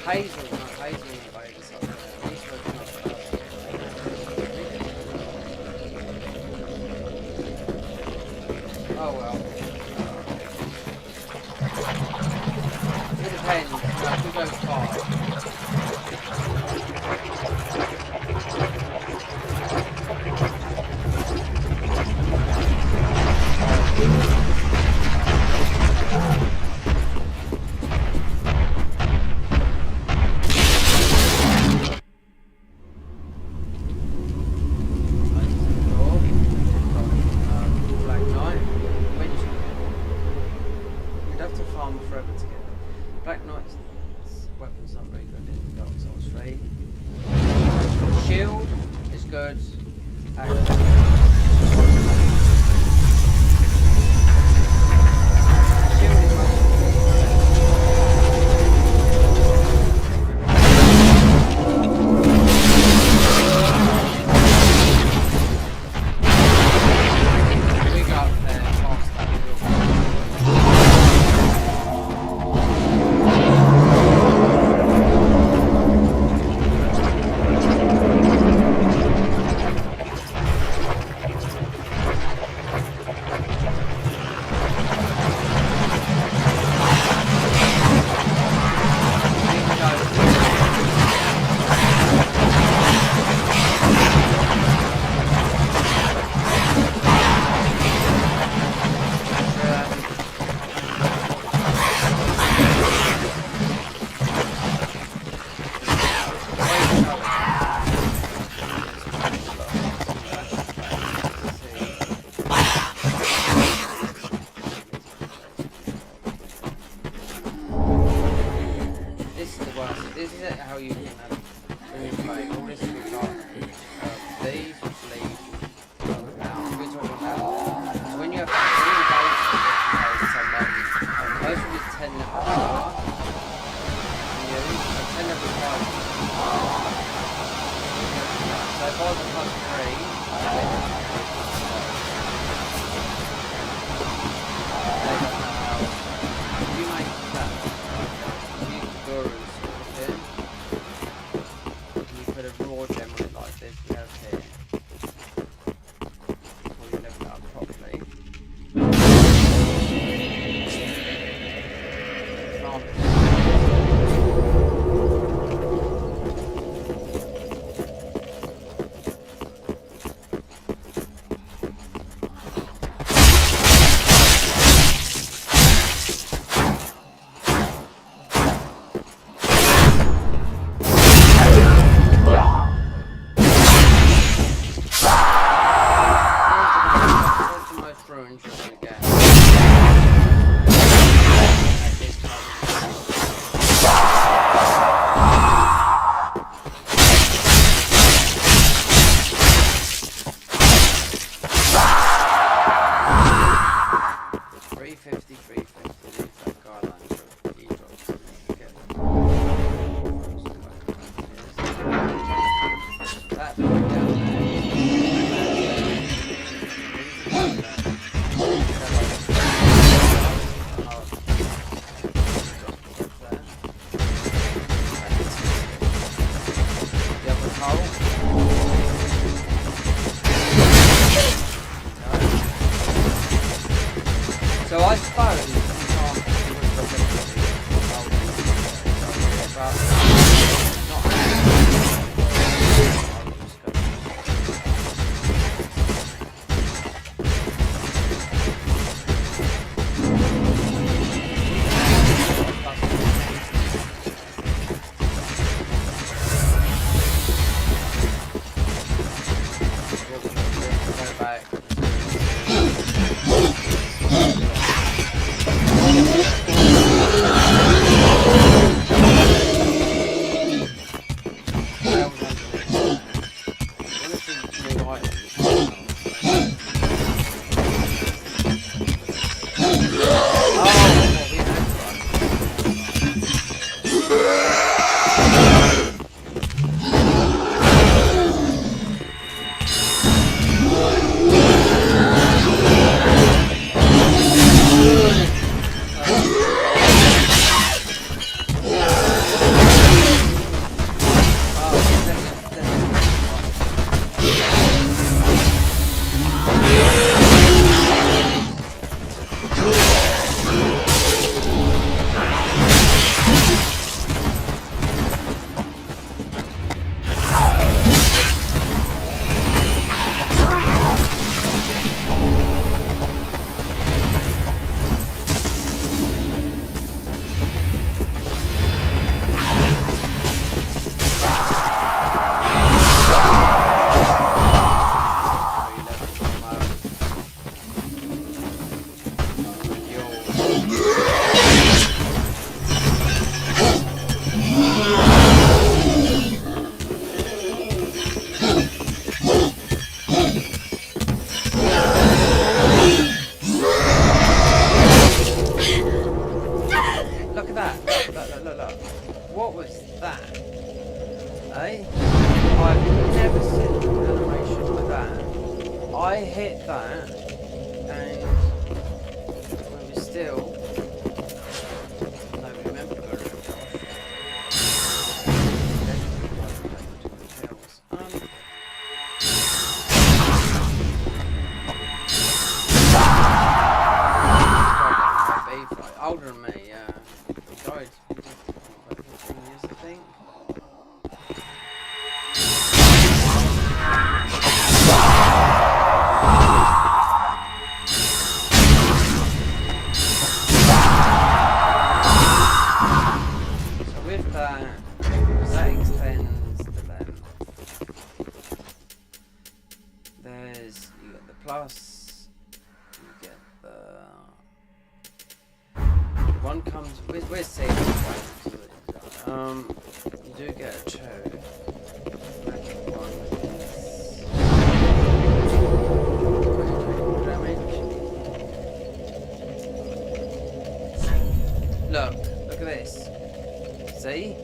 Hazel, not Hazel invaded something. At least we're not oh well. It depends. No, if we go far. So I suppose you can't Look. What was that? Eh? I've never seen an animation like that. I hit that, and we were still. No, remember to go to the older than me, yeah. Died. Years, I think. So with that extends the length. There's you got the plus. You get the one comes we're safe. You do get a 2. Magic 1 damage. Look at this. See?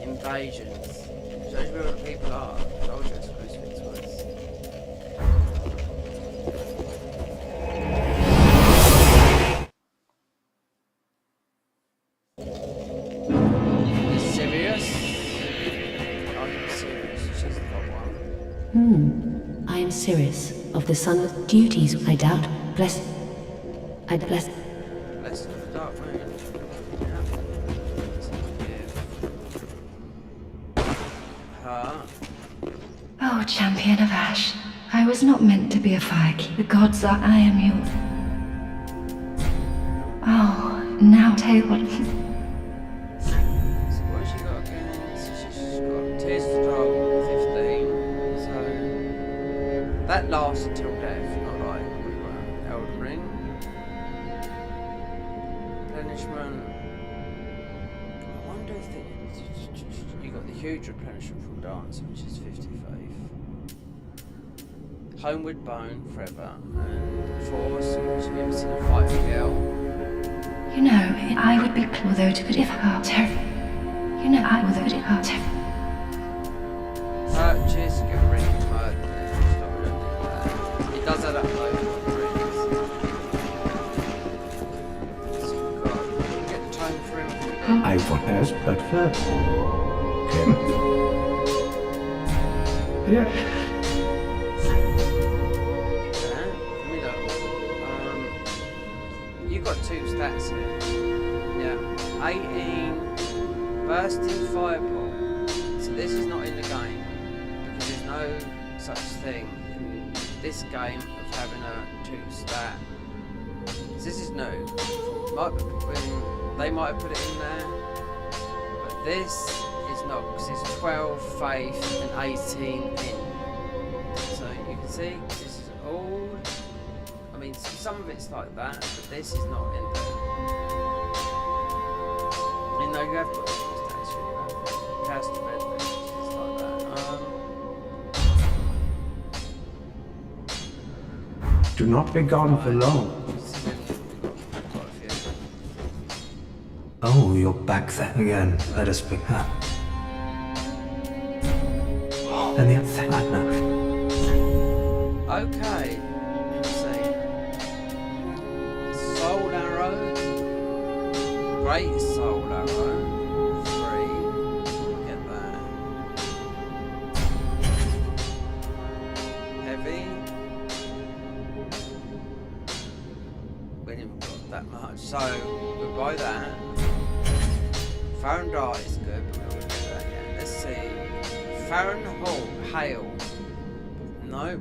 Invasions. Shows you where the people are. Told you it's crucifix was. I am Sirius of the sunless duties, I doubt. Bless. Blessed of the dark moon. Yeah. Oh, champion of Ash. I was not meant to be a firekeeper. The gods are I am yours. Oh, now tell what. So what has she got again? She's got Tears of Dark 15. So that lasts until death, not like we were Elden Ring. Replenishment. I wonder if you got the huge replenishment from Dance, which is 55. Homeward Bone forever, and Force, which you ever seen a fight with Girl. You know, I would be although to put if her terrible. You know, I would put it her terrible. Purchase, get rid of murder. It does add up though. So we've got to get the time for him. I want us, but first. Yes. You've got 2 stats here. Yeah. 18 bursting fireball. So this is not in the game because there's no such thing in this game of having a 2 stat. So this is new. They might have put it in there, but this is not because it's 12 faith and 18 in. So you can see this is all. I mean, some of it's like that, but this is not in there. You know, you have got some stats really bad. Cast of red it's like that. Do not be gone for long. Oh, you're back then again. Let us begin. And the other thing I know. Okay. Let's see. Soul arrow. Great soul arrow. 3. Get that. Heavy. We didn't got that much, so we'll buy that. Farron Dart is good, but we'll do that again. Let's see. Farron Hail. Nope.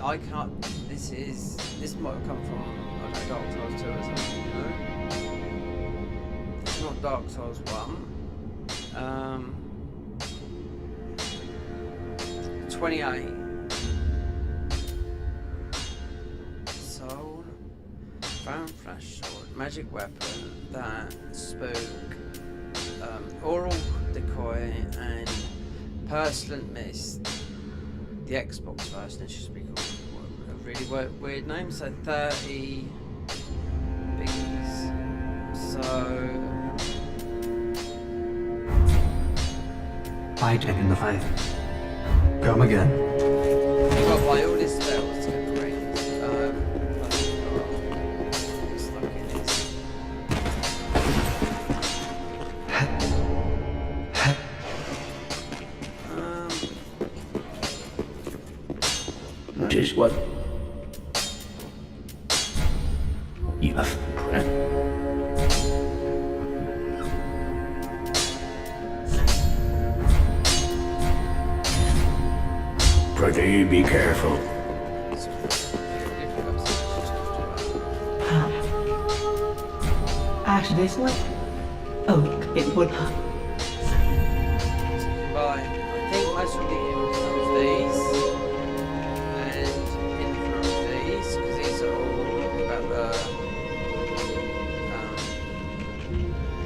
I can't. This might have come from Dark Souls 2 or something, you know? It's not Dark Souls 1. 28. Soul. Farron Flash Sword. Magic weapon. That. Spook. Oral Decoy and Perslant Mist. The Xbox version, it should be called a really weird name. So 30 biggies. So fight in the fight. Come again. You've got to buy all this spells to get the rings. Looks like it is. Just what? You have Pretty be careful. Ash this way? Oh, it would. Right, I think most will be in front of these and in front of these because these are all about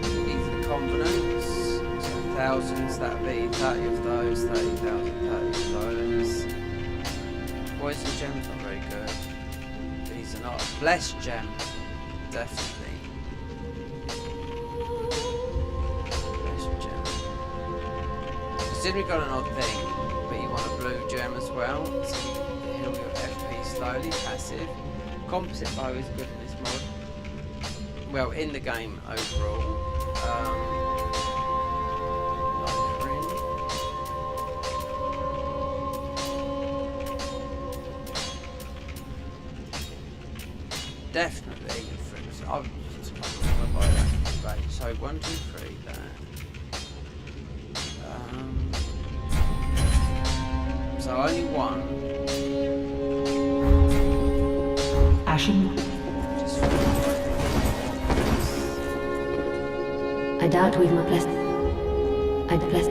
these are the covenants. So thousands, that'd be 30 of those, 30,000, 30 of those. Poison gems are very good. These are not. Blessed gem, definitely. Considering we got an odd thing, but you want a blue gem as well, so you heal your FP slowly, passive. Composite bow is good in this mod. Well, in the game overall. Definitely, I'll buy that. Right, so 1, 2, 3, there. So only one. Ashen. I doubt we've my blessed. I bless.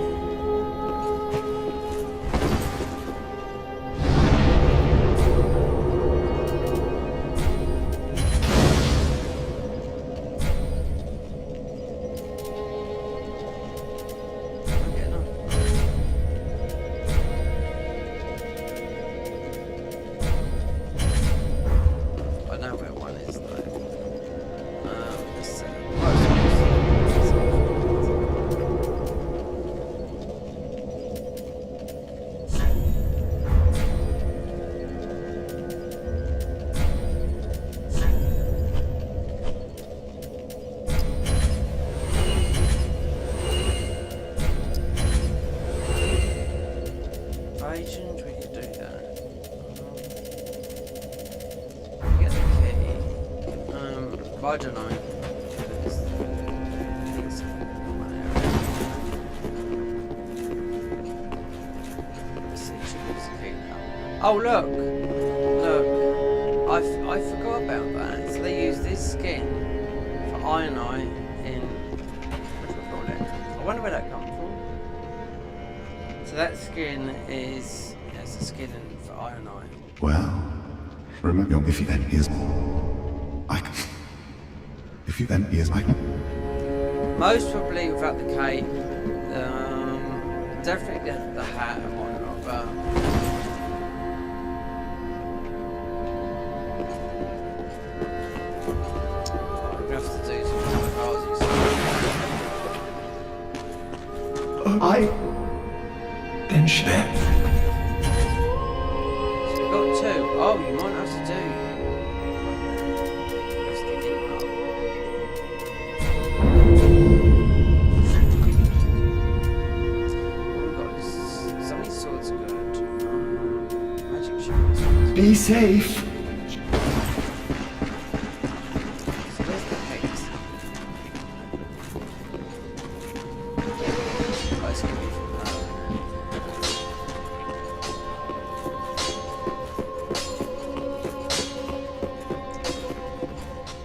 I don't know. Oh look! Look! I forgot about that. So they use this skin for Iron Eye in... what do we call it? I wonder where that comes from. So that skin is... yeah, it's a skin for Iron Eye. Well, remember if you then is icon. If you then is icon. Most probably without the cape. Definitely the hat and whatnot, but... Then share. So we've got two. Oh, you might have to do. Just thinking up. We've got this. So many swords are good. Magic shields. Be safe.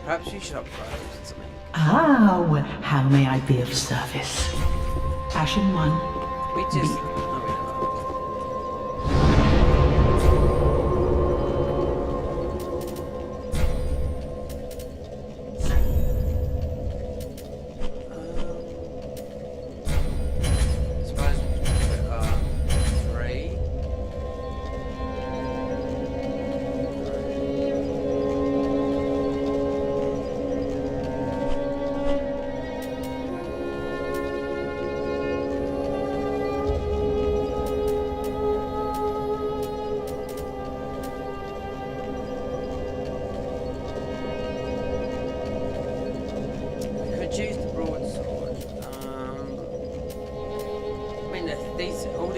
Perhaps you should upgrade something. Ah, well, how may I be of service? Ashen one. We just... no, we never. Suppose we could put 3.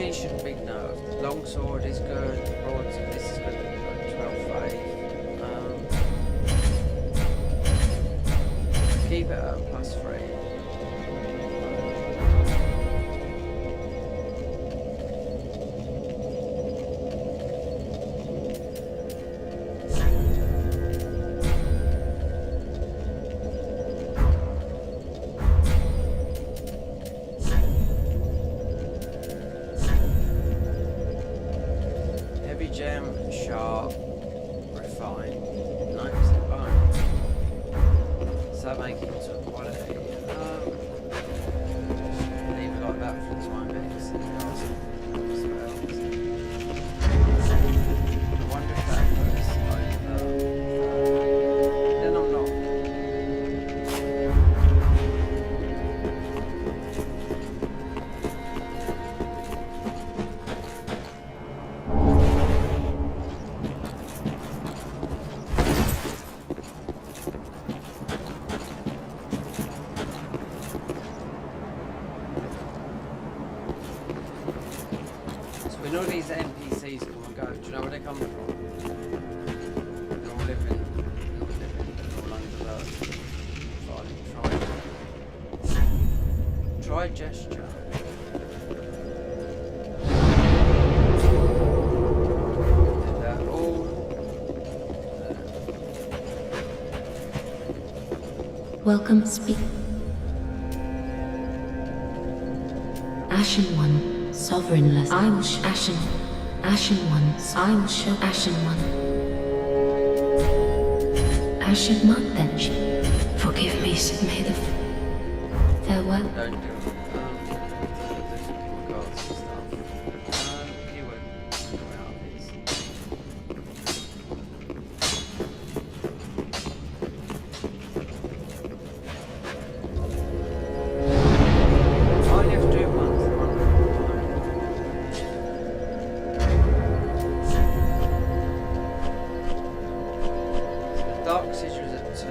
These shouldn't be nerfed. Longsword is good, broadsword, this is good, like 12 faith. Keep it at +3. Gem, sharp, refined, 9% bone. So make it to quality. Leave it like that for the time being. I wonder if that goes over. Then I'm not. We know these NPCs come and go. Do you know where they come from? They're all living, they're all under the try gesture. And they're all Welcome, speak. Ashen One. Sovereignless, I will show Ashen One, I will show Ashen One. Ashen One, then forgive me, may the farewell. don't do it. Gods and stuff. Keyword. Where are these? I only have to do it once. Dark Sigils at 2.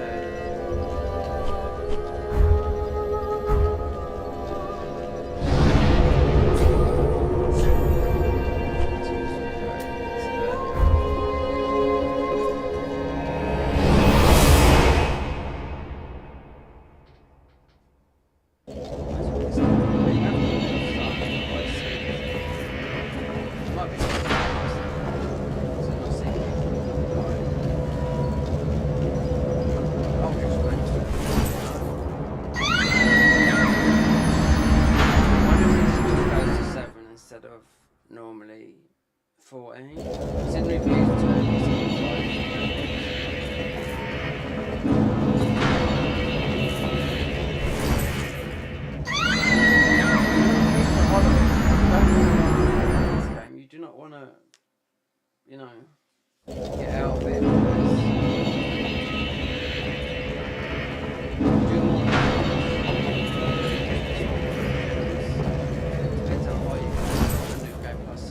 Normally 14. It's in reviews too. You do not want to, you know, get out of it. Do more. Depends on what you can do. Game plus.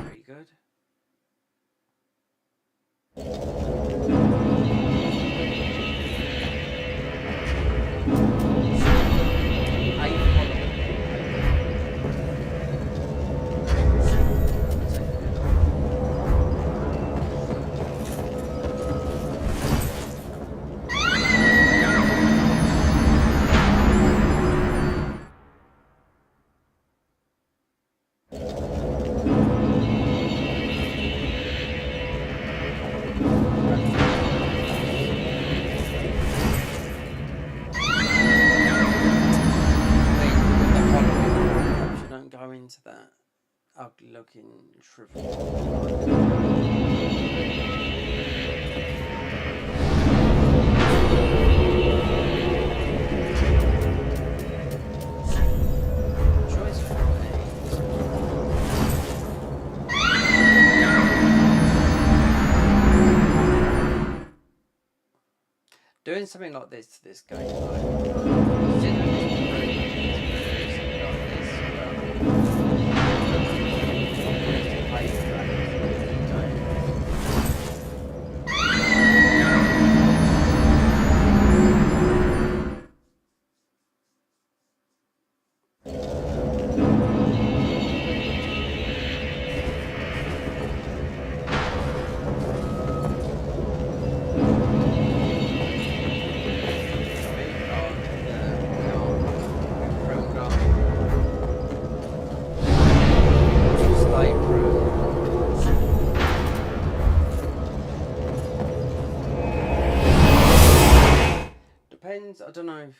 Pretty good. Go into that ugly looking shrivel. Doing something like this to this game, depends. I don't know.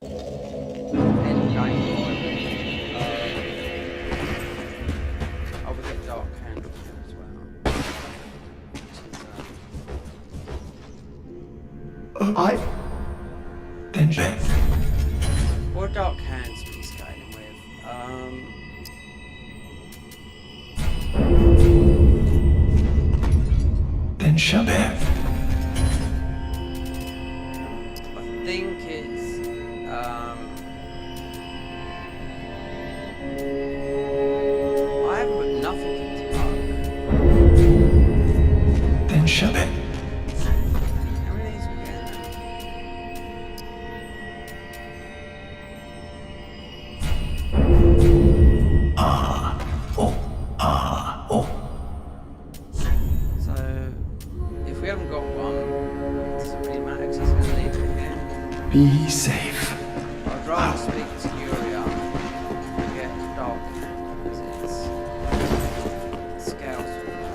End game. I would get dark hand as well. Then check. What dark hands are we scaling with? Then Shabbat. I think it's I haven't put nothing into dark. Then Shabbat. How many of these we get? So if we haven't got one, it doesn't really matter because he's going to leave it again. Be safe. I'd rather speak to Yuria and get dark because it's scales faith.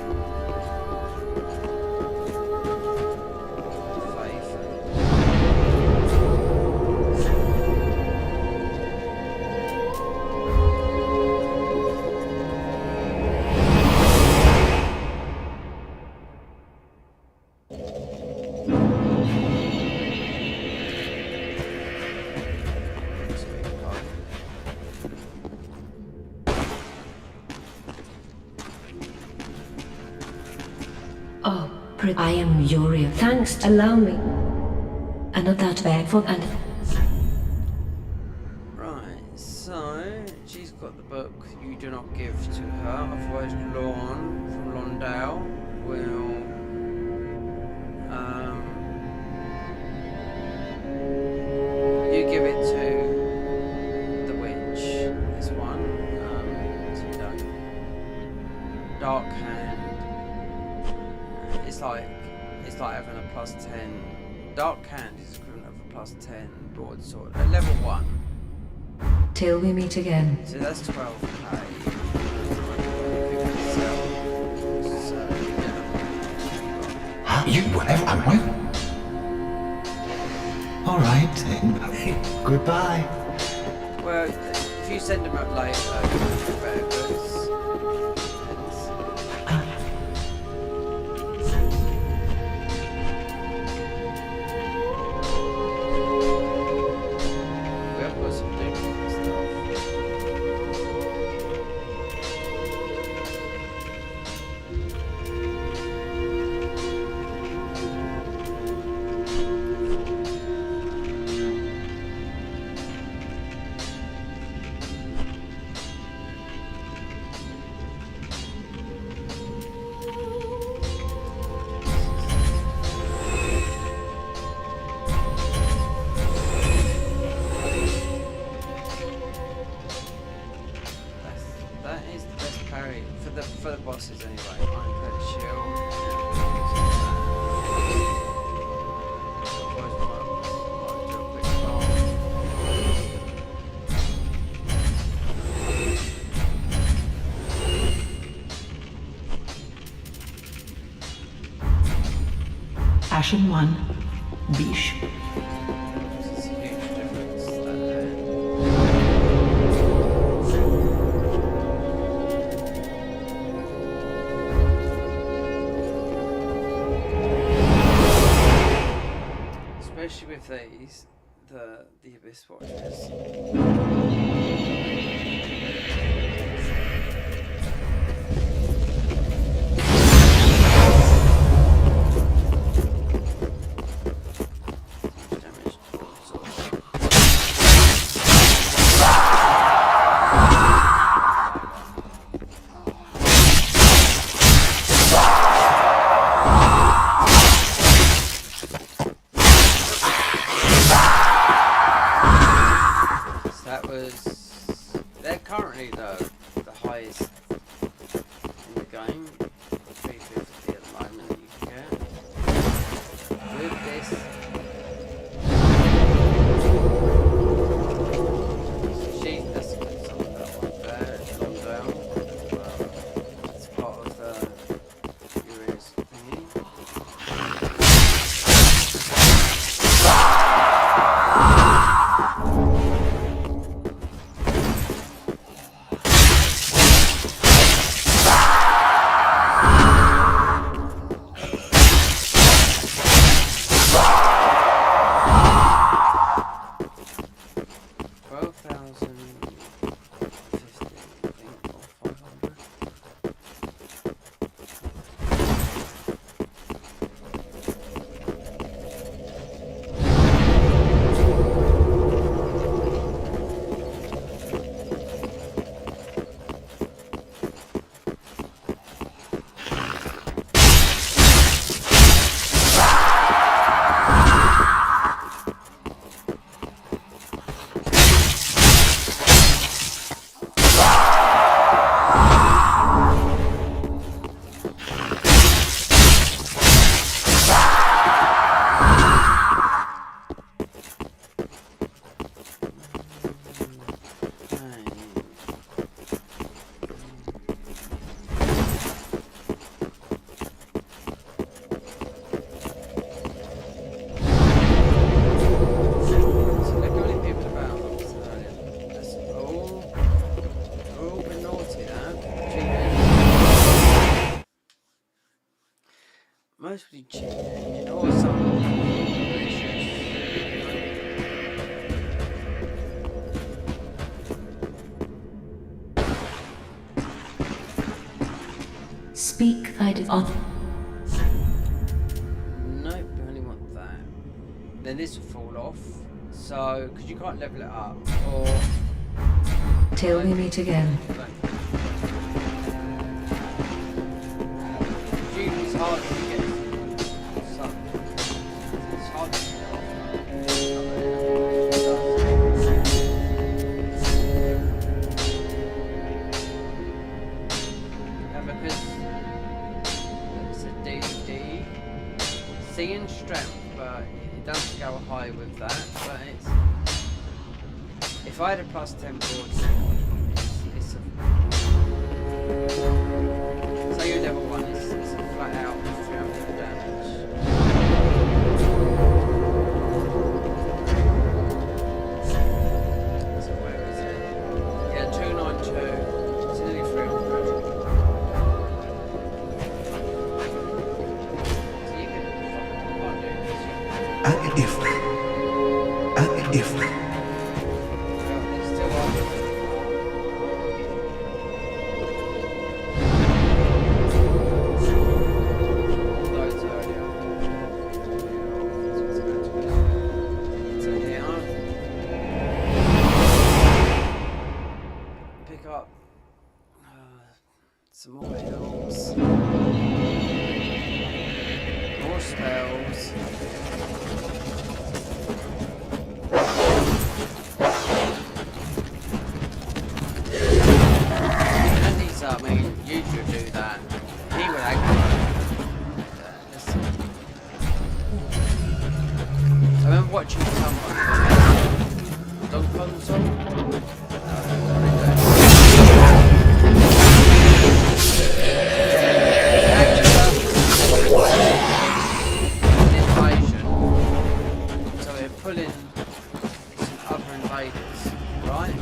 Oh, I am Yuria. Thanks, allow me. And of that bag for and Right, so she's got the book you do not give to her, otherwise Lorne from Londale will you give it to the witch, this one, so you don't. Dark hand. It's like having a +10. Dark hand is equivalent of a +10 broadsword at level 1. till we meet again. So that's 12k. So yeah. You whatever I want. All right then. Goodbye. Well, if you send them out later, you'll better goods. We have got some different stuff. That is the best parry for the bosses anyway. Unclear shield. Always works. I'll do a quick start. Ashen 1, Bish. This is a huge difference. Especially with these, the Abyss Watchers. Damage. That was. They're currently the highest in the game. 350 at the moment that you can get. With this. That's a good song, that one there. It's gone down. It's part of the Furious thingy. actually cheating or something malicious. Speak thy on. Nope, we only want that. Then this will fall off. So, because you can't level it up, or Till we meet again. It's hard to get. So, it's hard to get off. And because it's a DD, C in strength, but it doesn't go high with that. But it's if I had a plus 10 board sword, it's a say you're level 1, it's a flat out 300 damage. So where is it? Yeah, 292. It's nearly 300. So you can can't do this. If Well, it's still on. Loads earlier. So here, pick up some more heals, more spells. And these, I mean, you should do that. He would aggravate. I remember watching someone dog console. So they're pulling some other invaders, right?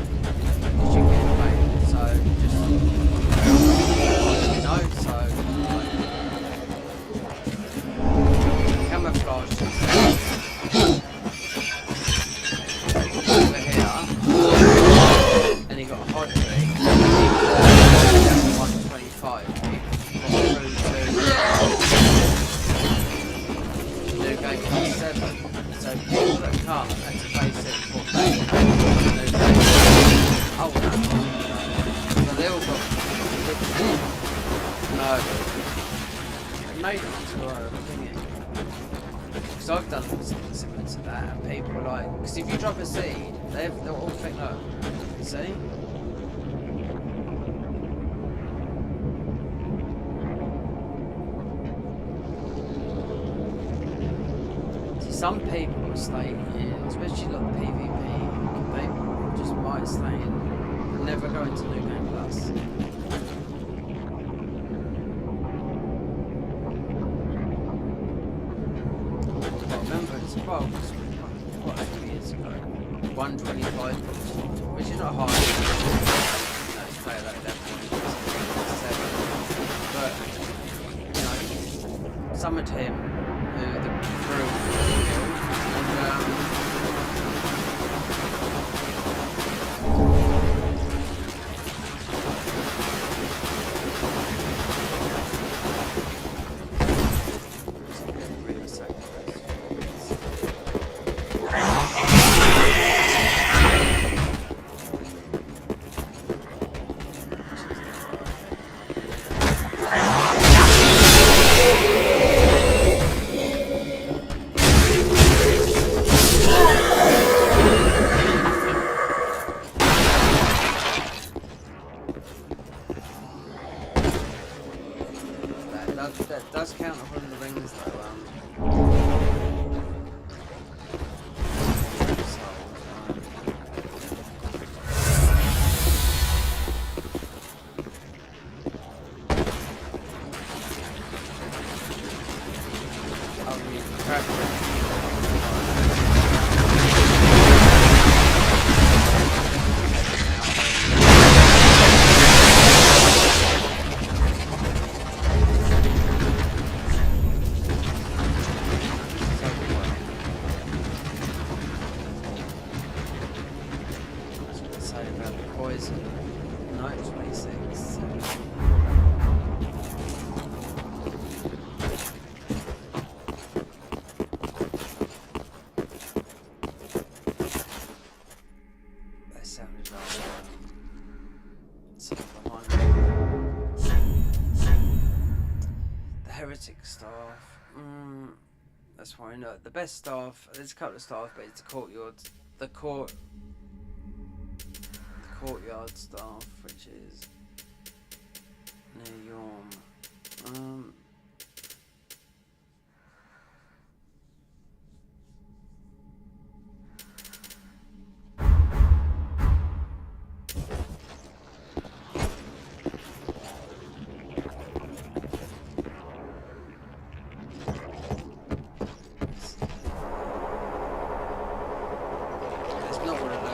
Because you get invaded, so just so camouflage yourself over here, and you got a hot tree, 125, new game plus 7, so people that come and to play 7 for new game. Oh no. So they all got no. It made it to a thingy. Because I've done something similar to that, and people are like, because if you drop a seed, they'll all think, no. See? Some people will stay in, especially like PvP, they just might stay in and never go into New Game Plus. I remember it's quite a few years ago, 125, which is not high. Let's play that level 7. But, you know, summoned him, who the crew Poison. No, 26. That sounded like something behind me. The Heretic Staff. That's probably not the best staff. There's a couple of staff, but it's the courtyard. The courtyard staff, which is near Yorm. It's not one of those.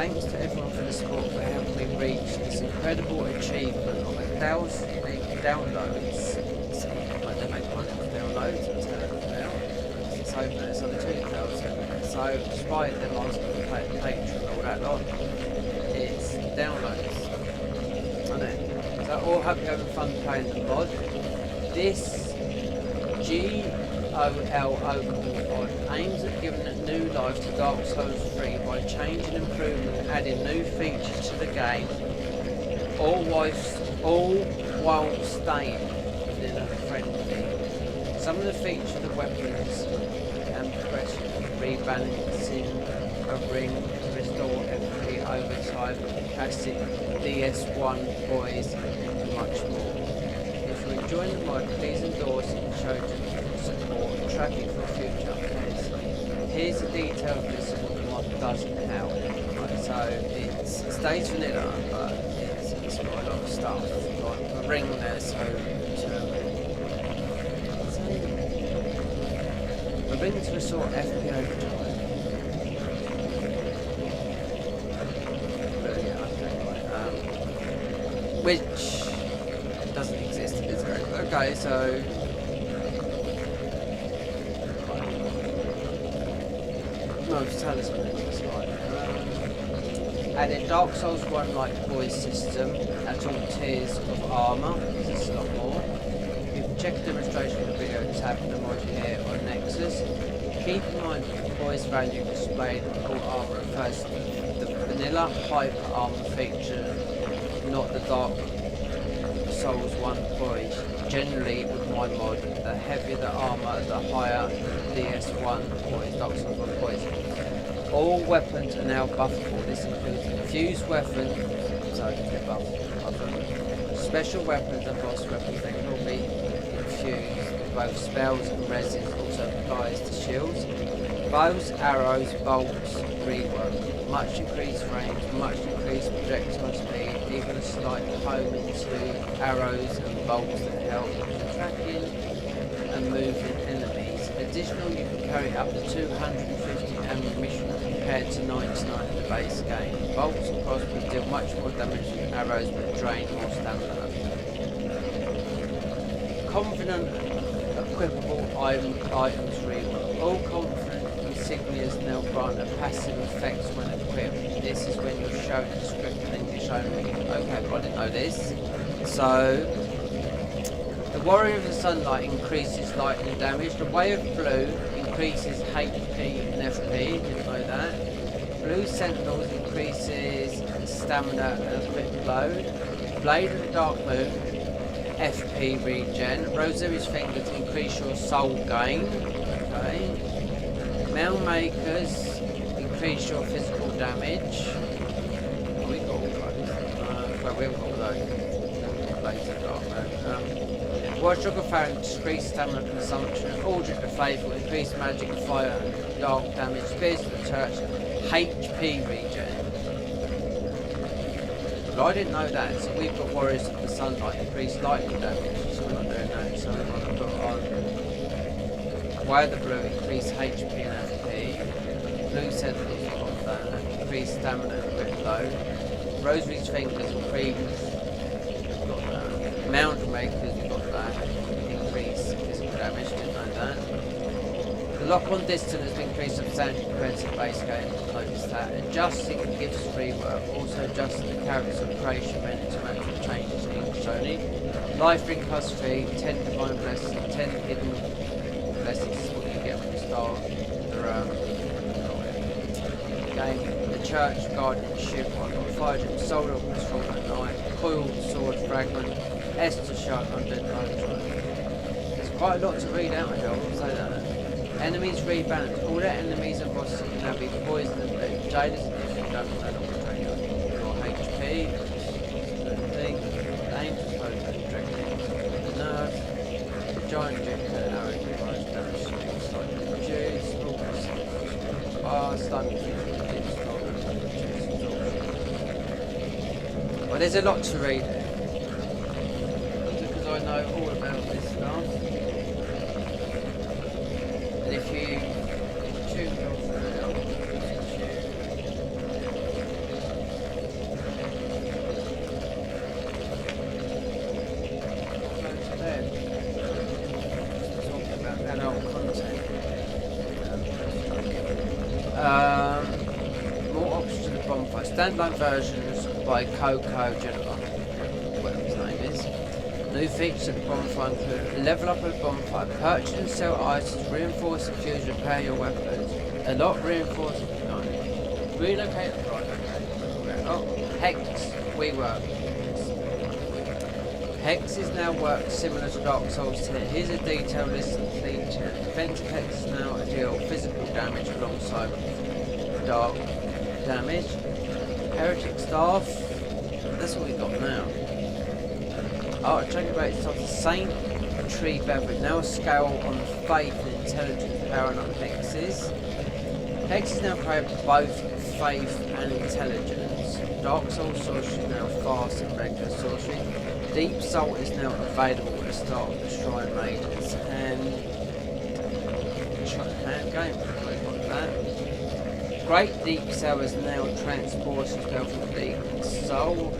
Thanks to everyone for the support for helping me reach this incredible achievement of 1,000 downloads. Like they make money off downloads, it turns out. It's open, it's only 2,000. So despite them asking to pay Patreon and all that lot, it's downloads. Isn't it? So all hope you're having fun playing the mod. This QoL Overhaul aims at giving a new life to Dark Souls 3 by changing, improving and adding new features to the game, all while staying within a friendly. Some of the features of the weapons and progression, rebalancing a ring to restore FP over time, classic DS1 Poise and much more. If you're enjoying the mod, please endorse it and show support and track it for future updates. Here's a detailed list of what the mod doesn't help. Right, so it stays vanilla, but it's got a lot of stuff. Like the ring there, so the ring to restore FP over time. Which doesn't exist, is there? Okay, so no, it's talisman, it's like added Dark Souls 1 like Poise system at all tiers of armour. This is a lot more. You can check the demonstration of the video tab in the mod here on Nexus. Keep in mind that the Poise value displayed on all armour refers to the vanilla hyper-armour feature, not the Dark Souls 1 Poise. Generally, with my mod, the heavier the armour, the higher DS1 Poise, Dark Souls 1 Poise. All weapons are now buffable. This includes infused weapons, so you get buffed. Special weapons and boss weapons, they can all be infused with both spells and resins, also applies to shields. Bows, arrows, bolts, rework. much increased range, much increased projectile speed, even a slight home into arrows and bolts that help with tracking and moving enemies. Additionally, you can carry up to 250 ammunition compared to 99 in the base game. Bolts and crossbows deal much more damage than arrows but drain more stamina. Confident equipable items rework. All confident insignias now grant a passive effect when equipped. This is when you're shown the script in English only. Okay, I didn't know this. So, the Warrior of the Sunlight increases lightning damage. The Way of Blue increases HP and FP. Didn't know that. Blue Sentinels increases stamina and quick load. Blade of the Dark Moon, FP regen. Rosary's Fingers increase your soul gain. Okay. Mail Makers increase your physical damage. Oh, we got all those. Well, we haven't got those. Blades of the Dark Moon. Watchdog of Pharaoh increased stamina consumption. Aldrich the Faithful increased magic, fire, and dark damage. Spears of the Church, HP regen. But I didn't know that, so we've got Warriors of the Sunlight, increased lightning damage, so we're not doing that, so we're going to put on Way of the Blue, increased HP and FP, Blue Sentinels got that, increased stamina and quick load, Rosary's Fingers increased, got that, Mountain Makers got that, increased physical damage, didn't know that. The lock-on distance has been increased substantially compared to the base game, notice that. Adjusting gives rework, also adjusting the character's creation menu to match the changes in English only. Life ring plus 3, 10 divine blessings, 10 hidden blessings is what you get when you start the game. The Church, Guardianship, I've got Fire Gem, Soul of Control at Night, Coiled Sword Fragment, Esther Shark, Undead Hunter. There's quite a lot to read out here, I will say that. Enemies rebalance. All their enemies and bosses can now be poisoned and blue. Jailers and if you don't know what to your HP. Dangerous Potion, Nerve. Giant Jetcut, Arrow, Device, Damage, Slight Reduce, Stun, Well, there's a lot to read here. Because I know all about this stuff. And if you choose your through, talking about adult content. More options to the bonfire. Standalone versions by Coco Jennifer, whatever his name is. New features at the bonfire include level up at the bonfire, purchase and sell items, reinforce the fuse, repair your weapons, a lot reinforce, no, relocate, right, okay. Oh, Hex, we work. Hex is now worked similar to Dark Souls 10. Here's a detailed list of features. Defensive Hex is now a deal physical damage alongside dark damage. Heretic Staff, that's what we got now. Oh, check about itself. The Saint Tree Beverage, now a scale on faith and intelligence, power up hexes. Hex is now played both faith and intelligence. Dark Soul Sorcery is now fast and regular sorcery. Deep Salt is now available at the start of the Shrine Mages and hand game. Like that. Great Deep Cell is now transported spell from Deep Soul.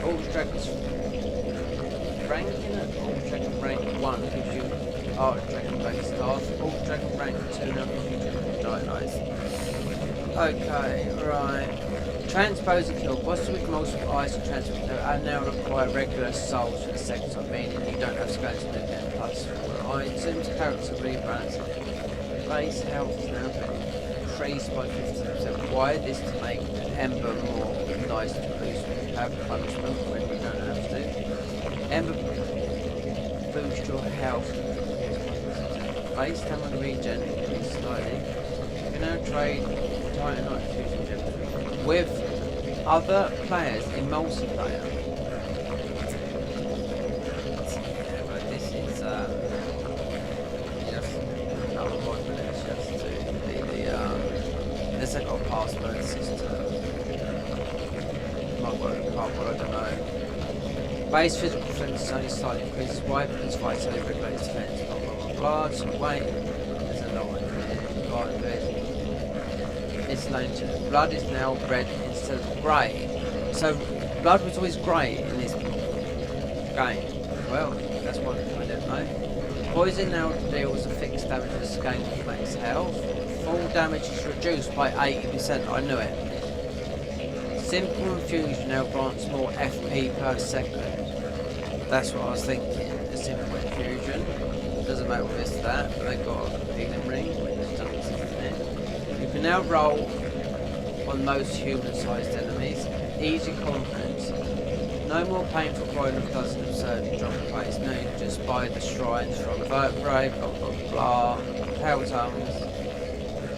All Dragons rank in it. All Dragon rank 1 gives you Art Dragon base staff. All Dragon rank 2 now gives you Dialyze. Okay, right. Transpose and kill. Bosses with multiple eyes and transpose now require regular souls for the second time, meaning you don't have scales to do that. Plus 4 items, character rebalance. Base health is now increased by 50%. Why? This to make Ember more nice to boost have punishment when you don't have to. Ember boost your health. Base stamina regen increase slightly. You can now trade Titanite fusion gems with other players in multiplayer. Yeah, but this is just another 5 minutes just to be the unless I got a password system. work, can't work, I don't know. Base physical defense is only slightly increases weapons, fights over regulates defense, blah blah blah blah. So wait, there's a lot in here. Right, it's lantern. Blood is now red instead of grey. So blood was always grey in this game. Well, that's one thing I don't know. Poison now deals a fixed damage as gain of max health. Full damage is reduced by 80%. I knew it. Simple infusion now grants more FP per second. That's what I was thinking. A simple infusion. Doesn't matter what it's that, but they've got a healing ring, which doesn't exist in it. You can now roll on most human-sized enemies. Easy confidence. No more painful coil of dozens of surgery drop place. No, you can just buy the shrines from vertebrae, blah blah blah. Hell tongues.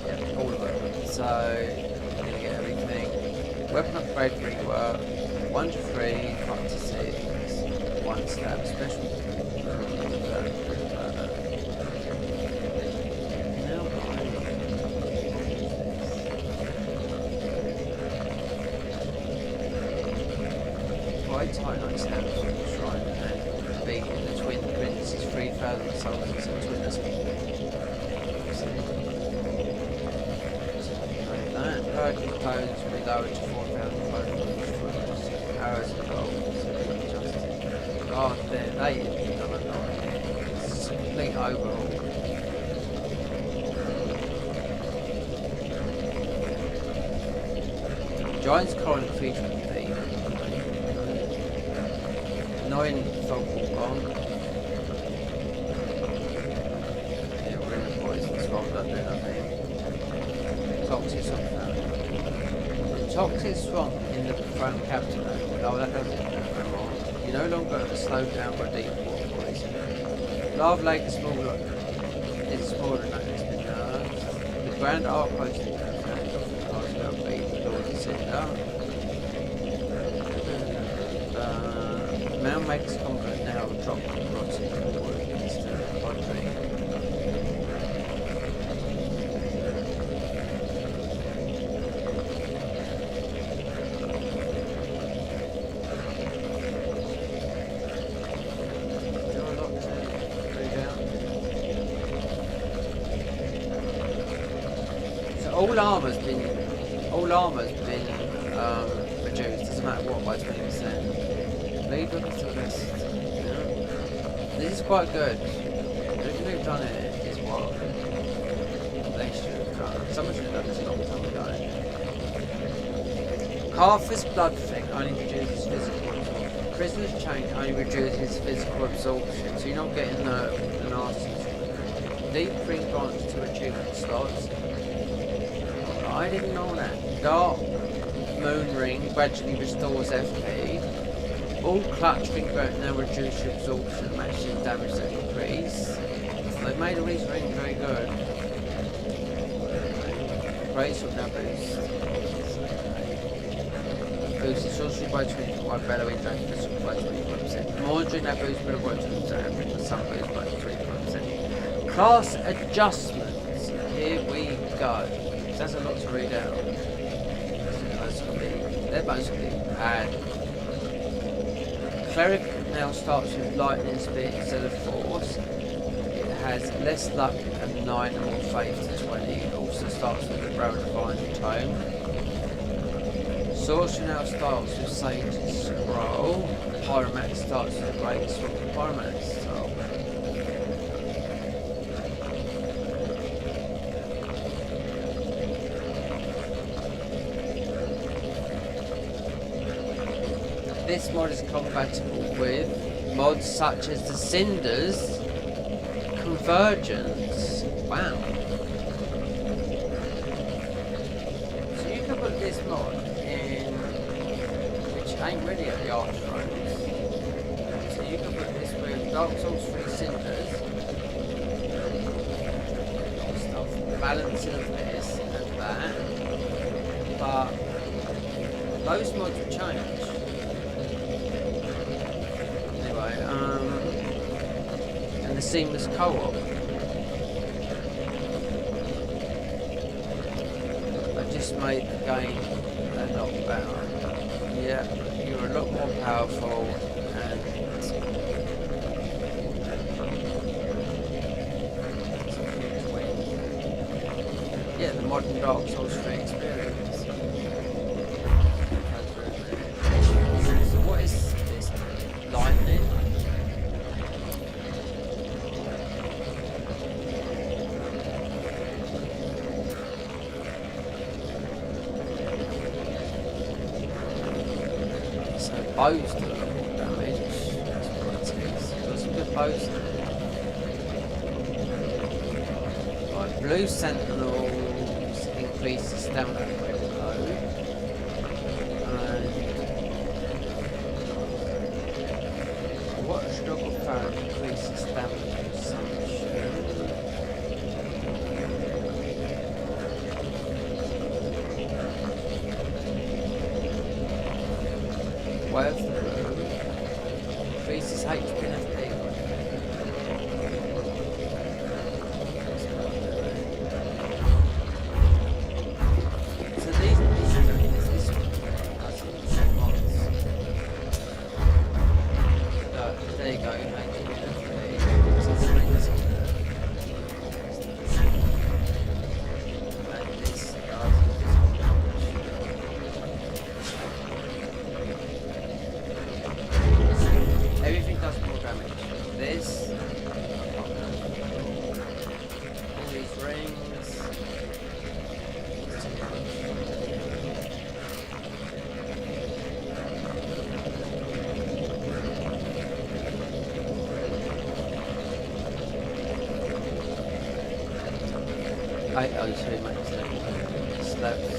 Yeah, all of them. So you're gonna get everything. Weapon upgrade rework. 1 to 3, 5 to 6. 1 stab special. Titanite stab shrine and beating the twin princes 3,000 souls and twin us. Like that. Perk components will be lowered to 4,500 arrows of gold. God, they have done a lot here. It's a complete overhaul. Giant's current feature complete. 9 focal gone. Yeah, we're in the poison swamp, don't do nothing. Toxic swamp now. Toxic swamp in the front capital. Oh, that doesn't go wrong. You no longer slowed down by deep water poison. Lava Lake is smaller. It's smaller than that. It's been nerfed. The Grand Arc poison is nerfed. I'll beat the Lord of Cinder. Mount makes combat now drop rods into the water against the pottery. There are a lot to read out. So all armour's been reduced, doesn't matter what, by 20%. Lead looking to the rest. Yeah. This is quite good. Everything they've done in it is what they should have done. Someone should have done this a long time ago. Carthus blood thing only reduces physical absorption. Prisoner's chain only reduces physical absorption, so you're not getting the nasty. Deep ring grants to achievement slots. I didn't know that. Dark moon ring gradually restores FP. All clutch ring burnt now reduce your absorption, matching damage that increase. So they've made all these rings very good. Raise will now boost. Boost the sorcery by 25, bellowing damage by 25%. Monitoring that boost by 20%, bring the sun boost by 25%. Class adjustments. Here we go. That's a lot to read out. They're mostly bad. Cleric now starts with lightning speed instead of force. It has less luck and 9 and more faith to 20. It also starts with the Brown Divine Tome. Sorcerer now starts with Sage's Scroll. Pyromancer starts with the Great Sword of Pyromancer. This mod is compatible with mods such as the Cinders, Convergence. Wow. So you can put this mod in, which ain't really at the Archroads. So you can put this with Dark Souls 3 Cinders, stuff, balancing of this and that, but those mods will change. And the seamless co-op. I just made the game a lot better. Yeah. powerful and yeah, the modern Dark Souls 3 experience. So what is this? Lightning? So bows do a lot more damage. That's what it is. Got some good bows there. Right, blue sentinels increases stamina when low. And what struggle power increases stamina consumption. Where's the blue? Increases HP and FP. So these are this one. That's mods. There you go, HP and FP. So things. And this does. Everything does more damage. This, all these rings. I also makes them slopes.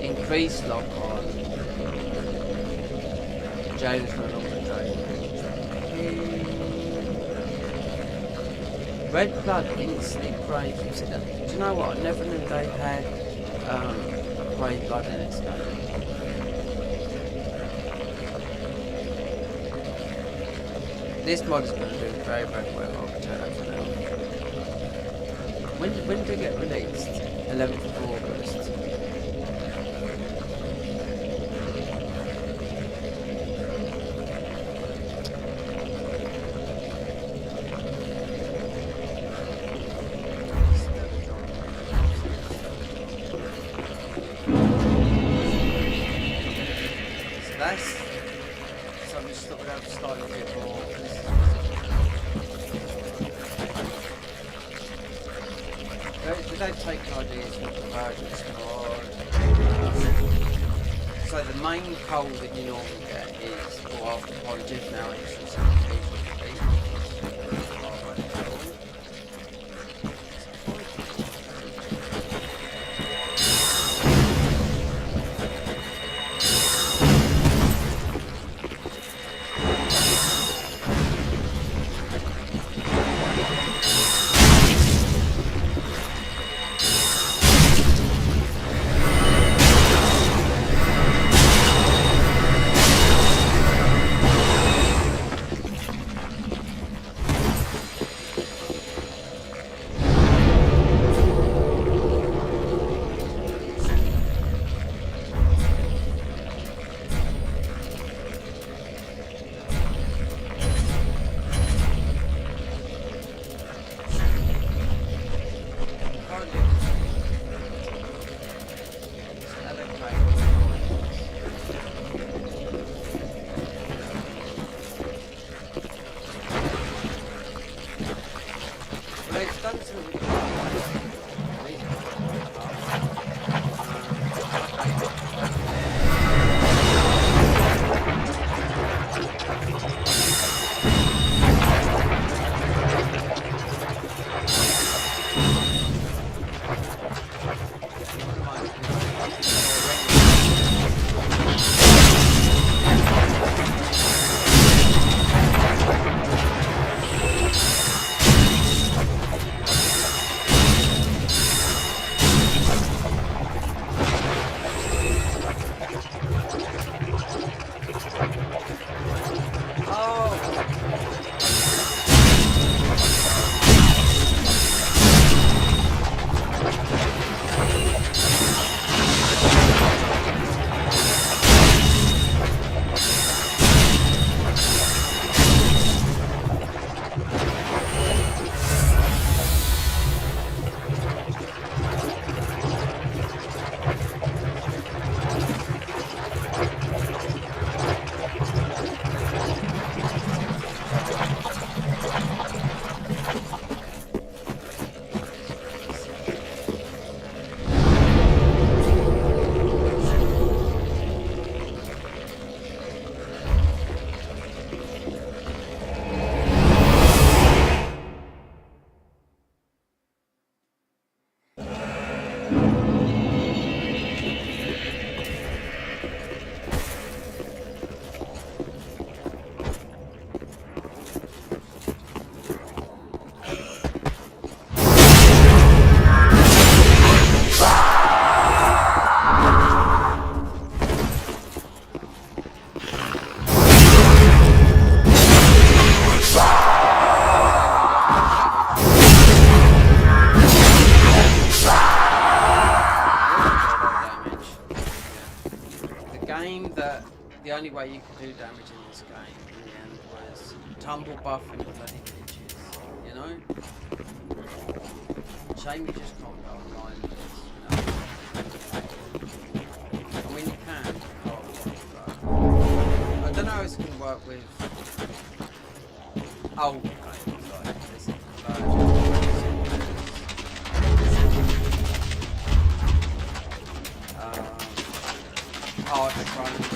Increase lock on. James no longer James. Red blood instantly grey. Do you know what? I never knew they had grey blood in this game. This mod is going to do very, very well. I'll turn that for now. When did it get released? 11th of August. So I'm just looking at starting a bit more. They don't take ideas from the versions so the main coal that you normally get is, or after apologies now, it's just the only way you could do damage in this game in the end was tumble buffing the bloody bitches, you know? Shame you just can't go online with this, you know? I mean, you can, but I don't know how it's going to work with old games like this. Hard runs.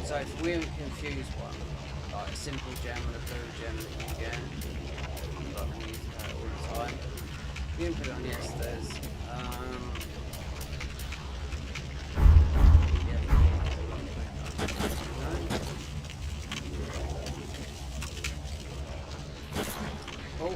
So if we infuse one, like a simple gem and a blue gem that you get, like we use that all the time, you can put it on the esters. Oh.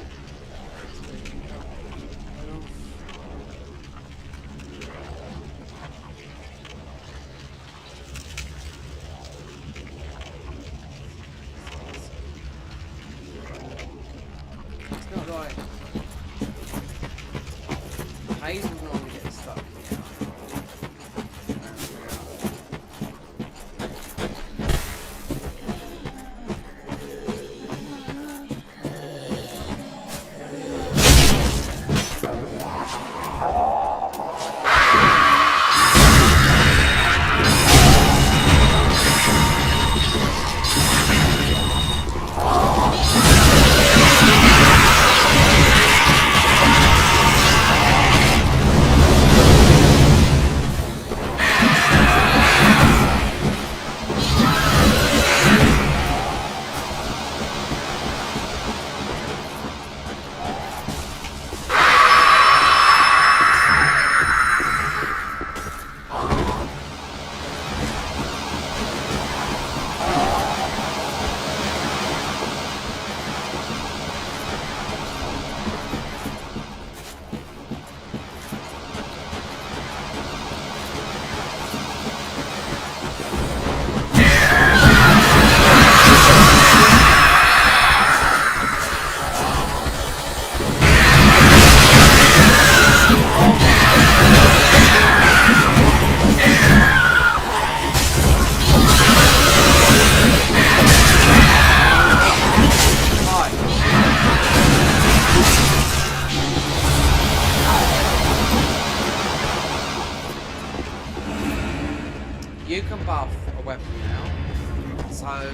Hazel's normally getting stuck. you can buff a weapon now. So.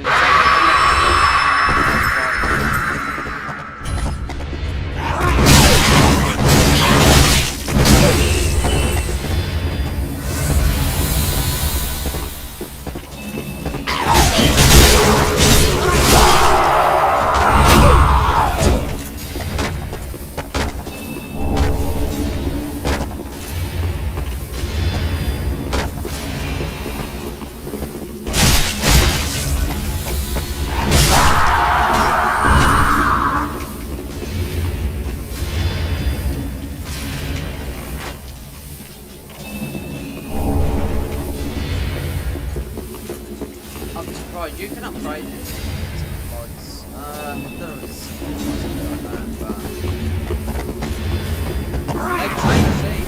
You can upgrade it. Mods. I don't know if it's something like that, but they've changed it.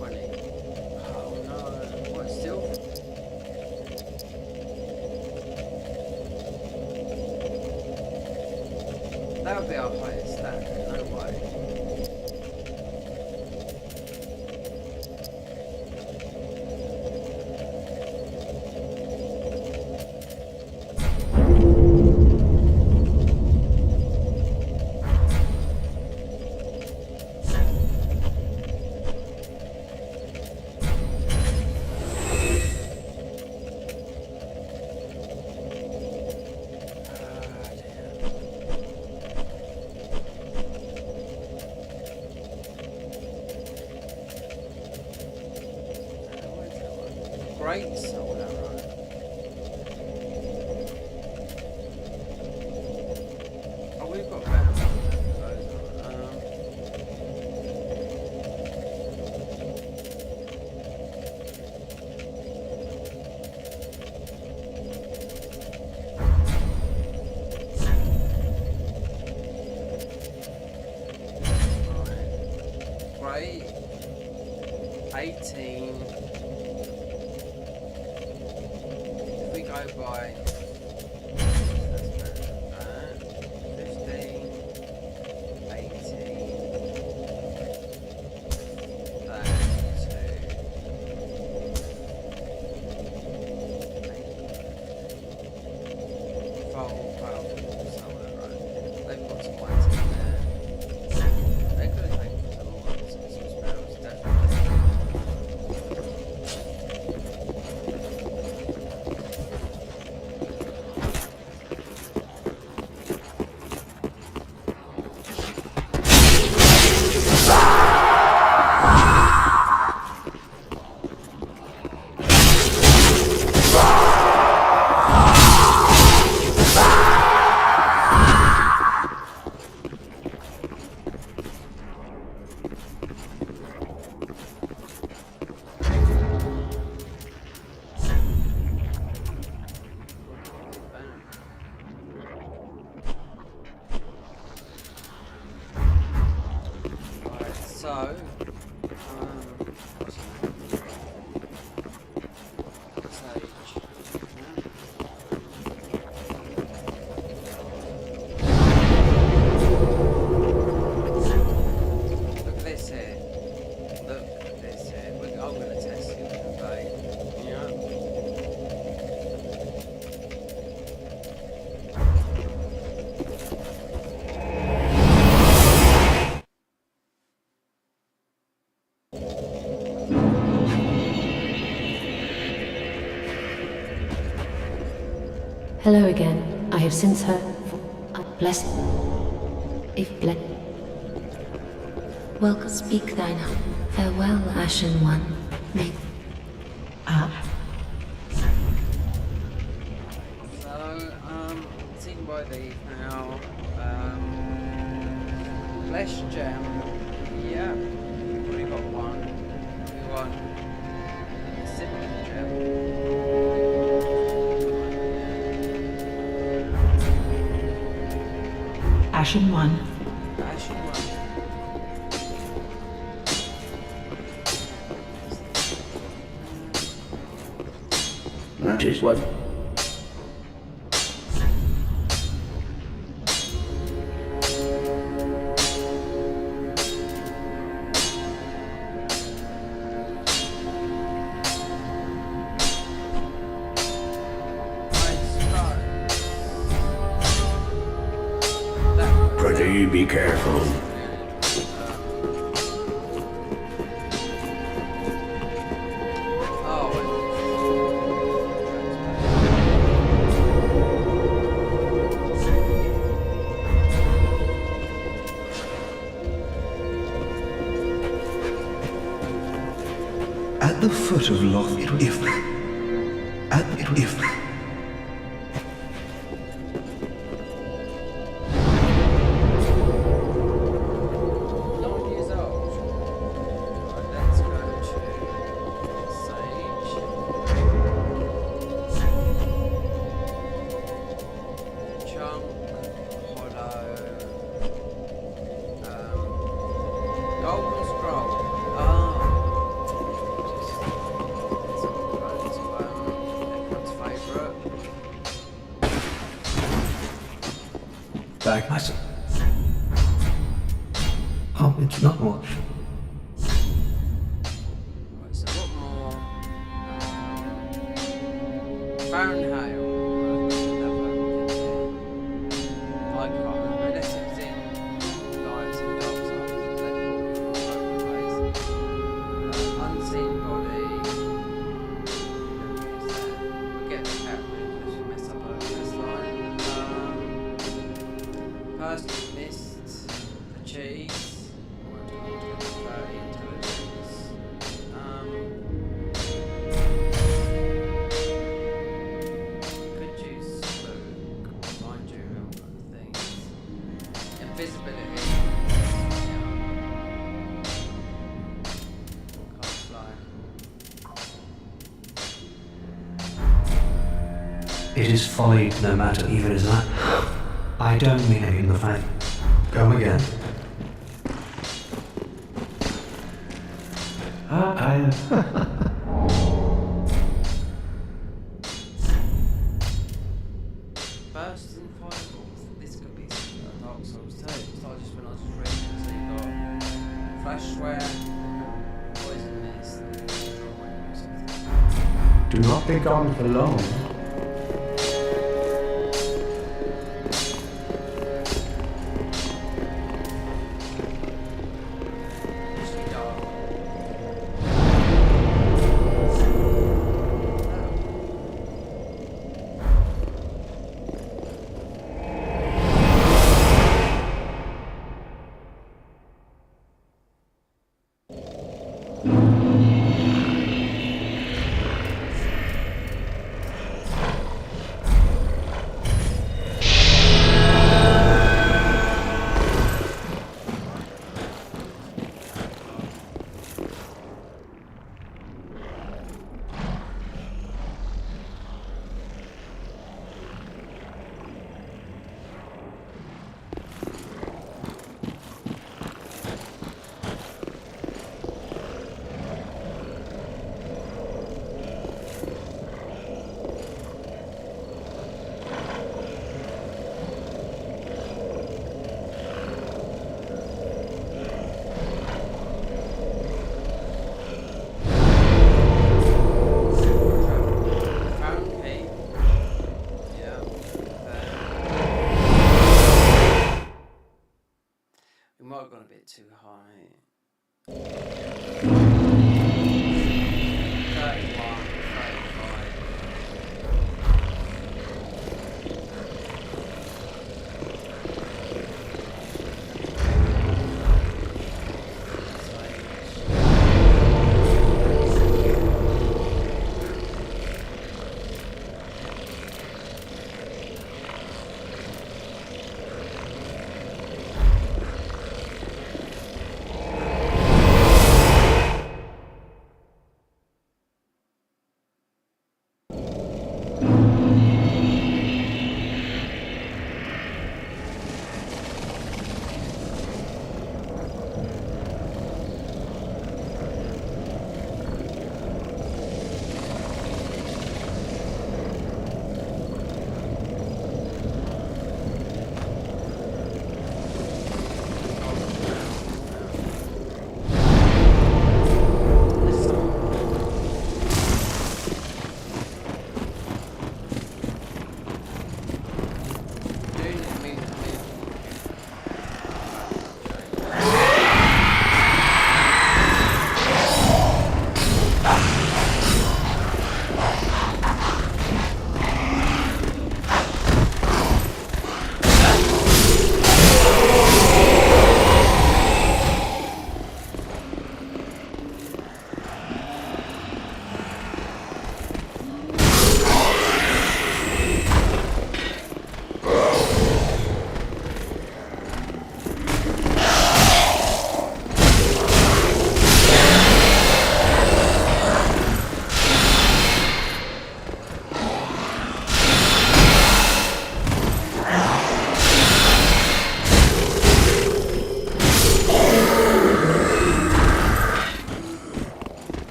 20. Oh no, what, still? That would be our highest stat, no way. Great soul arrow. Oh, we've got better ones than those. Right. Great. 18. Go by that's better than that. 15, 18, that 2, 12, somewhere, right? They've got some ones in there. They could have taken some ones and some spells, definitely. So, Sage. Look at this here. Look at this here. I'm going to test you today. Yeah. Hello again. I have since heard. Bless. If bless. Welcome, speak thine. Farewell, Ashen One. May. So, seen by these now. Flesh gem. Yeah. We've already got one. We want cinnamon gem. Ashen One. Ashen one. That is what. Pretty be careful. At the foot of Loth, if Golden scroll. Ah. back. I said, oh, it's not much. Right, so what more? Fahrenheit. I can't remember unless it was in lights and dark sides. Unseen body. Forget the cat really because we messed up our first line. Person missed the cheese. Intelligence. Could use smoke, mind you, all kind of things. Invisibility. Can't fly. It is folly, no matter, even as I don't mean it in the fact. Come again. Bursts and fireballs. This could be Dark Souls 2. So I just when I was reading, so you got flash swear, poison mist, drawing or something. Do not be gone for long. We might have gone a bit too high. 31, 35.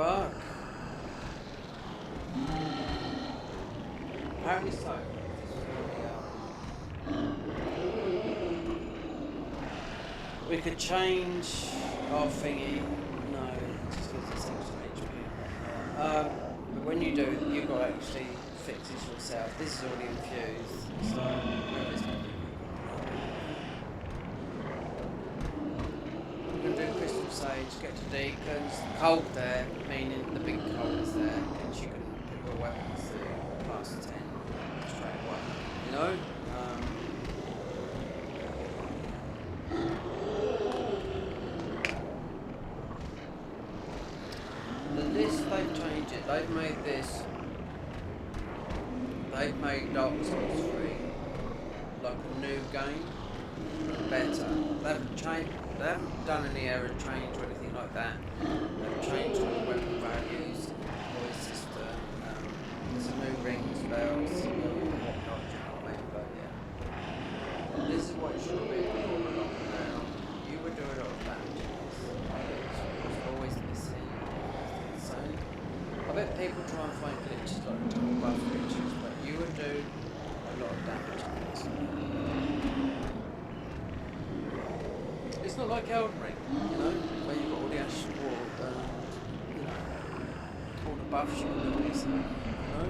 work? Apparently so. We could change our thingy. No, it just gives us extra HP. But when you do, you've got to actually fix this yourself. This is already infused, so whether it's not we're going to do Crystal Sage, get to Deacons, cold there, meaning the big cold is there, and she can put her weapons to +10 straight away, you know? The list, they've changed it, they've made this, they've made Dark Souls 3 like a new game, better. They haven't done any error change or anything like that. They've changed all the weapon values, voice system, there's a new ring spells, whatnot, do you know what I mean? But yeah. This is what it should have been all along now. You would do a lot of damage. It's always missing. So, I bet people try and find glitches like double buff glitches, but you would do a lot of damage. It's not like Elden Ring, you know, where you've got all the Ashen Wall, you know, all the buffs you can do on yourself, you know?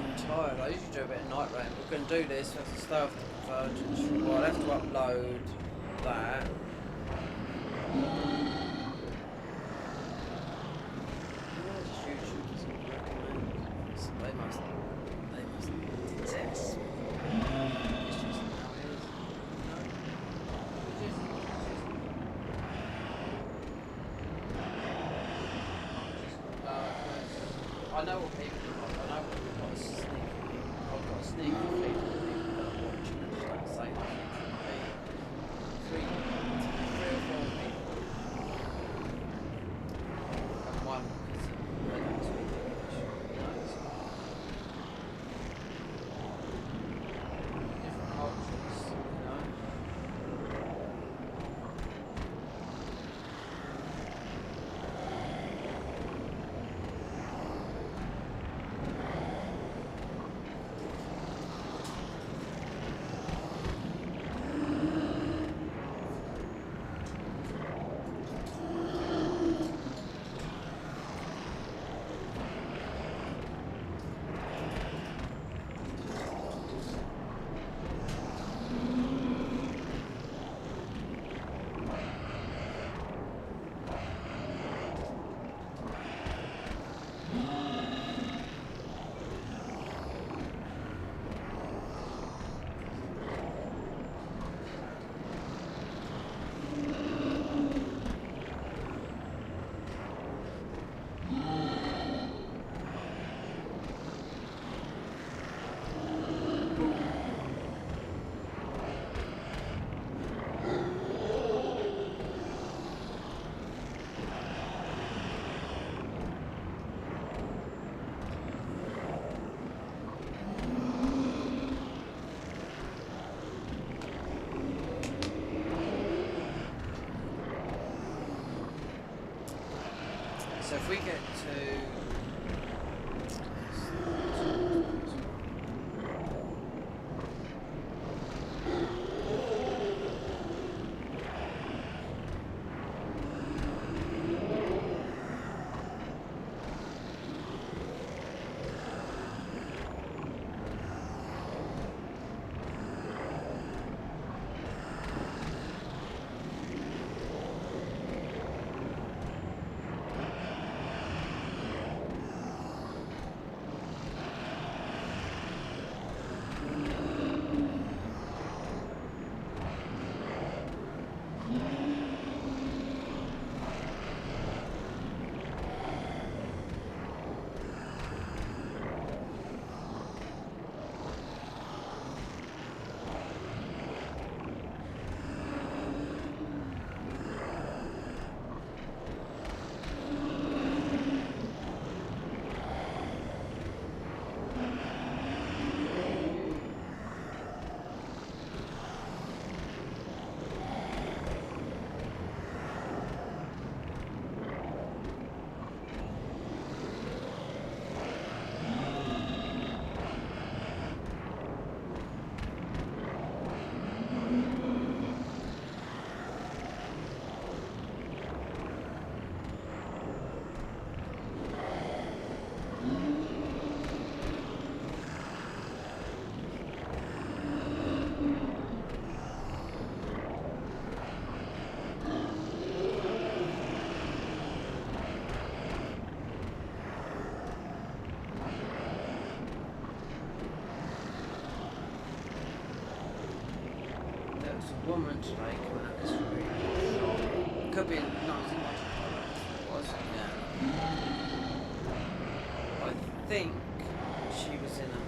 I'm tired, I usually do a bit of night rain. We're going to do this, we have to stay off the convergence. Well, I'll have to upload that. YouTube doesn't recommend. So they must test. It's just how it is. I know what people want. I know what we've got a sneaky. I've got a sneaky feeling that people that are watching and just like say that three or four people. And one is they don't speak English. You know, so different cultures, you know. So if we get to woman today coming out this really shop. Could be in, no, it's in was yeah. I think she was in a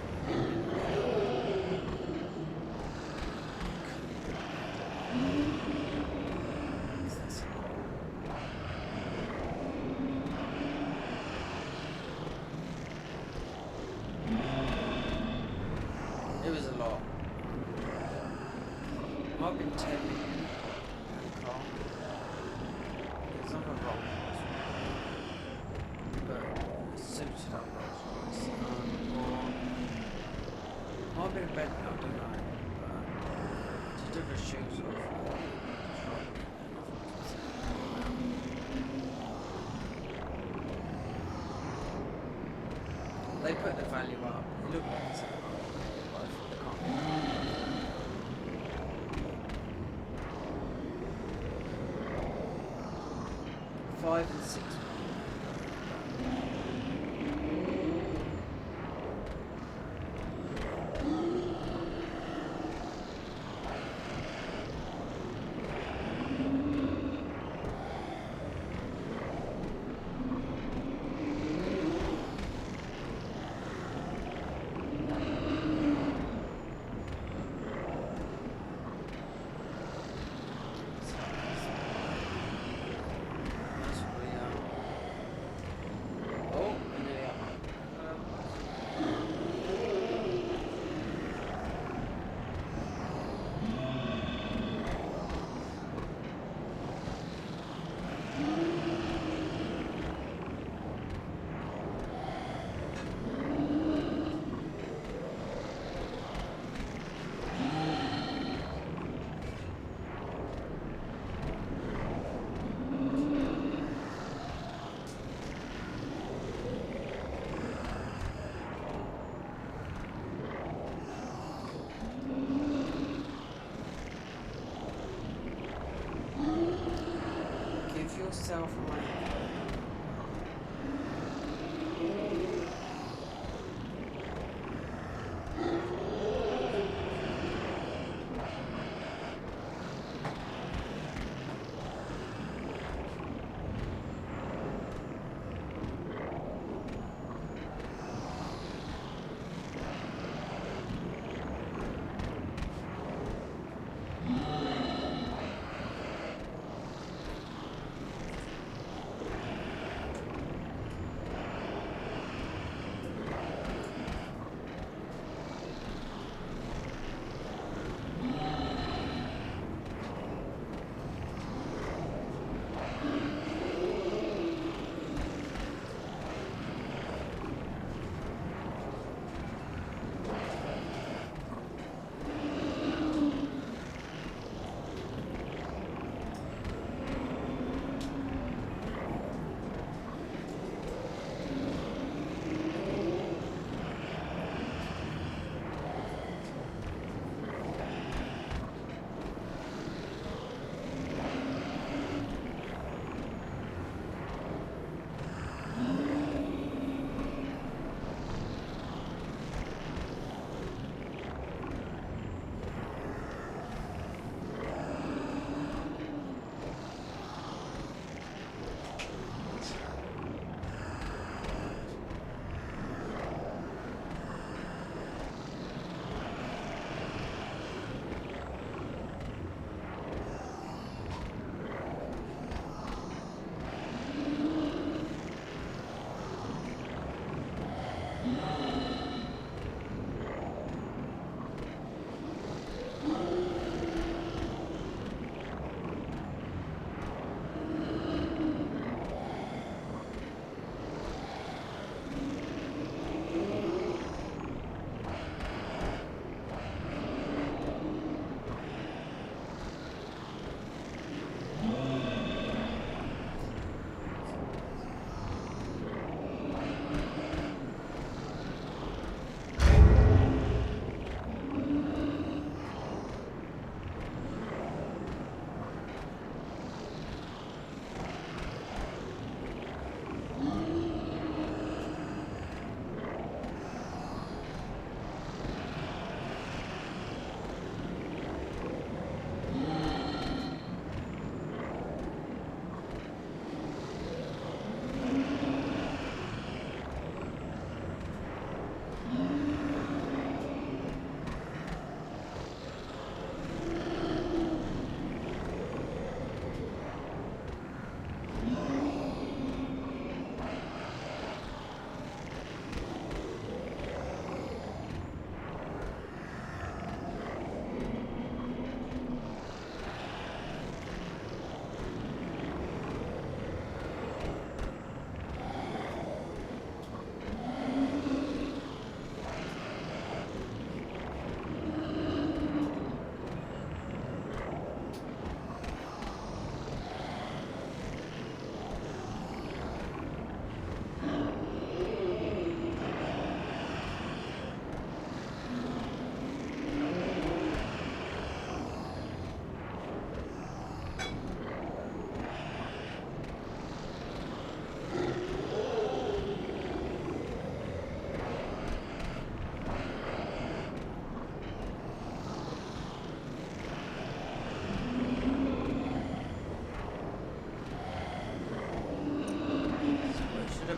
it was a lot. Might have been 10 million car. It's not a Rolls Royce, but it's suited up Rolls Royce. Or might have been a Bentley, I don't know. But to do the shoes off. They put the value up. It looked like it's a $5 and $6. Yourself money.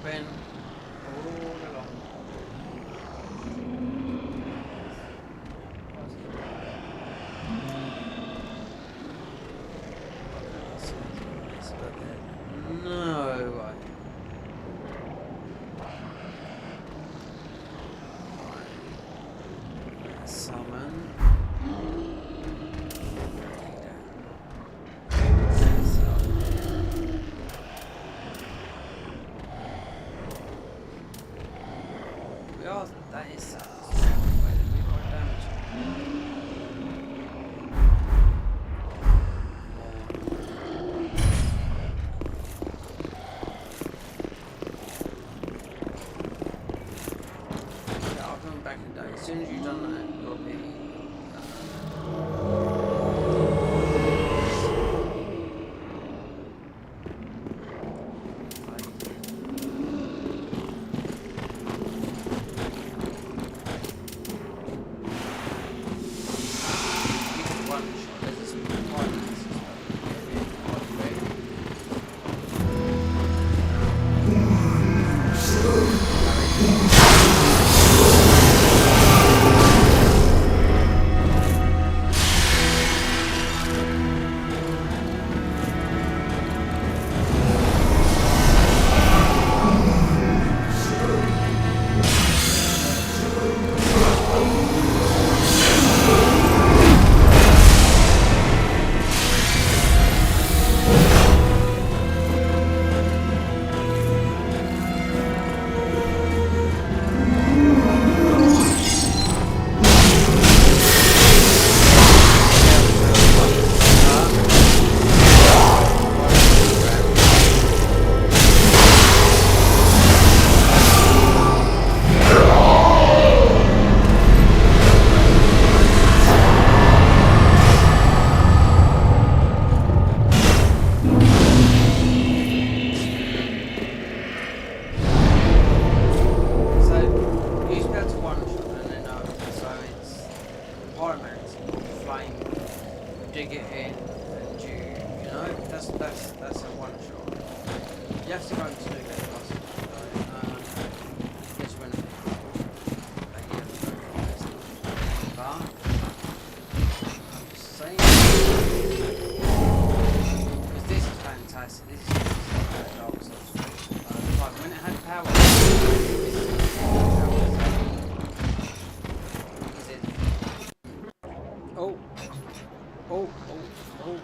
been all along. No way. Summon. We are, that is where did we got damage? Yeah, I'll come back in a day. As soon as you've done that, you'll be dig it in and you know, that's a one shot. You have to go to the next boss. Just when you have to go for this. But I'm just saying, because this is fantastic. This is Dark Souls. Like when it had power. Oh. Oh, oh, oh.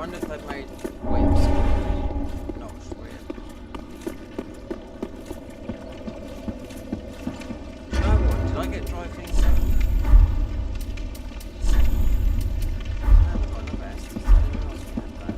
wonder if they've made whips notched with. Oh, what? Did I get dry things out? I haven't got enough Estes. Anyone else can have that?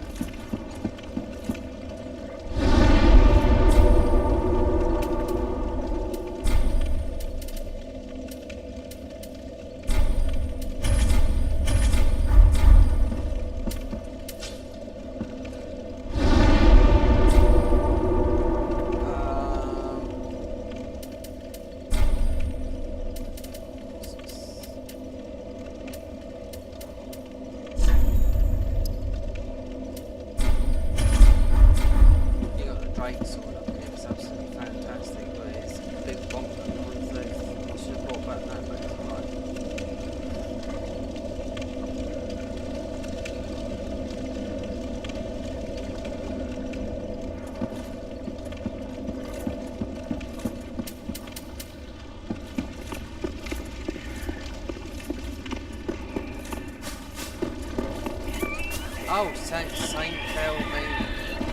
You got the Drake sword up here, it's absolutely fantastic, but it's a big bonk on one thing. I should have brought back that back to life. Oh, Saint Fail me.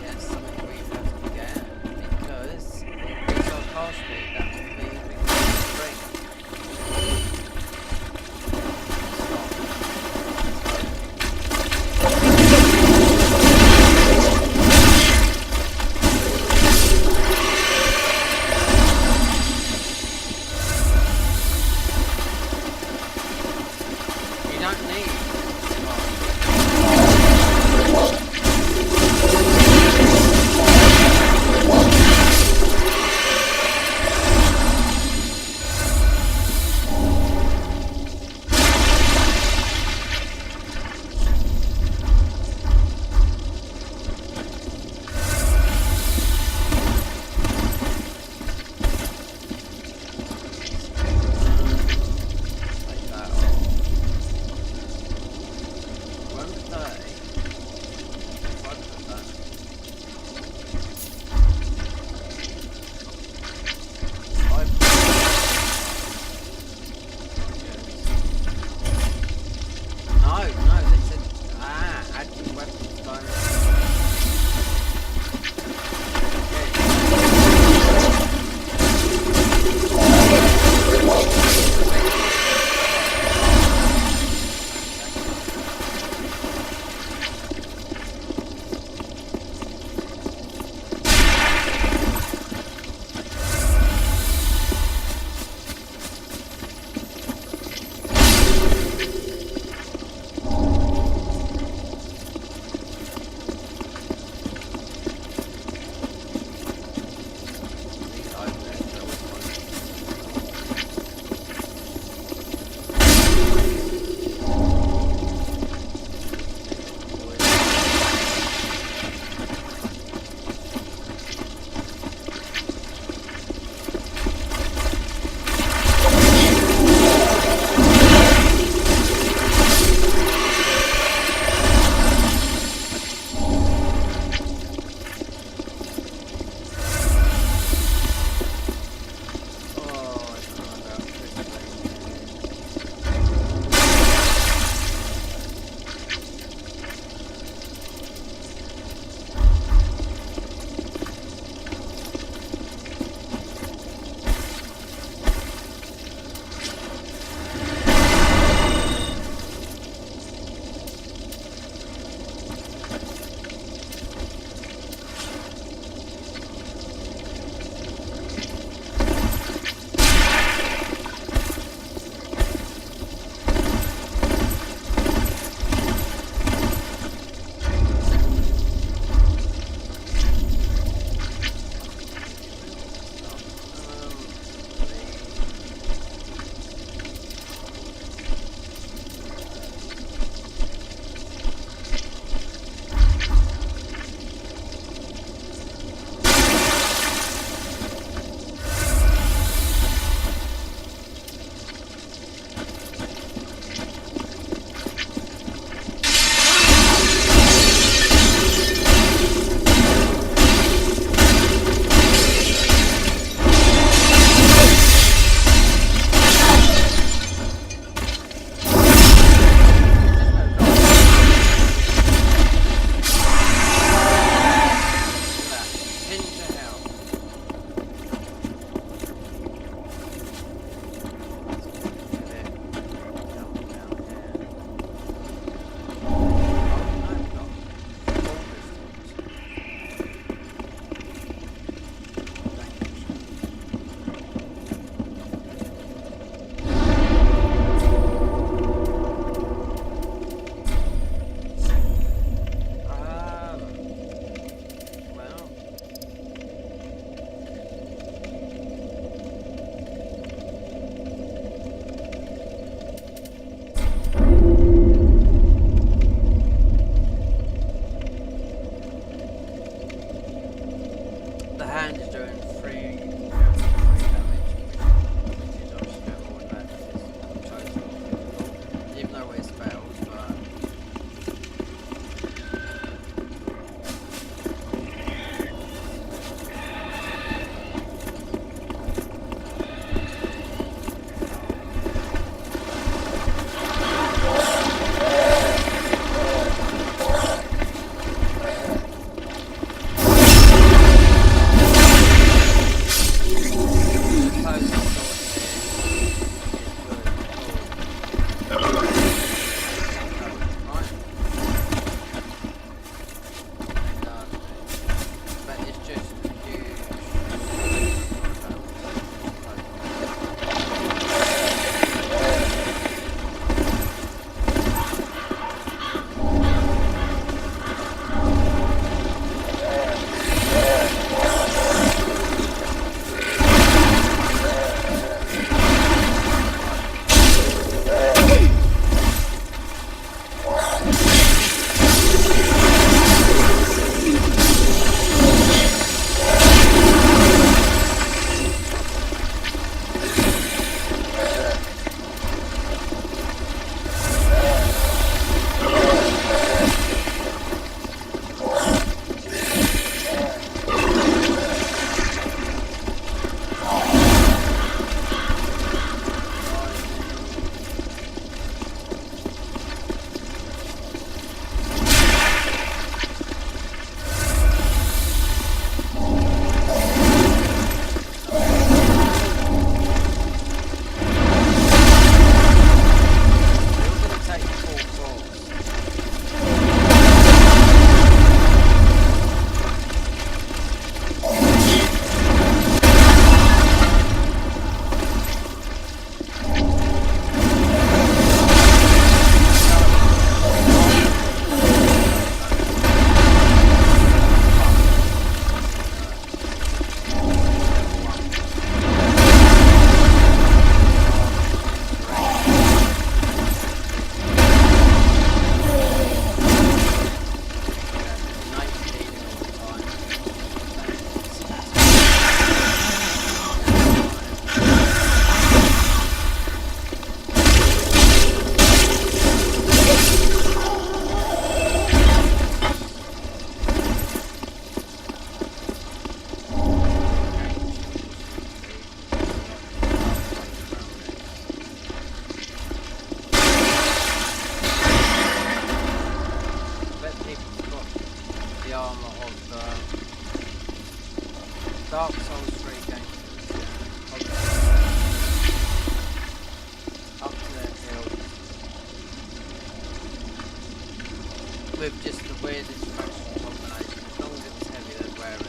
Yes, something we have to get because it increases our cast speed. That would be great. You don't need. armour of the Dark Souls 3 games. Up to their hill. With just the weirdest fashion combination. As long as it was heavy, they'd wear it.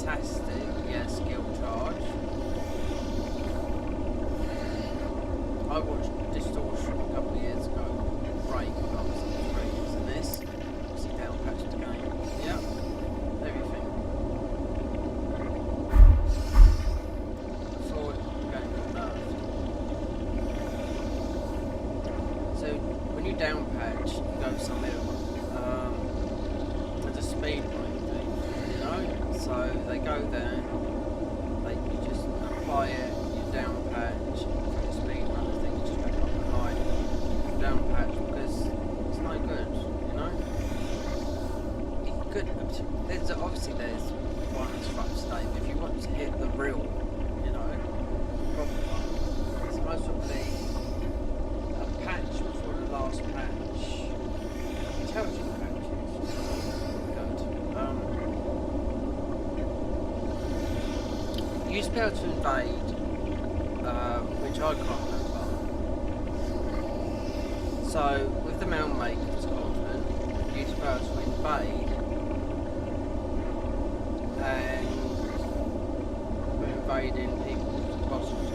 fantastic, yeah, skill charge. I watched Distortion a couple of years ago. Great, obviously, great, isn't this? Obviously, down patched the game. Yep, everything. Before the game got nerfed. So, when you down patch, you go somewhere, there's a speed limit thing, you know? So, they go there, like, you just apply it, you down patch, the speed runner thing, you just go up the line, down patch, because it's no good, you know? You could, there's ones for upstate, but if you want to hit the real, you know, proper one, it's most probably a patch before the last patch, intelligent patches, good. You used to be able to invade, which I can't remember. So, with the Mound Maker's Covenant, you used to be able to invade, and we're invading people's bosses.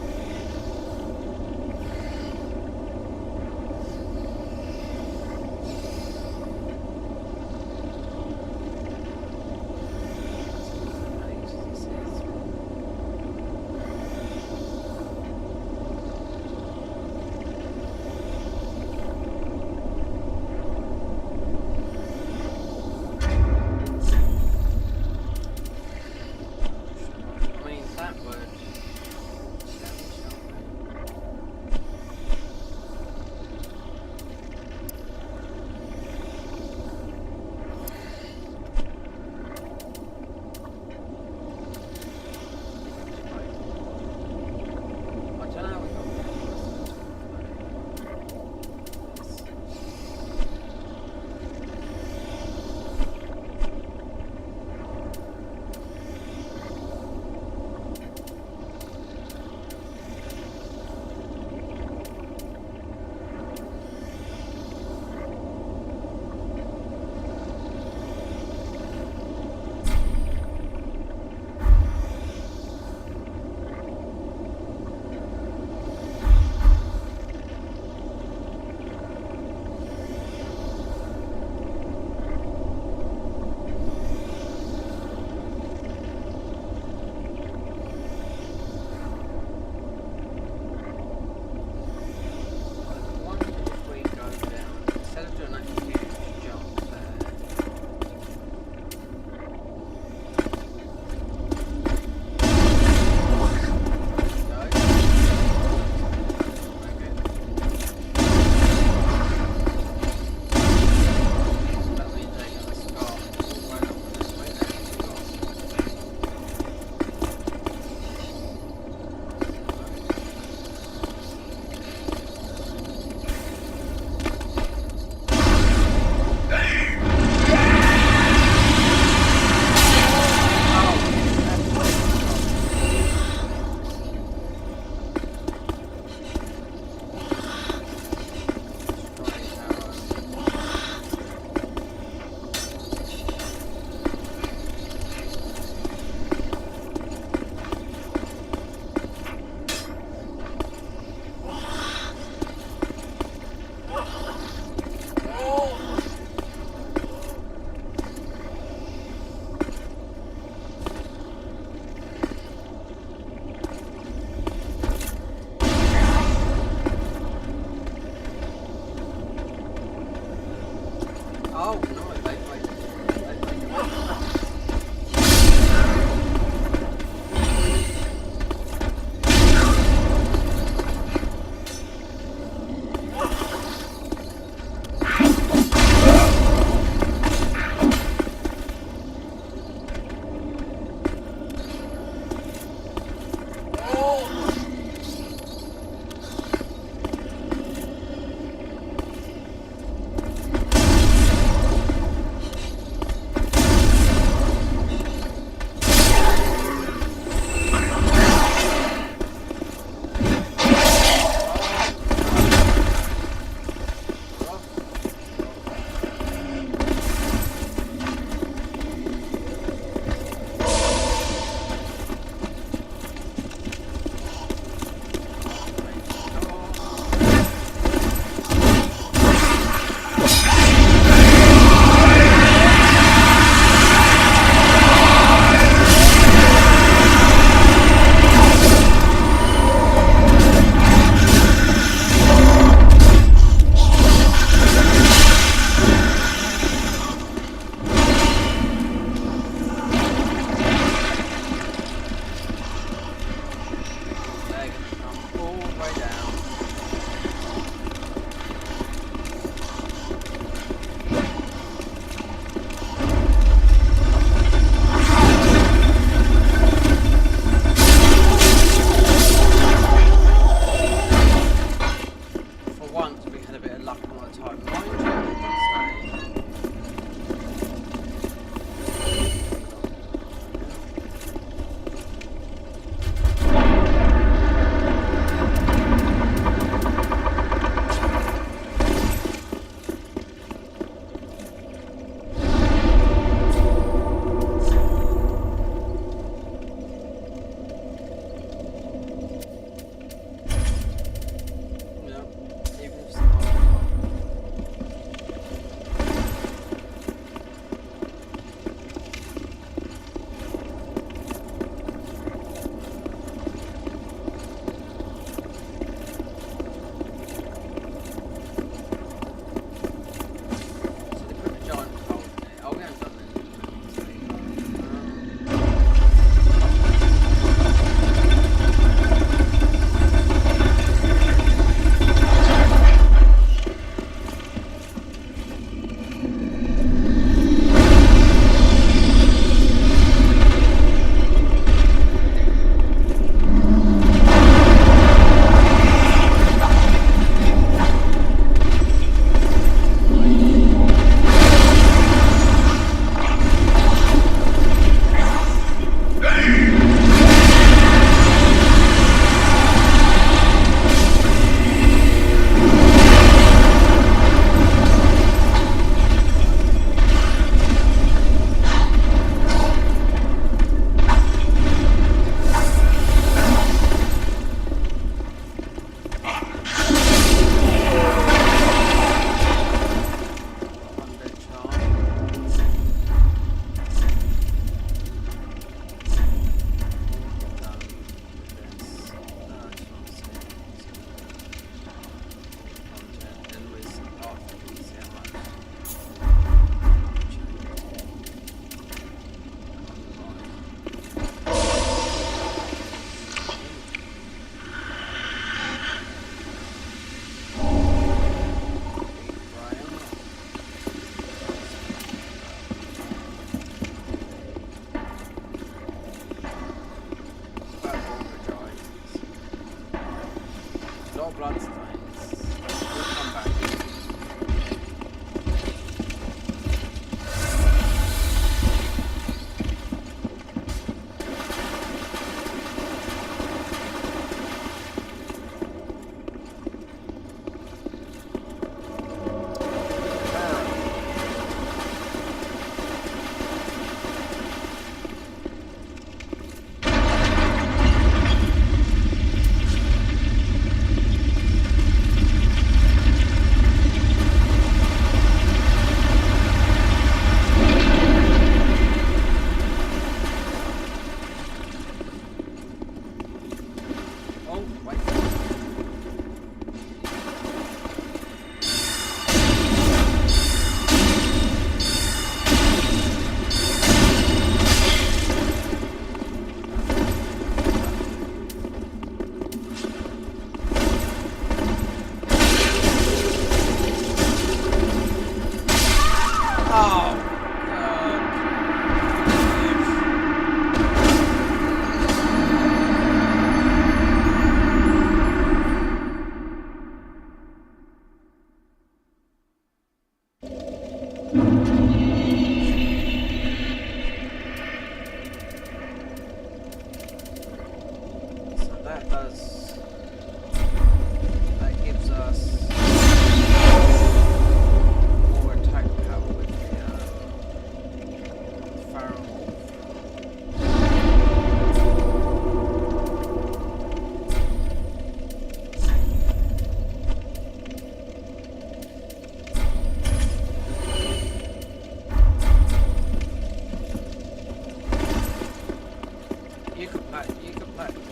platinum.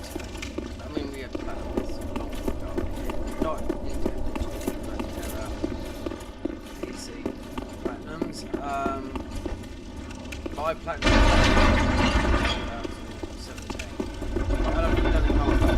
I mean, we had platinums a long time ago. Not Nintendo 2, but there are PC platinums. My platinum was 2017. I don't think I've done it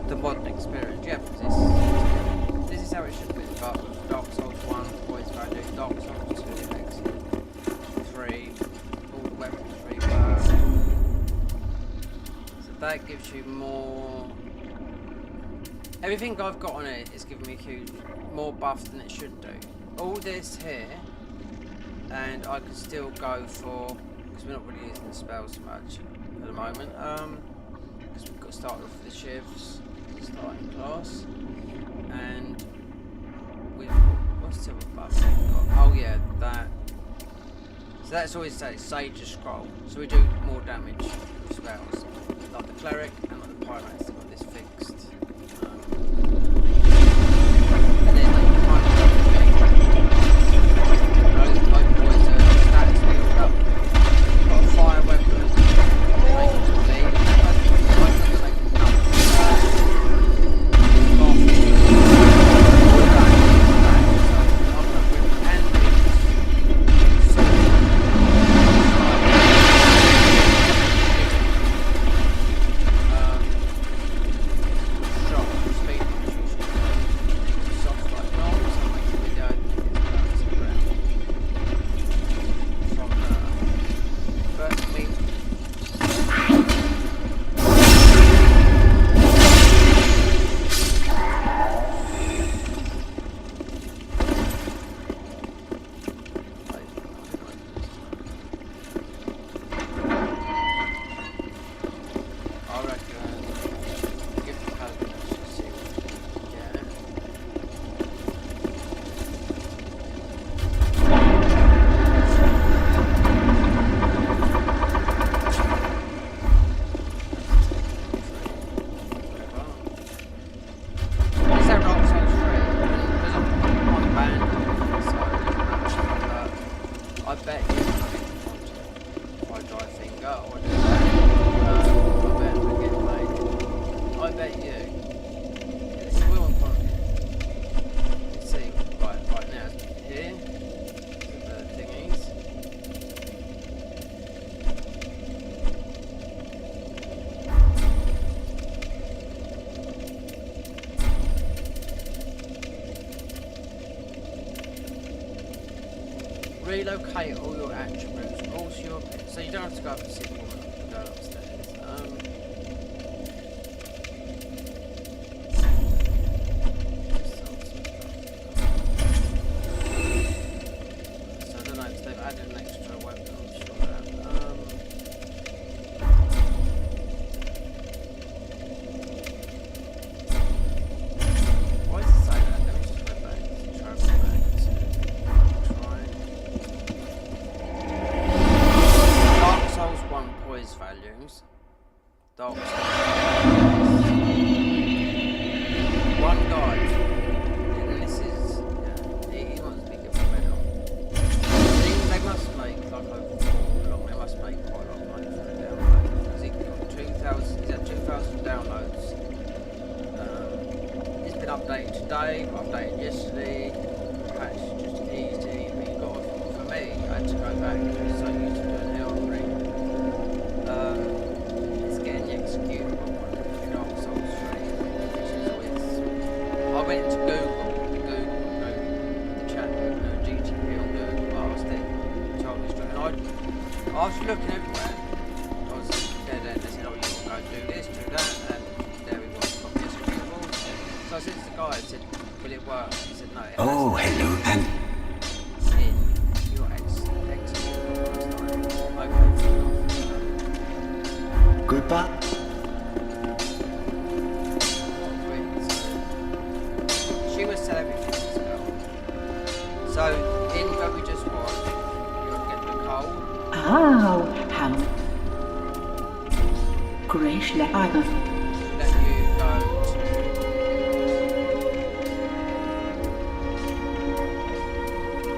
the modern experience. Yeah, because this is how it should have been. But Dark Souls 1, Poise value, Dark Souls 2, Exit 3, all the weapons rework. So that gives you more. Everything I've got on it is giving me a huge more buff than it should do. All this here, and I could still go for, because we're not really using the spells so much at the moment. Because we've got started off with the shivs, starting class, and we've got, what's the other buff we've got? Oh yeah, that. So that's always Sage's Scroll. So we do more damage with spells, like the cleric and like the pyromancer. They've got this fixed. And then like, you kind of like boys status build up. You've got a fire weapon. relocate all your attributes, also your pets. So you don't have to go up to sit woman and go upstairs. So I don't know if they've added an extra weapon, I'm sure that. Why does it say that? Let me just go back to travel back to try. Dark Souls 1 Poise values. Dark Souls. One guy. And this is, yeah, he wants to be given a medal. They must make, like over 4 long, they must make quite a lot of money for the download. Because he got 2,000, he's had 2,000 downloads. It's been updated today, updated yesterday. Patch just easy, but you got, for me, I had to go back because it's so used to doing Elden Ring. It's getting executed on Dark Souls 3, which is always. I went into Google, the chat, GTP on Google, asked it, told me straight, and I was looking everywhere. I was dead end, they said, oh, you've got to go do this, do that, and there we was, got this executable. So I said to the guy, I said, will it work? He said, no, it has Oh, to hello, and in your executable. I was like, okay, goodbye. she was celebrity as well. So in what we just watched, you'll get Nicole. Ow, ham. Grace le either. Let you go to.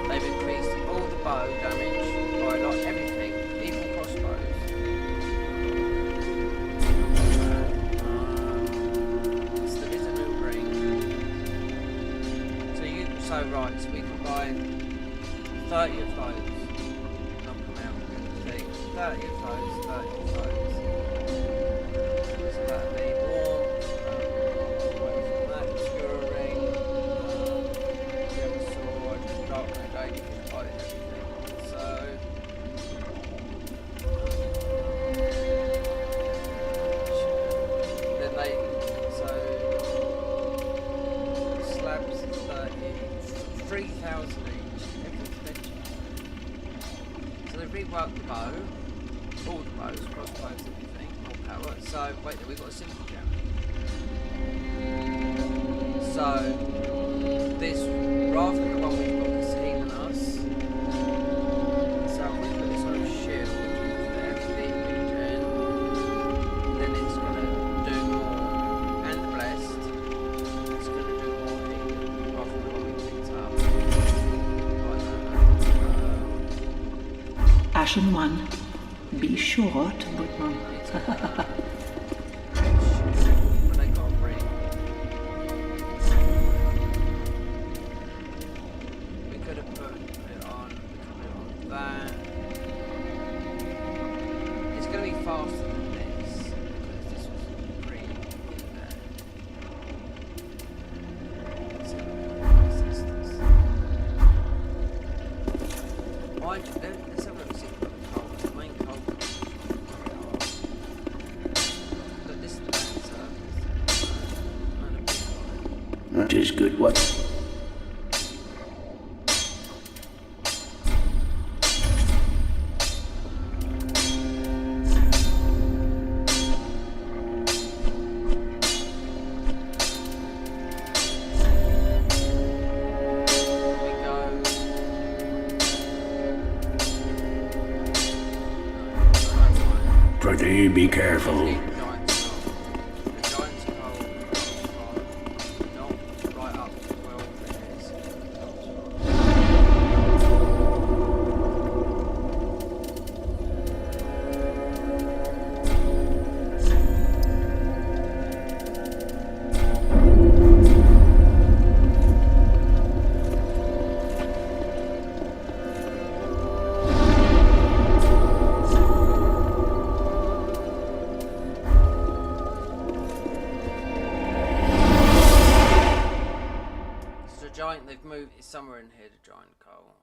They've increased all the bow damage by like everything, even crossbows. So there is a new ring. So right, so we can buy 30 of those. Knock them out. See, 30 of those, 30 of those. So that'd be warm. Away from that, obscure ring. The other sword, dark grenade, you can buy everything. So. Then they. So. Slabs is 30. 3,000 each. Everything's mentioned. So they've reworked the bow, all the bows, crossbows, everything, more power. So wait, we've got a simple jam. So this, rather than the one we've got that's healing us, so if we put this on a shield there, feet regen, then it's gonna do more, and blessed. It's going to do more healing rather than the one we picked up. Ashen one. Be sure to put mum. But they got a ring. We could have put it on. We could put it on that. It's going to be faster than this because this was pre in there. Let's have a look see what the cold, the main cold. But this is the best service. That is good. What? Pretty be careful. Giant, they've moved, it's somewhere in here, the giant coal.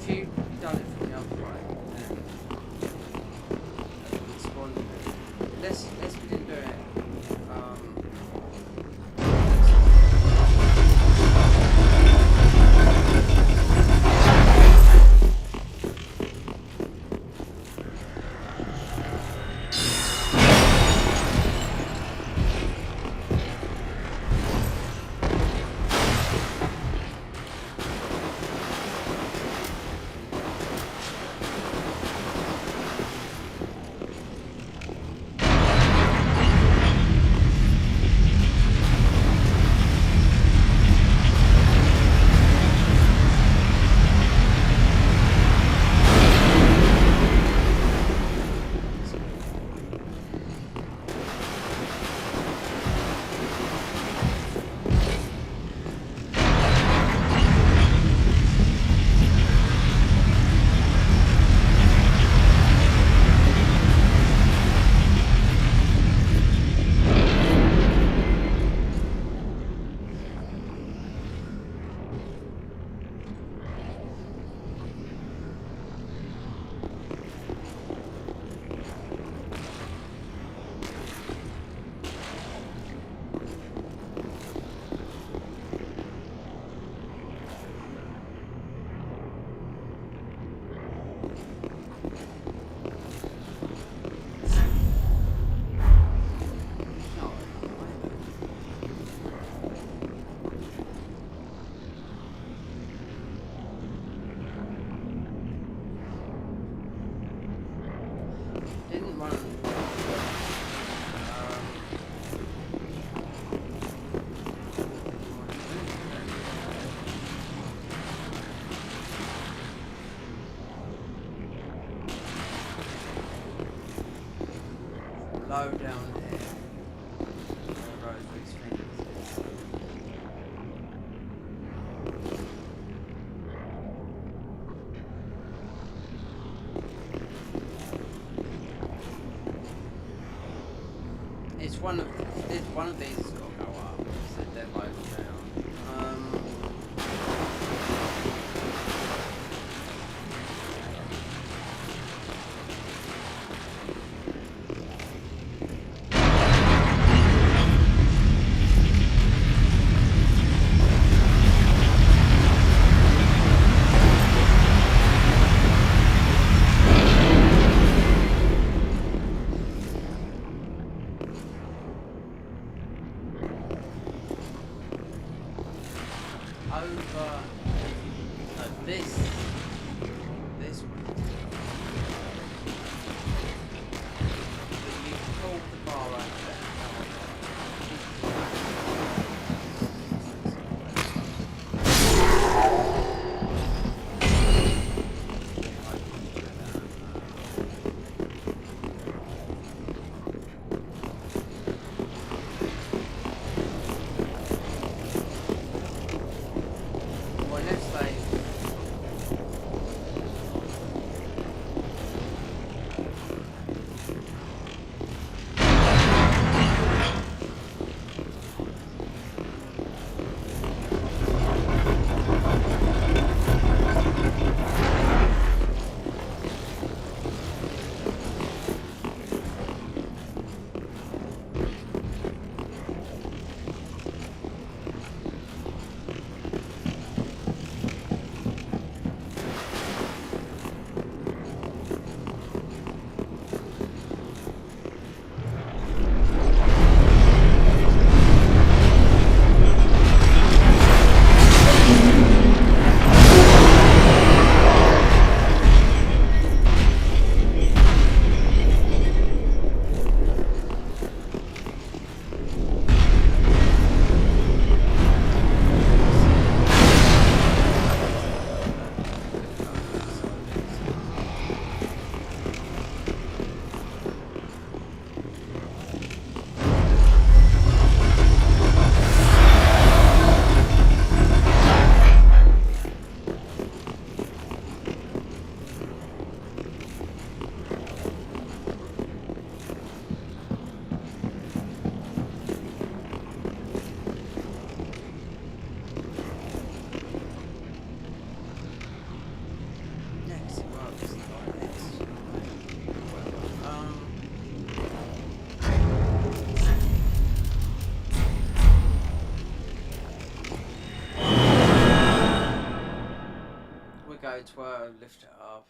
if you done it from the other way, then it's one. Let's we didn't do it. Didn't run. Low down here. Where Rosebery's fingers is. It's one of these has got to go up. So they're both down. might as well lift it up.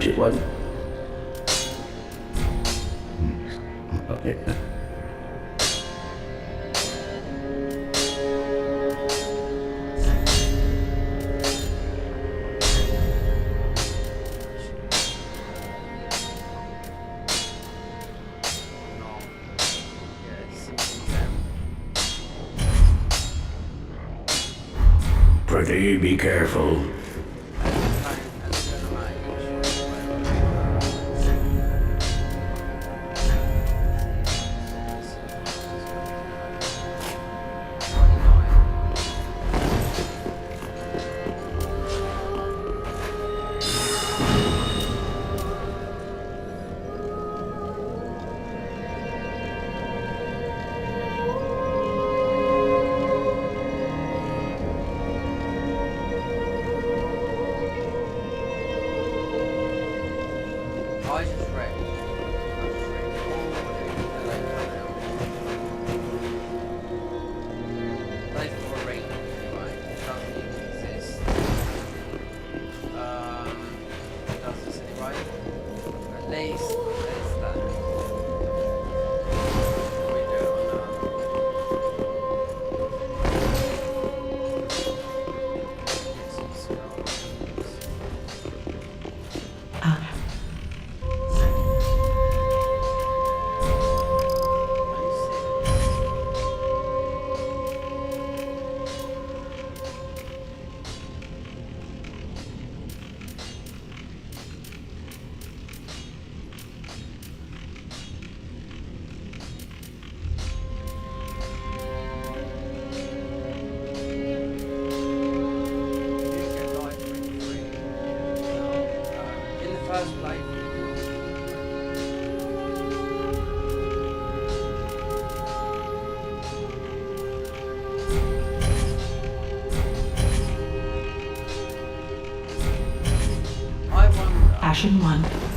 It wasn't. Okay. Pretty be careful. Ashen 1.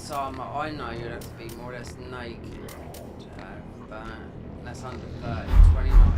this armour, I know you'd have to be more or less naked to have, but that's under 30, 29.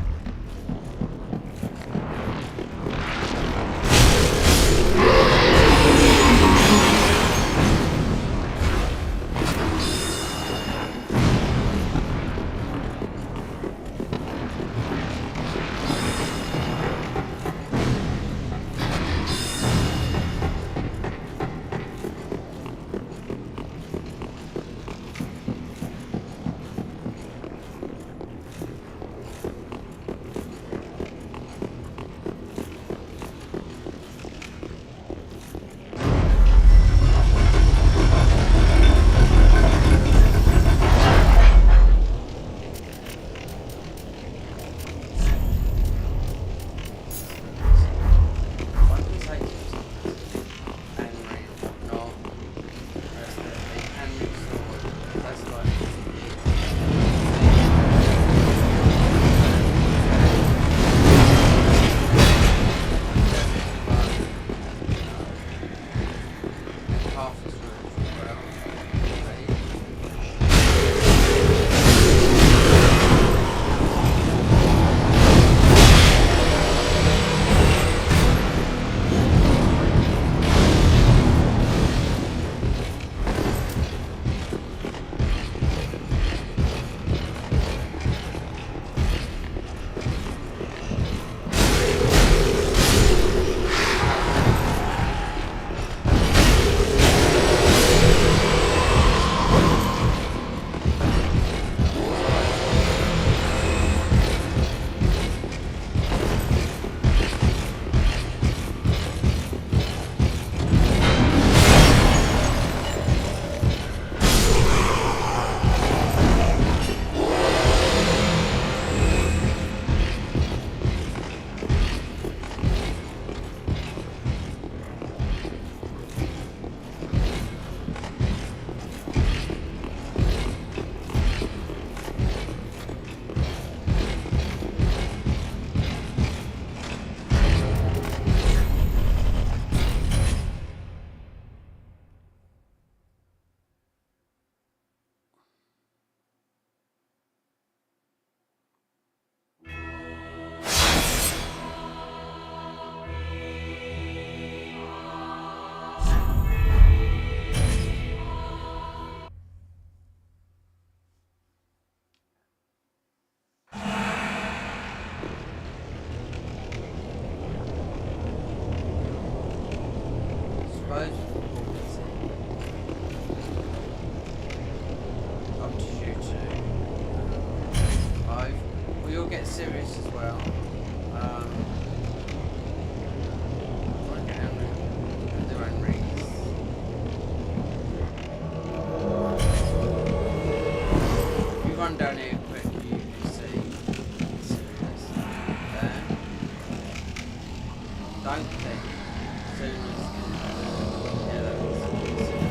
Serious as well. Their own reads. If you run down here quick, you can see serious there. Don't think as soon as yeah, that was serious.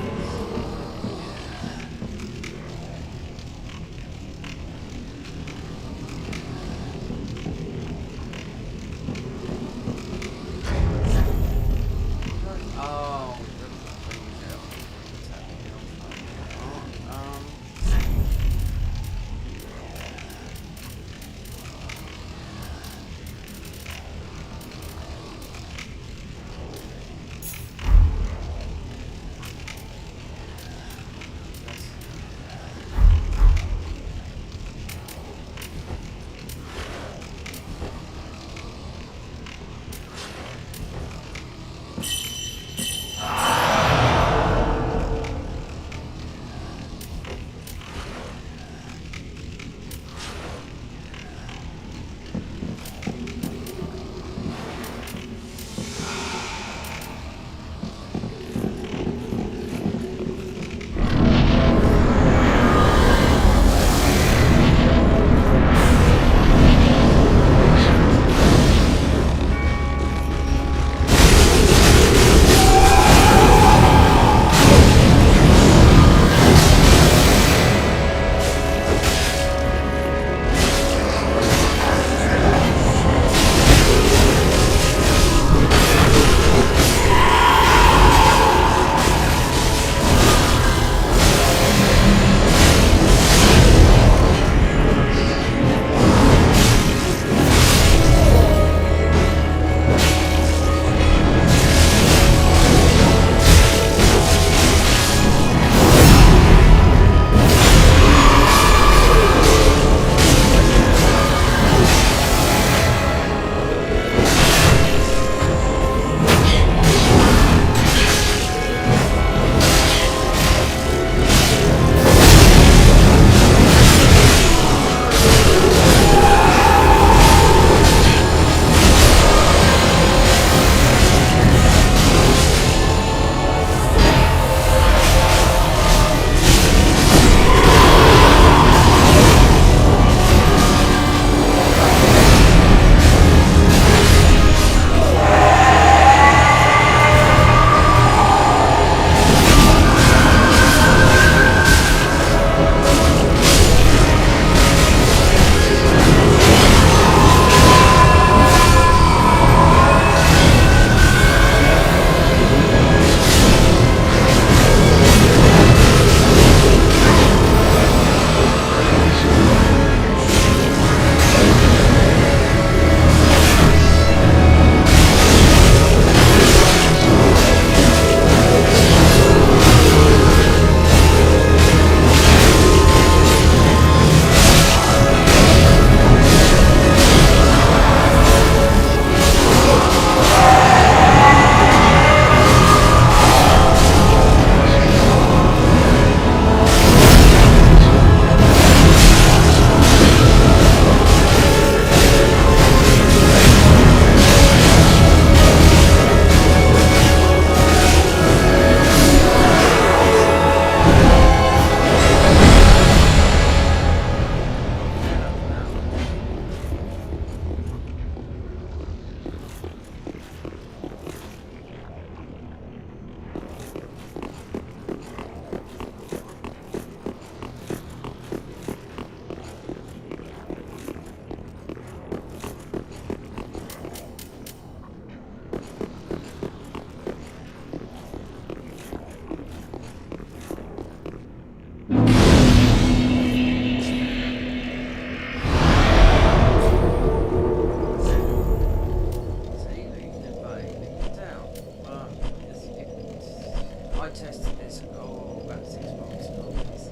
Oh, about 6 months. Oh, let's see.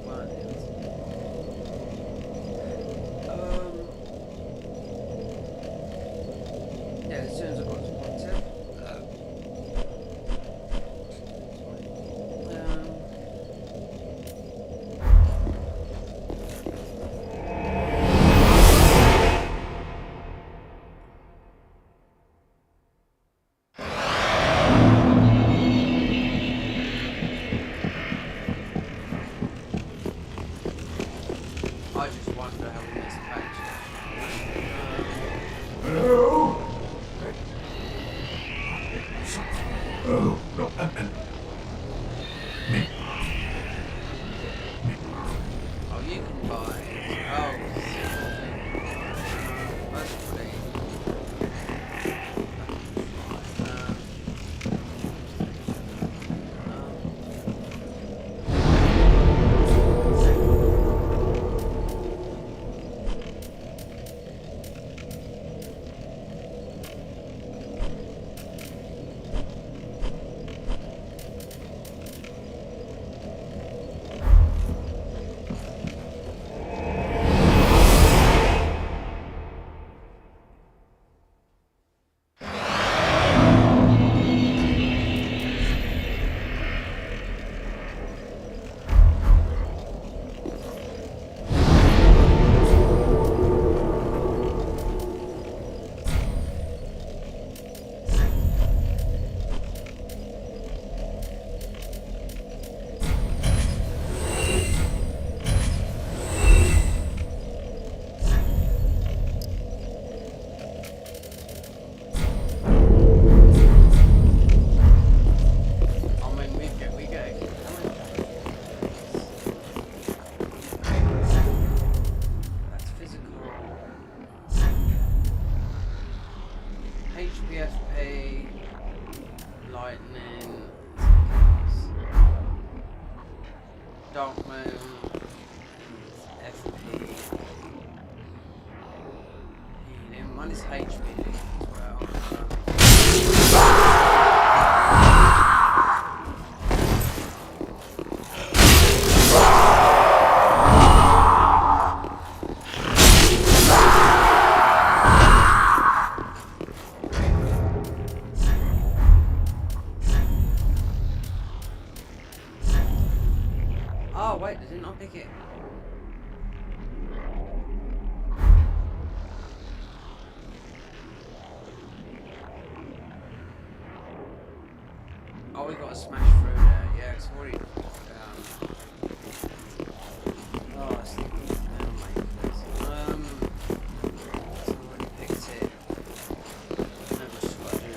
One is. Yeah, as soon as I got to content. I just wonder how we missed patch. Hello? Oh, no. Oh, you can buy. Oh, that's pretty. That's physical. HPFP, lightning, dark moon, FP, healing. One is HP as well. Oh wait, did it not pick it? Oh, we got to smash through there. Yeah, it's already oh, it's down, mate. It's already picked it. No, we just got to do it.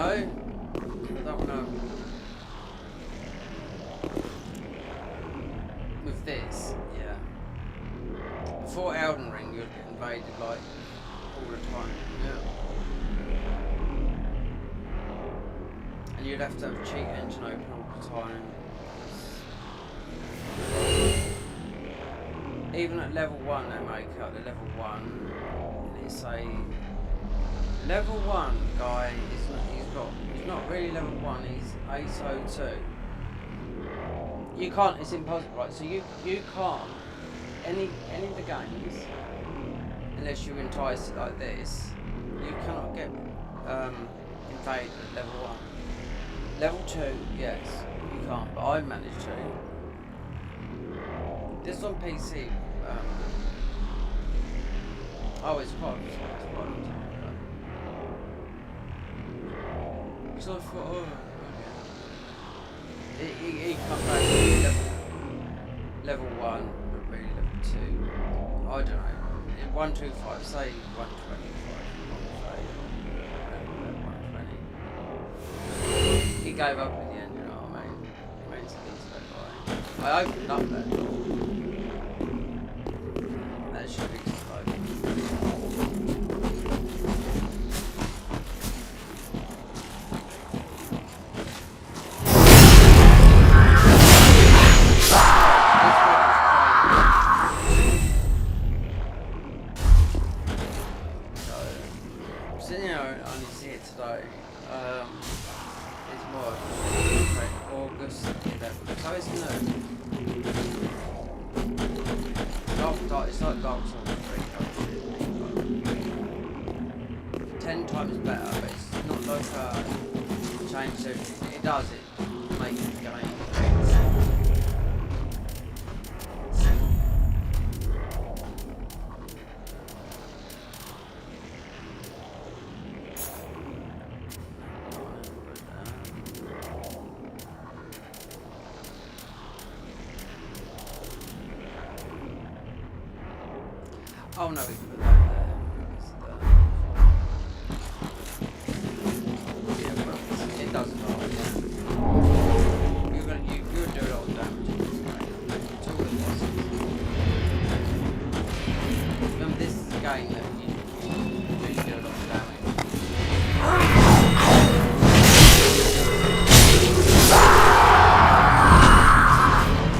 know? I don't know. With this, yeah. Before Elden Ring, you'd get invaded like all the time, yeah. And you'd have to have a cheat engine open all the time. Even at level 1, they make up the level 1. And it's a level 1 guy. He's not really level 1. He's ASO 2. You can't. It's impossible, right? So you can't any of the games unless you entice it like this. You cannot get invaded at level 1. Level 2, yes, you can't. But I managed to. This on PC. Oh, it's quite a long time ago. So I thought, oh, okay. He come back to level 1, but really level 2. I don't know. In 125, say 125. He gave up in the end, you know what I mean? I opened up that door. That should explode. Sitting here on his here today. It's more August 11th, so it's new. It's like Dark Souls 3 shit. 10 times better, but it's not like change everything. It does it, make the game. Oh no, we can put that there. Yeah, but it doesn't matter. You're gonna do a lot of damage in this game. It's all it is. Remember, this is a game that you do a lot of damage.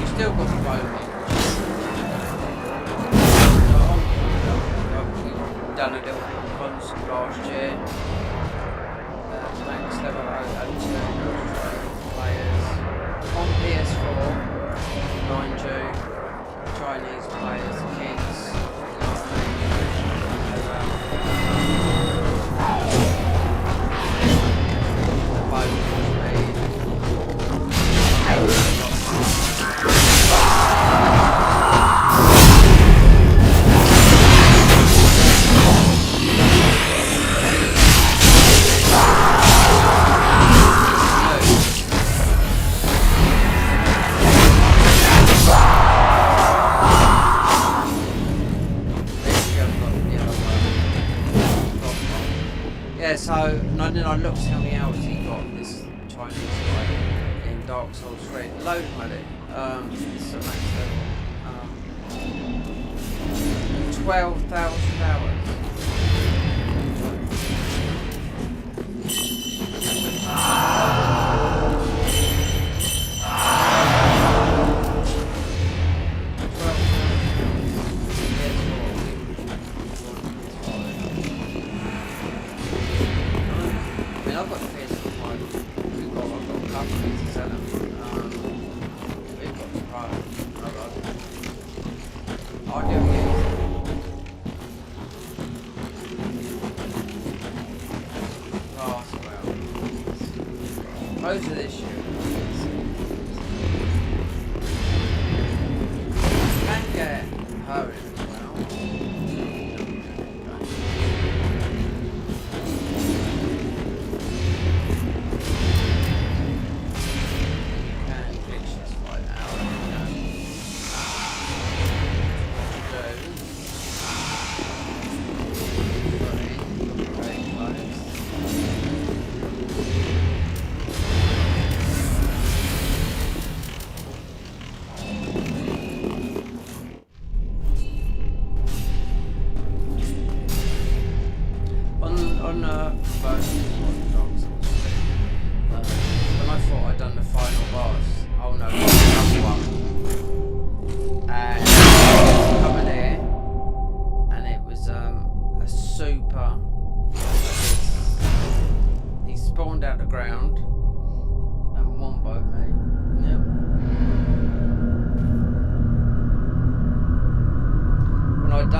You still got the roaming. Done a little concert last year. Max level 02 players on PS4, mind you, Chinese players, kids. Yeah, so and then I looked how many hours he got, this Chinese guy in Dark Souls 3. Load money. It's a max level. 12,000 hours. I've got the PS5. I've got a couple of to sell them. We've got the Pro. I do use it. Last well. Most of this year. Can get her in as well.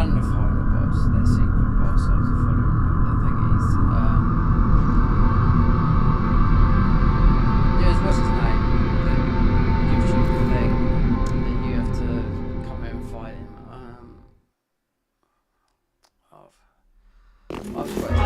done the final boss, their secret boss. I was following the thingies. Yeah, what's his name? That gives you the thing that you have to come in and fight him. I've got it.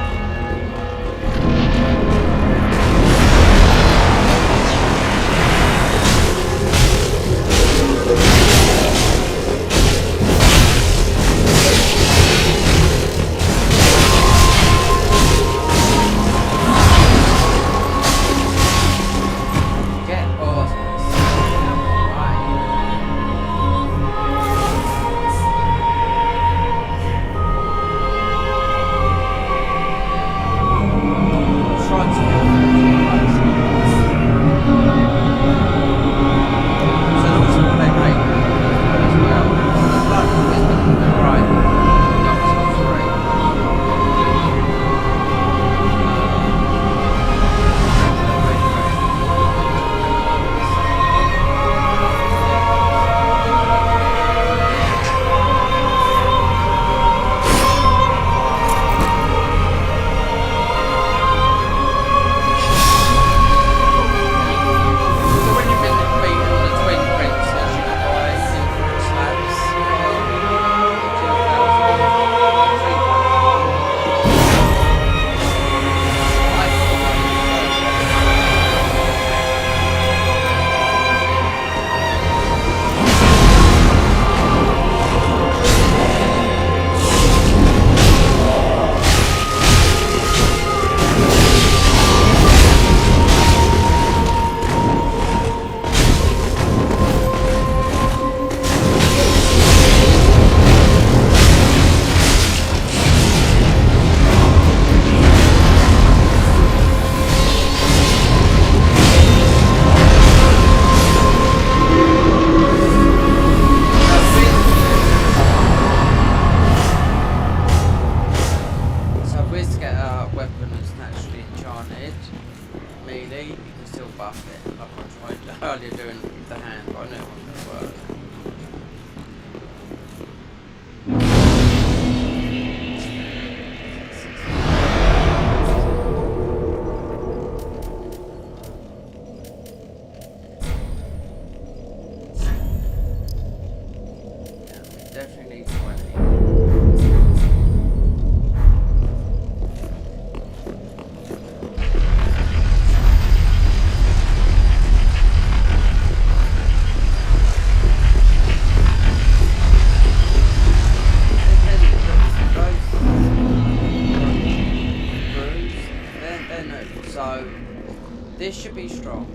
This should be strong.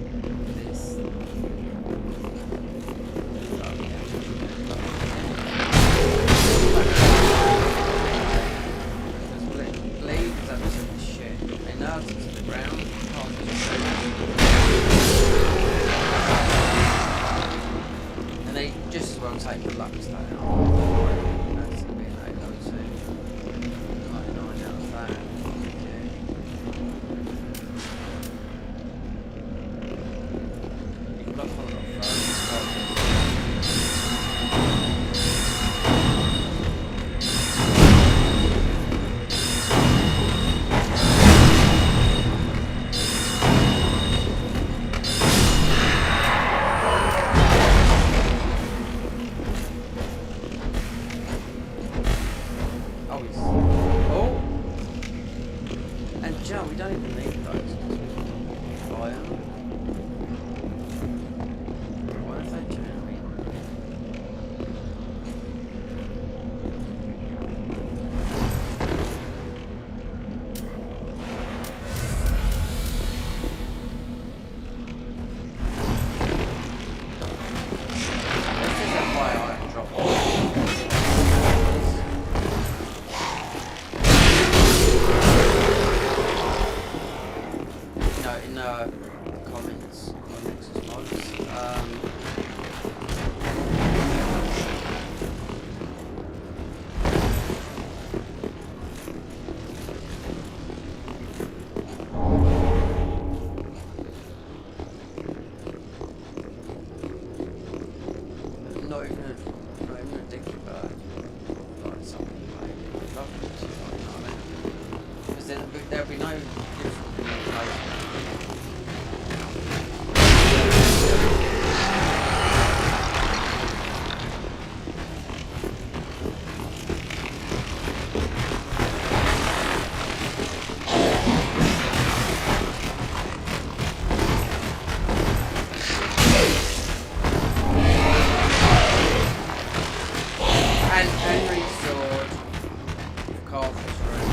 This. Bleeds up to the shit. They nudge to the ground. And they just as well take the luck stone out. That's gonna be an 802. 99 out of that. And Henry's sword. Carver's room.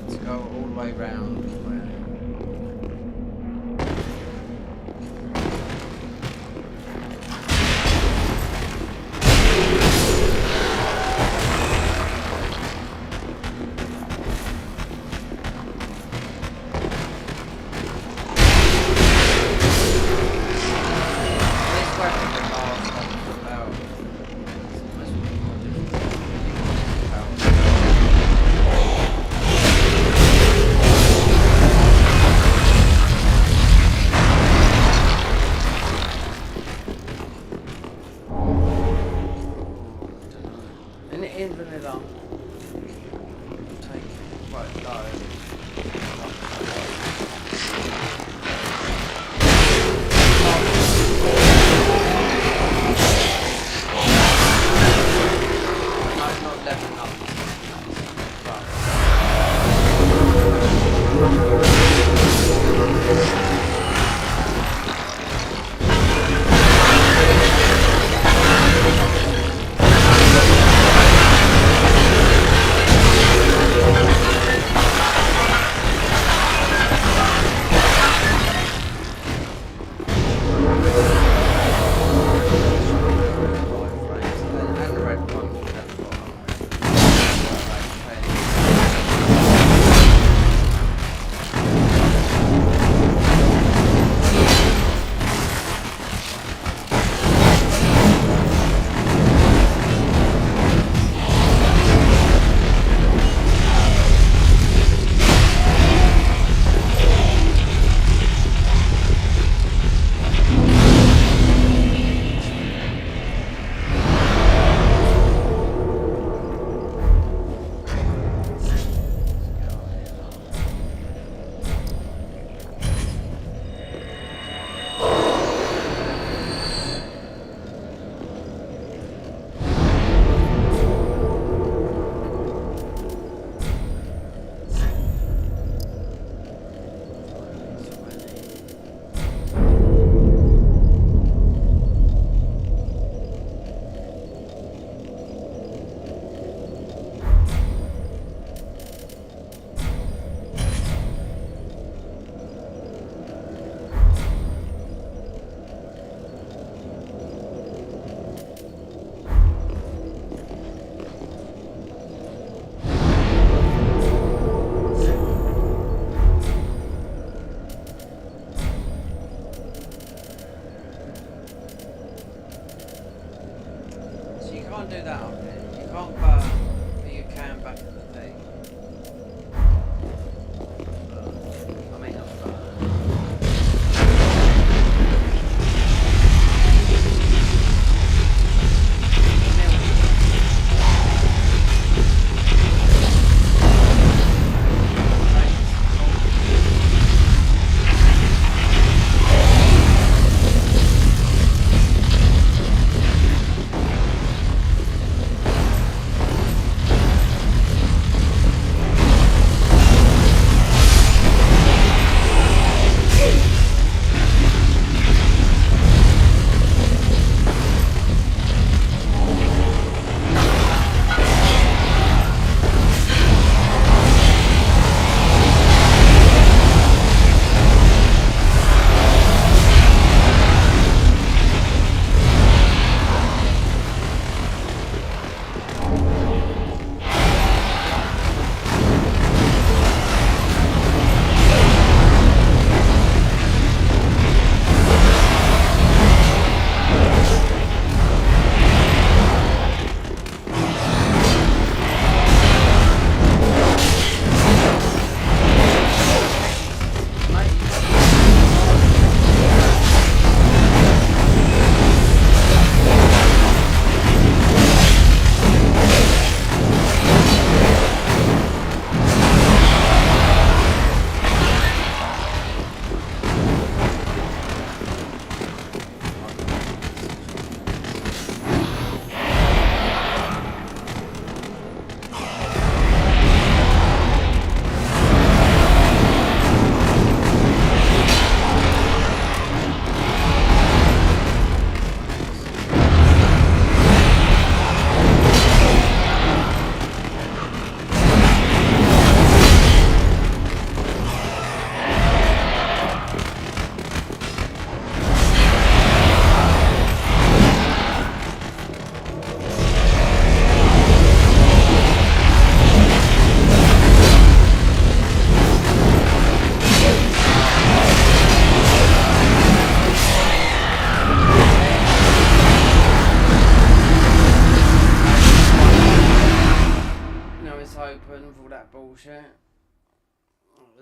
Let's go all the way round. In vanilla, take quite low. No, not leveling up. And the red one at the bottom.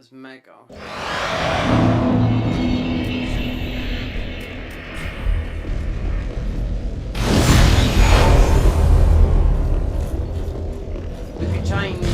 as mega. We could change.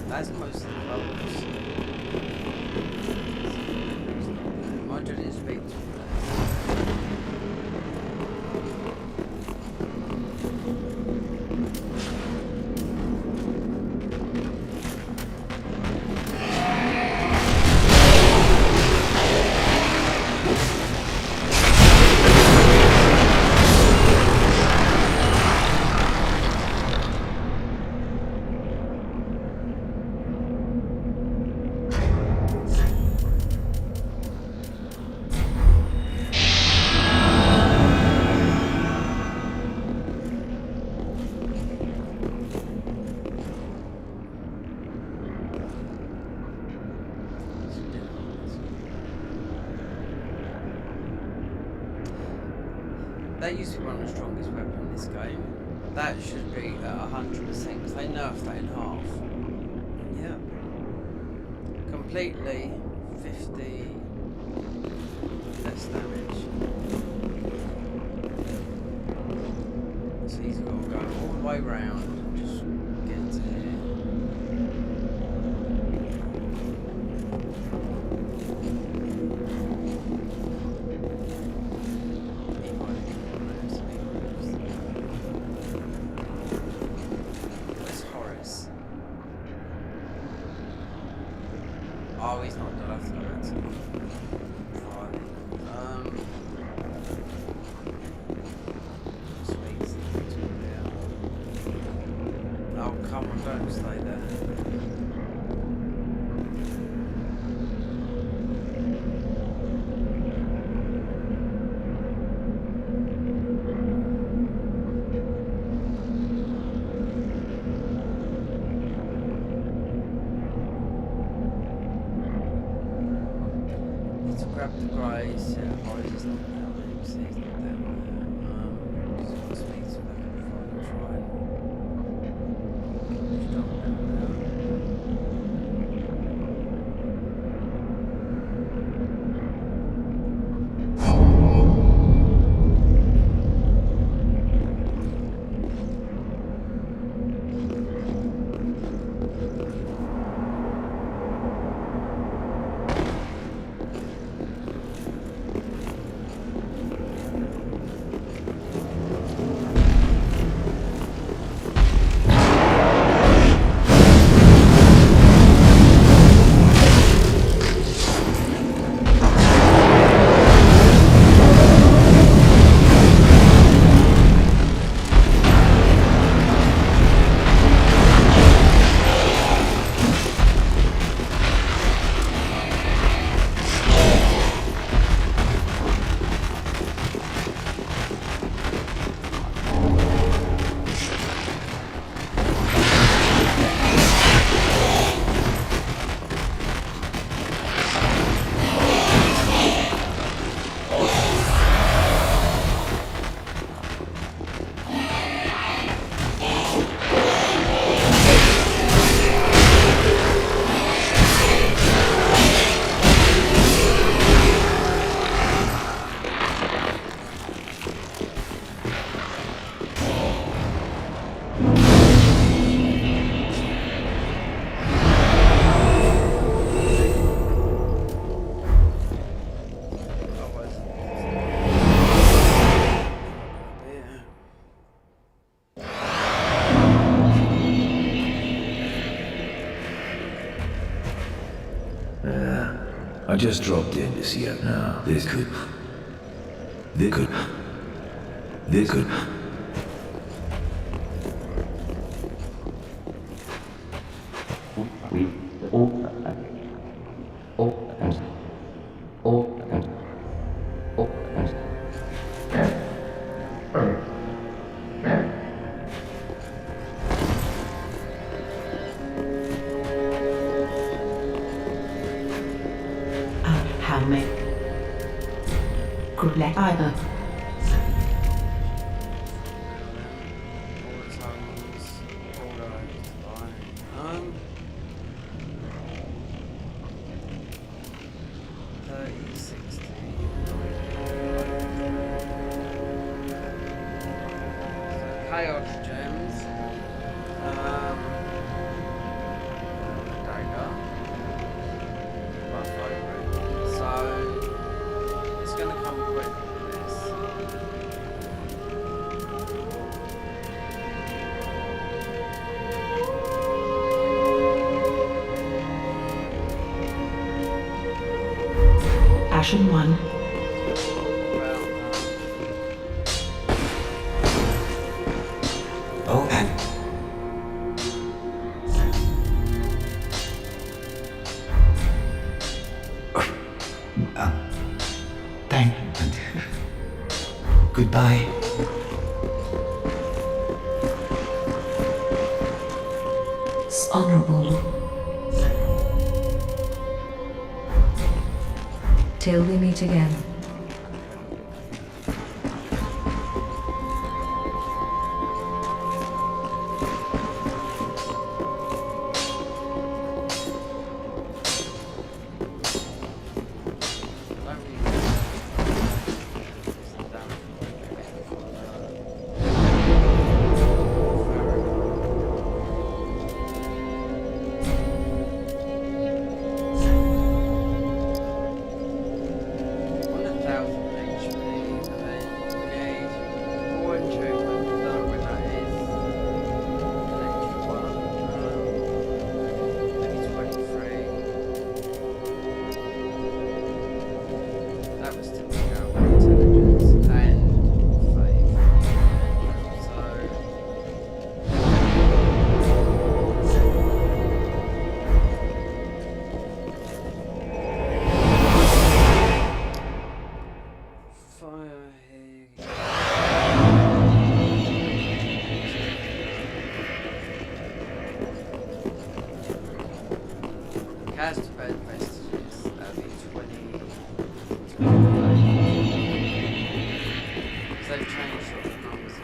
That's most of the bubbles. I didn't speak to that used to be one of the strongest weapons in this game. That should be at 100% because they nerfed that in half. Yeah. Completely 50 less damage. So he's got to go all the way round and just get to here. Oh, he's not done. I have to go back to him. Right. Sweet. Oh, come on, don't stay there. Grab the grace, yeah, Poise is not down there, you see he's not down there. Just want to speak to them before I try and stop down there. I just dropped in to see it now. This could... How may... Could let either. Chaos gems. Dagger. Rough over. So it's gonna come quick with this. Ashen one. Oh, and... Thank and goodbye. It's honorable. Till we meet again. Cast bed messages. That'll be 20. Because they've changed sort of numbers.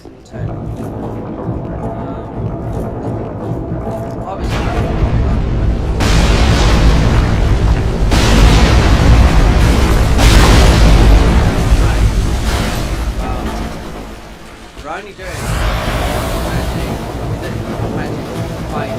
2010. Obviously, we're only doing magic fight.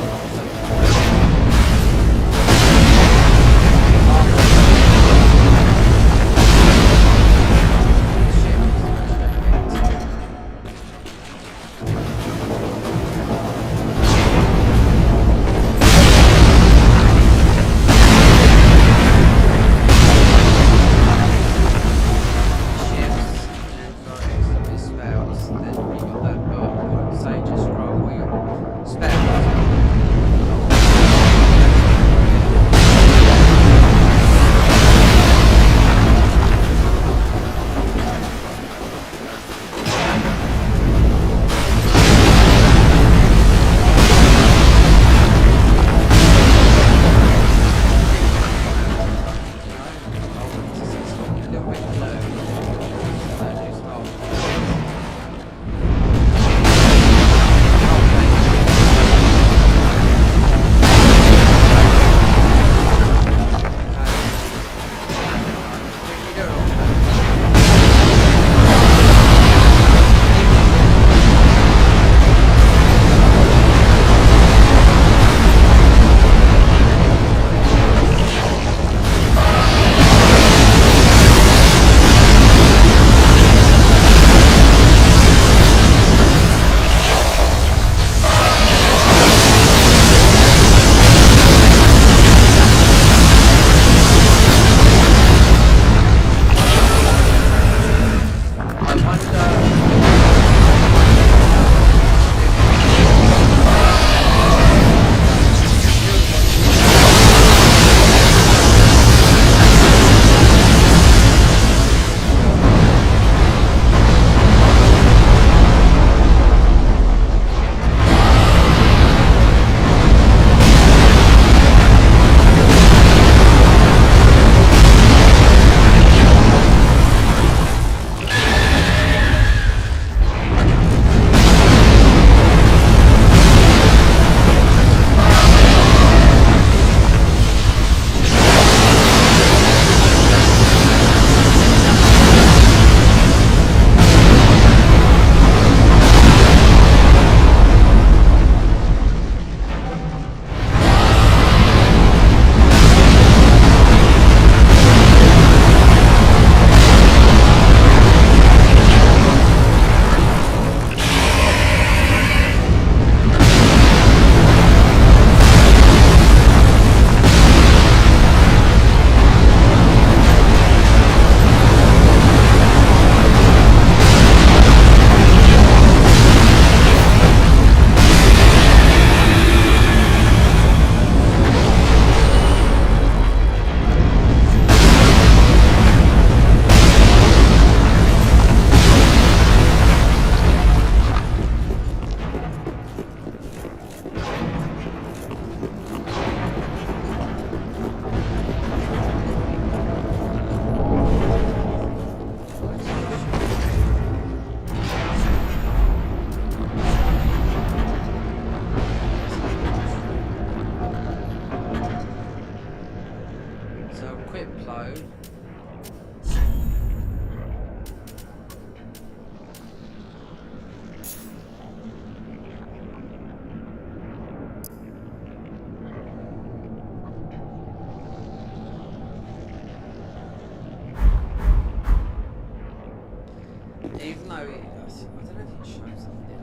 Even though I don't know if it shows up there.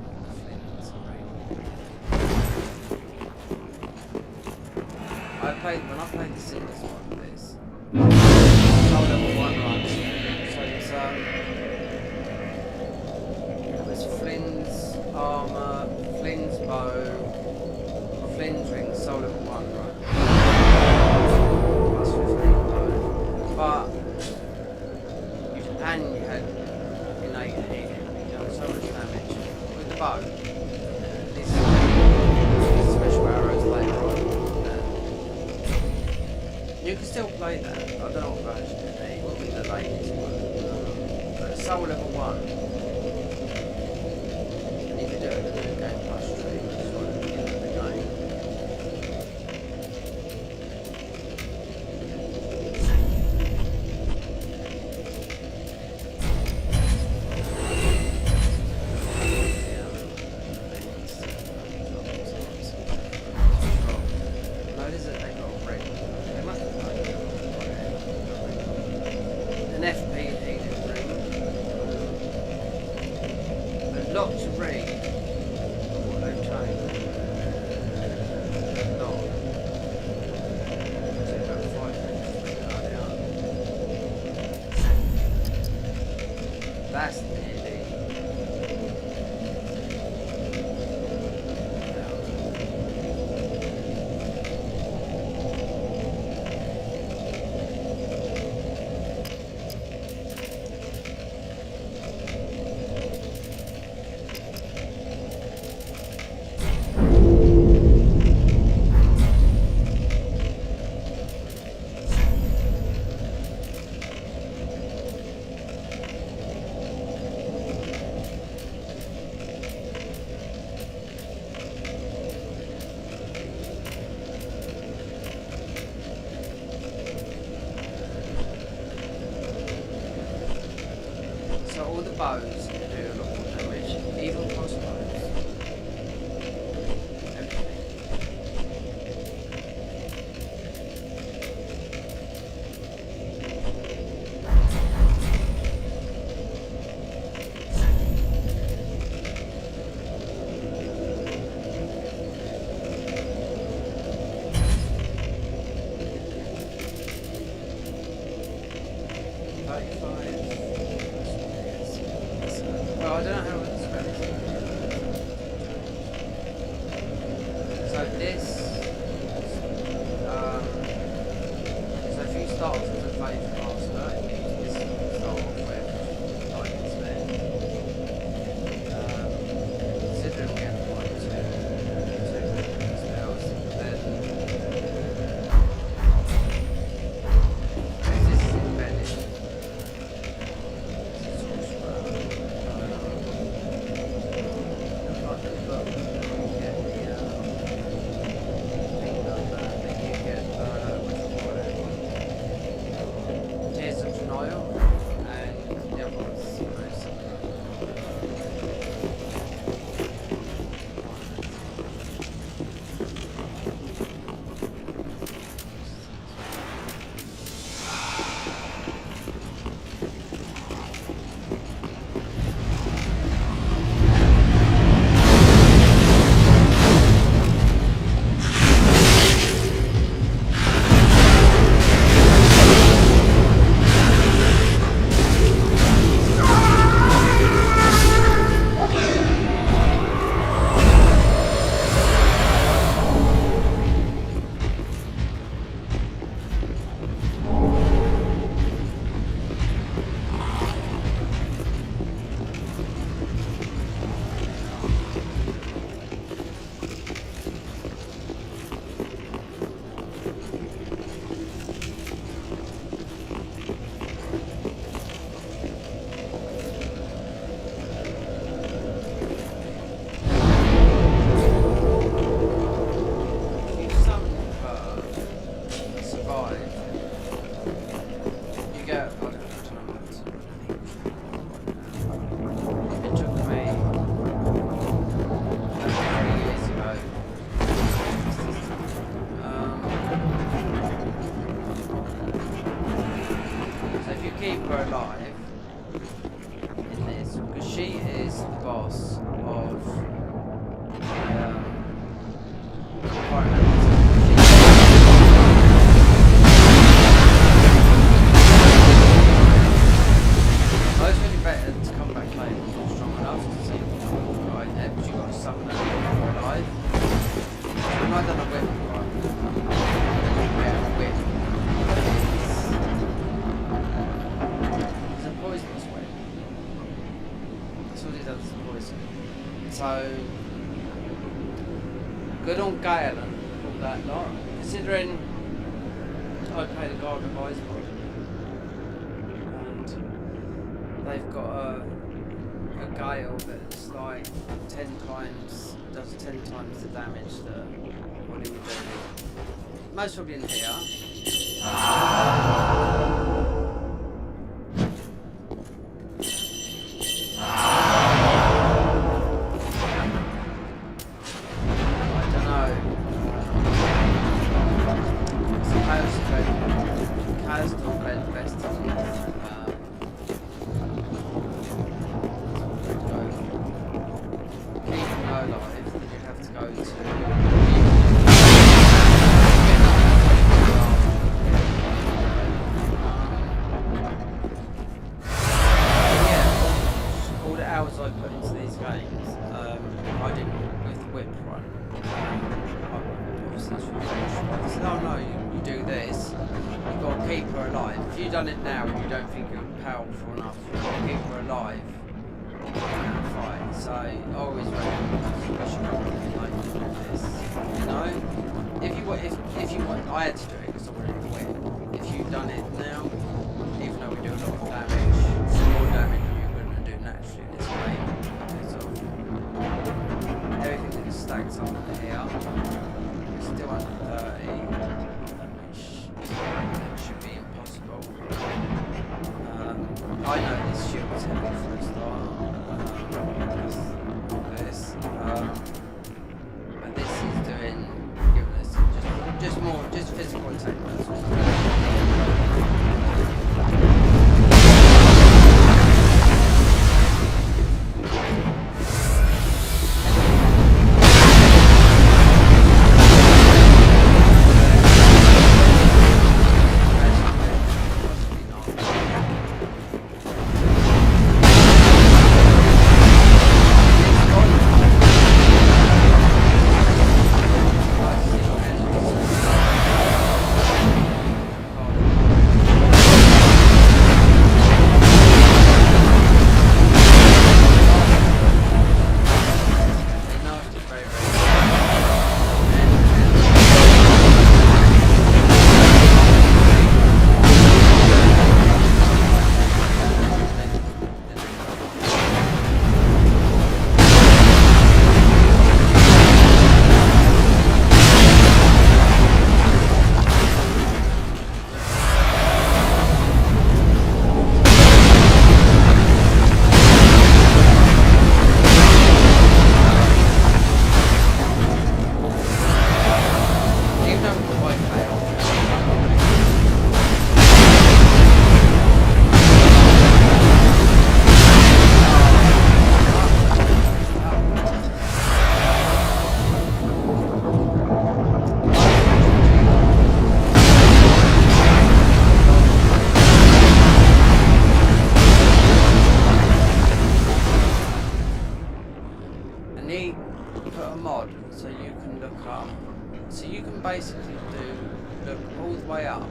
When I played the singles one, this soul level 1 runs. So it was Flynn's armour, Flynn's bow, Flynn's ring, soul level 1 run. Plus 15 bow. But and you had innate healing, you know, so much damage with the bow. These special arrows later on. You can still play that. I don't know what version it will be the latest one. But Soul Level 1. lot to read. What they've changed. A lot. Take about 5 minutes to read that out. That's nearly. So all the bows do a lot more damage, even crossbows. Everything. Well, I don't know how it's spelled. So this, so if you start off with a Faith Master, it means this is what you start off with, like it's there. Considering we have like two spells, then this is embedded. keep her alive in this, because she is the boss of it's really better to come back later when you're strong enough to see what's right there, because you've got to summon her to keep her alive. We might have done a whip, right? Whip. It's a poisonous whip. That's what it does, it's poison. So, good on Gale and all that lot. Considering I played a guard advice for it. They've got a Gale that's like 10 times, does 10 times the damage that what he would do. Most probably in here. I don't know. Suppose Castle played the best of these. done it now and you don't think you're powerful enough to keep people alive in that fight. So I always recommend you should like do this. You know, if you want, I had to do it because I wanted to quit. If you've done it now, even though we do a lot of damage, it's more damage than you're going to do naturally in this game. So everything that stacks up here is still under 30, which should be impossible. I know this shield's heavy for a start. This, but this is doing, giving us just more, just physical attack. That's what it's doing. Basically look all the way up.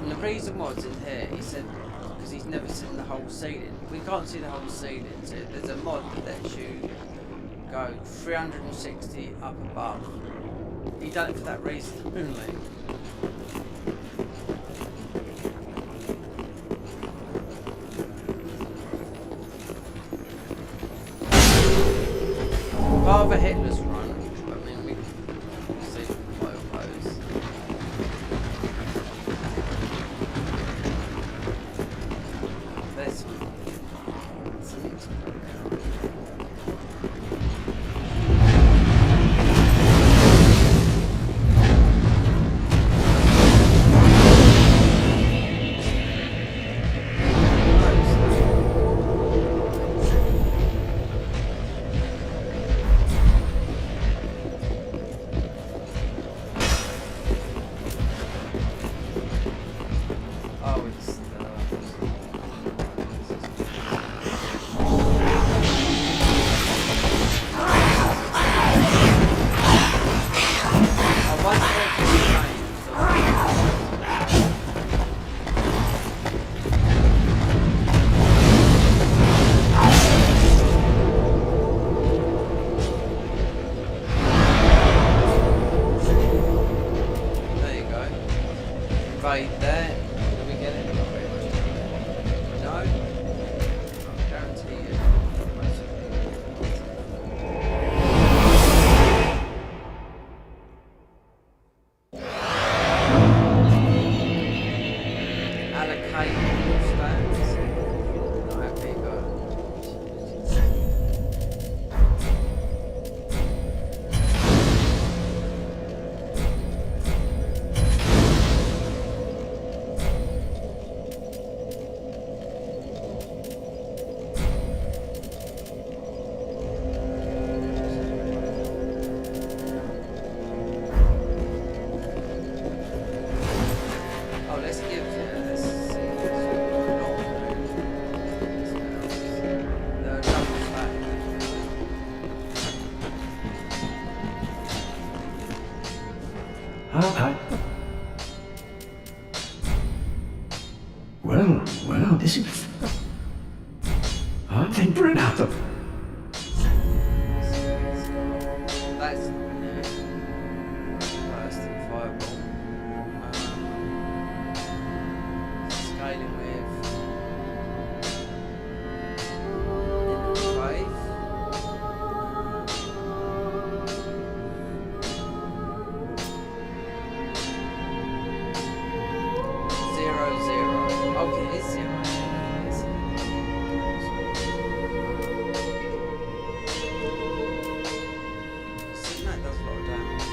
And the reason was in here, he said, because he's never seen the whole ceiling. We can't see the whole ceiling, so there's a mod that lets you go 360 up above. He done it for that reason only. Rather Hitler's run. Well, this is... Then bring out the... That's first and fireball. Scaling with faith. 0-0. Okay, it's 0. That does a lot of damage.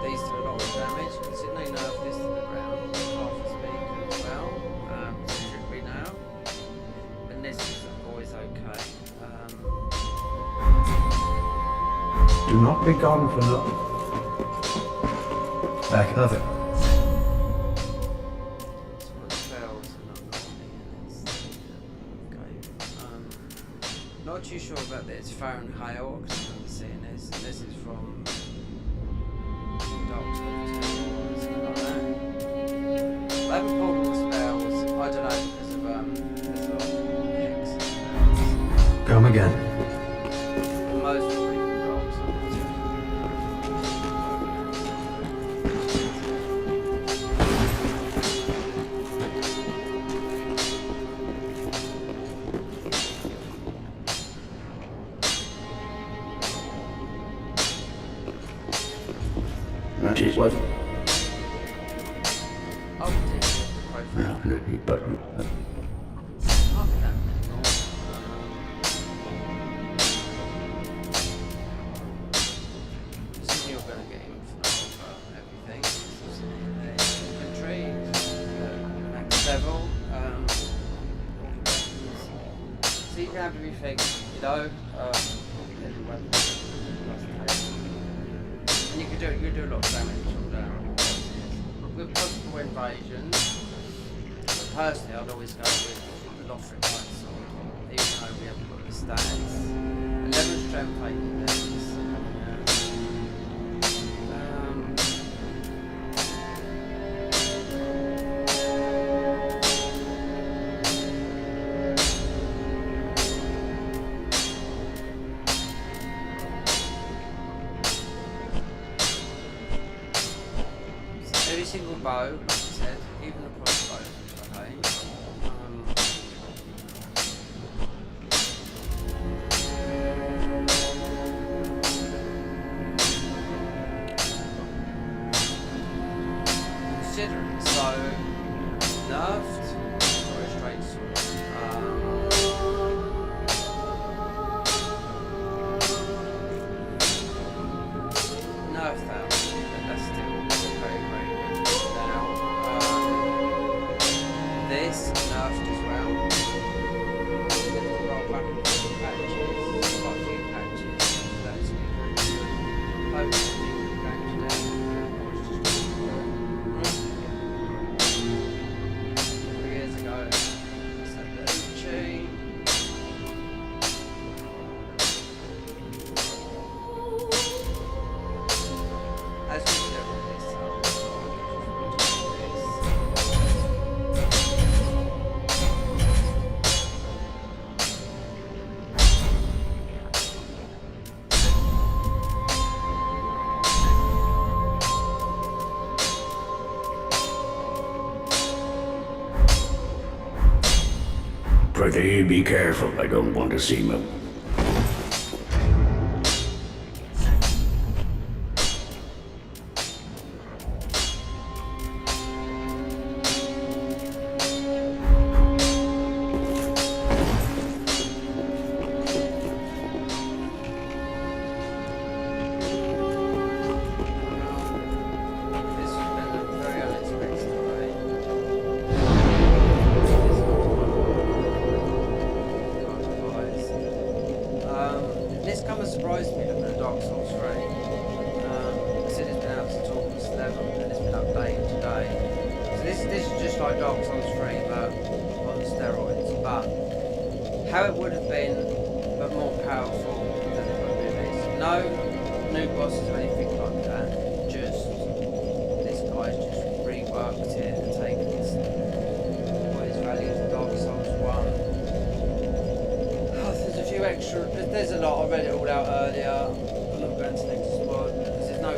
These do a lot of damage, considering they nerf this to the ground, half the speed as well, should be now, and this is always okay. Do not be gone for long. Back of it. It's one of the spells and not okay. Not too sure about this Phone Hail, because I've never seen this. This is from Dark Souls 2 or something like that. I haven't pulled all the spells, I don't know, because of there's a lot of hex spells. Come again. Most of them rocks on it. That is what... Oh, dear. Profile. But... Can't be that anymore. Soon you're going to get info of everything. Infantry, max level. So you can have everything, you know. Every weapon. And you can do a lot of damage all down. With possible invasions, but personally I'd always go with the Lothric Light Sword, even though we haven't got the stats. 11 strength, 8 defense. Every single bow, like I said, even the crossbow, okay. Considering so nerfed or a straight sword. Nerfed that, but that's still very, very good now. This nerfed as well. Roll back and forth patches, quite a few patches. That's good. Focus on the patch there. I was just 3 years ago. Set the chain. As we do with this, Pretty be careful, I don't want to see him. this has been a very unexpected way. This kind of surprised me looking at Dark Souls 3. I said it's been out since August 11th and it's been updated to like Dark Souls 3, but on steroids. But how it would have been, but more powerful than it would be this. No new bosses or anything like that. Just this guy's just reworked it and taken his values of Dark Souls 1. Oh, there's a few extra. There's a lot. I read it all out earlier. I'm not going to Nexus because there's no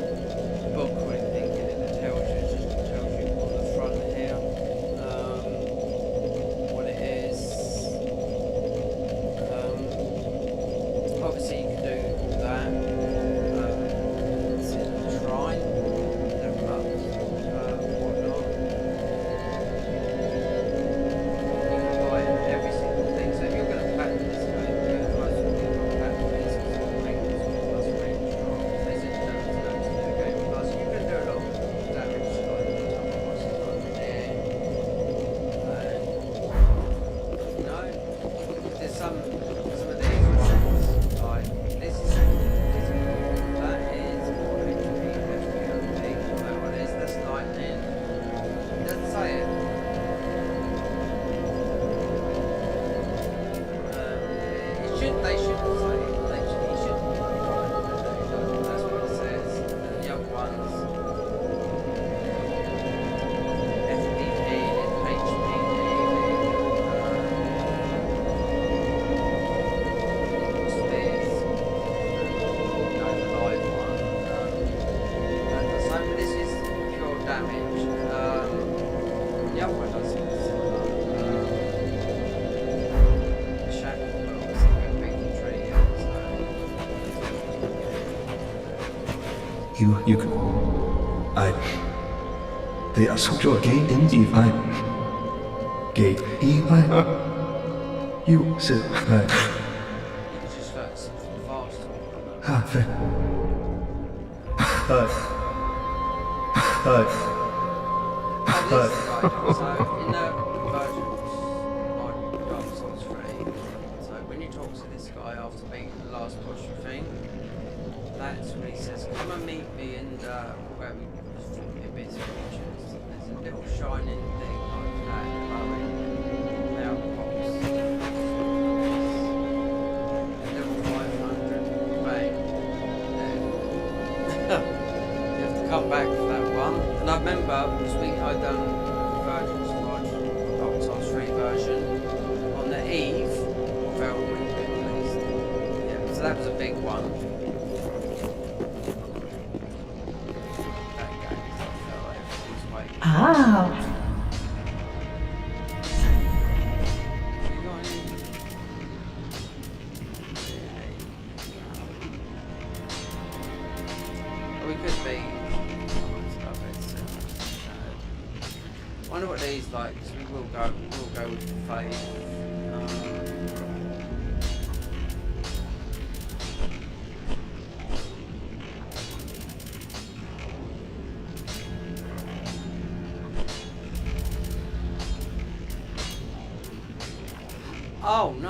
book or anything in it that tells you. It just tells you on the front here what it is. Obviously, you can do that. Sit and shrine, level up, whatnot. You can buy every single thing. So if you're going to platinum this game, you're going to most of the platinum this because it's range plus range strong. They said you don't have to go to the game plus. You can do a lot of damage like tough bosses like there. No, there's some of these ones like this is that is more HP, that one is that's lightning. It doesn't say it. They shouldn't say it. He shouldn't. That's what it says. The other ones, FPP, HPP, what's this? No, the live one. That's the same, but this is pure damage. The other one does something similar. Shackle, but obviously we're picking tree here, You can. They are so your gate in divine. Gate Eli. You said. you can just fast. Fair. So in the versions on Dark Souls 3, so when you talk to this guy after beating the last boss thing, that's when he says, "Come and meet me in where we fought the Abyss creatures." There's a little shining thing like that glowing mailbox. Level 500, bang. Then you have to come back for that one. And I remember this week I'd done versions of Dark Souls 3 version on the eve of Elden Ring being released. Yeah, so that was a big one. That game, I felt like everything's waiting. Ah, You got any? We could be. I wonder what these like. Cause we'll go with the fade. Oh no.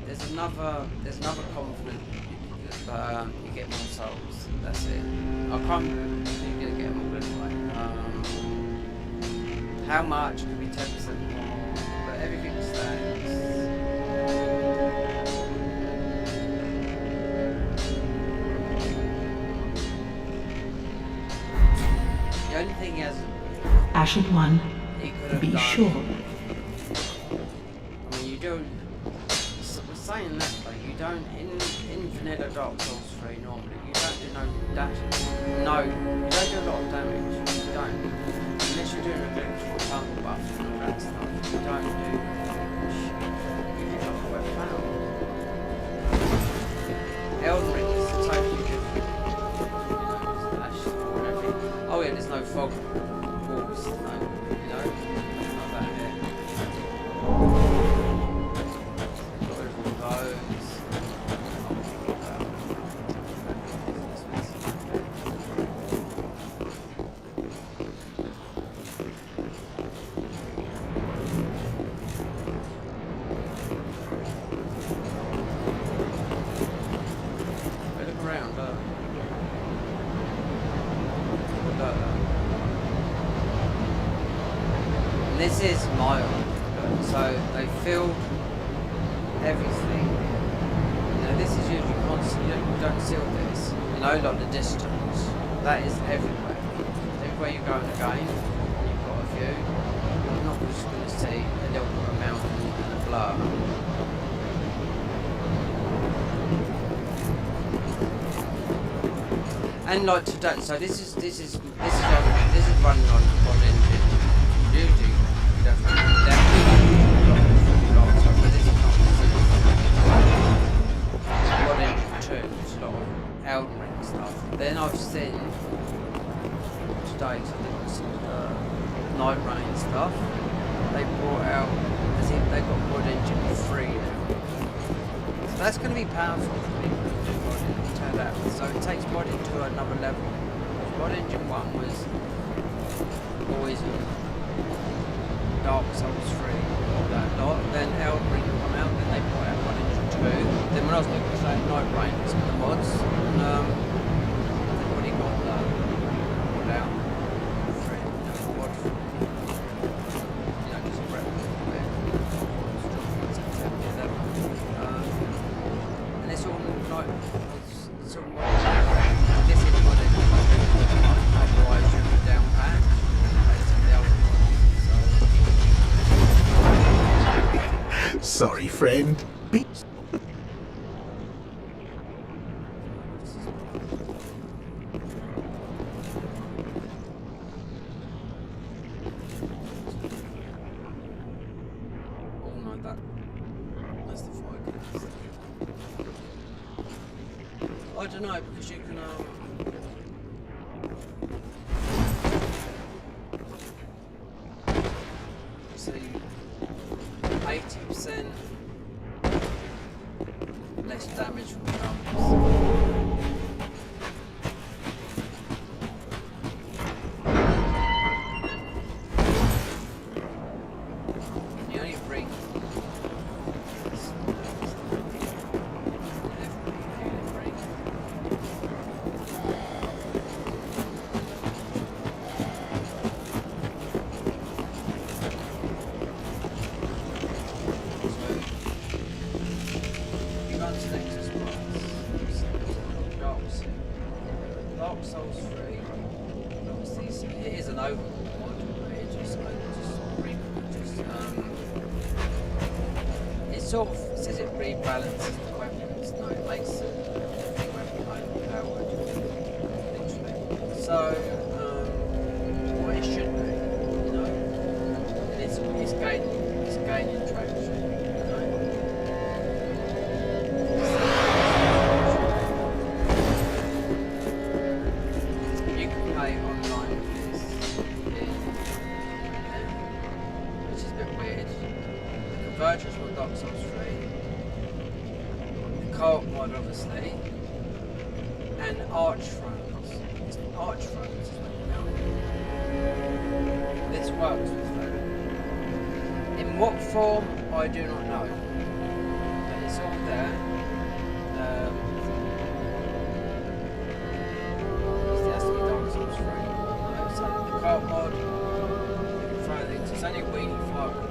There's another confident. You get more souls. That's it. I can't. You're gonna get them all anyway. How much could be 10% more, but everything stands. The only thing he hasn't. Ashen One, He could have be done. sure. I mean, you don't. We're saying that, but you don't in vanilla Dark Souls 3 normally. You don't do no damage. No, you don't do a lot of damage. You don't. Unless you're doing a glitch or tumble buff and all that stuff. You don't do. You get like a web panel. Elden Ring is totally different. Oh yeah, there's no fog walls, no, not that here. Got rid of all those. Look around, And this is mild, so they fill everything. You know, this is usually constant. You don't seal this. You know, like the distance. That is everywhere. Everywhere you go in the game, you've got a view. You're not just going to see a little bit of a mountain and a blur. And like today, so this is running on one engine. Usually, you don't but this is not. One engine too, it's a lot of Elden Ring stuff. Then I've seen today, so they've got some Night Rain stuff. They brought out as if they got mod engine free now. So that's going to be powerful for people who do mod engine, turned out. So it takes modding to another level. Mod engine 1 was Poison, Dark Souls 3, all that lot. Then Elden Ring come out, then they brought out mod engine 2. Then when I was looking at that Night Rain, some of the mods, and they've already got that mod out. Free, mod free. You know, just rep it. And it's all like, it's all mod. This is mod engine. Otherwise you're in a down patch. Basically, Sorry, friend. that's the focus. I don't know, because you can see 80% less damage from the armours. You only bring Nexus Dark Souls 3. Obviously, it is an overhaul mod, but it sort of says it rebalances the weapons. No, it makes the weapon overpowered, literally. So, what it should be, you know, and it's gaining traction. Virtuals on Dark Souls 3, the co-op mod obviously, and Archfronts. Archfronts is what this works with them. In what form, I do not know. But it's all there. It has to be Dark Souls 3. So the co-op mod, you can throw things. It's only a weenie fire.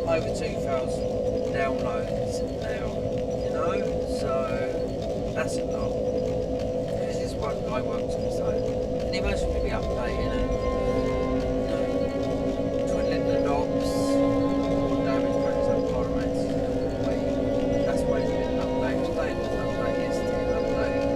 Over 2,000 downloads now, you know, so that's a lot. Because this one guy works on his own, and he must be updating and, you know, twiddling the knobs, damage packs and pyromancy. That's why he's been updated today, there's an update yesterday, an update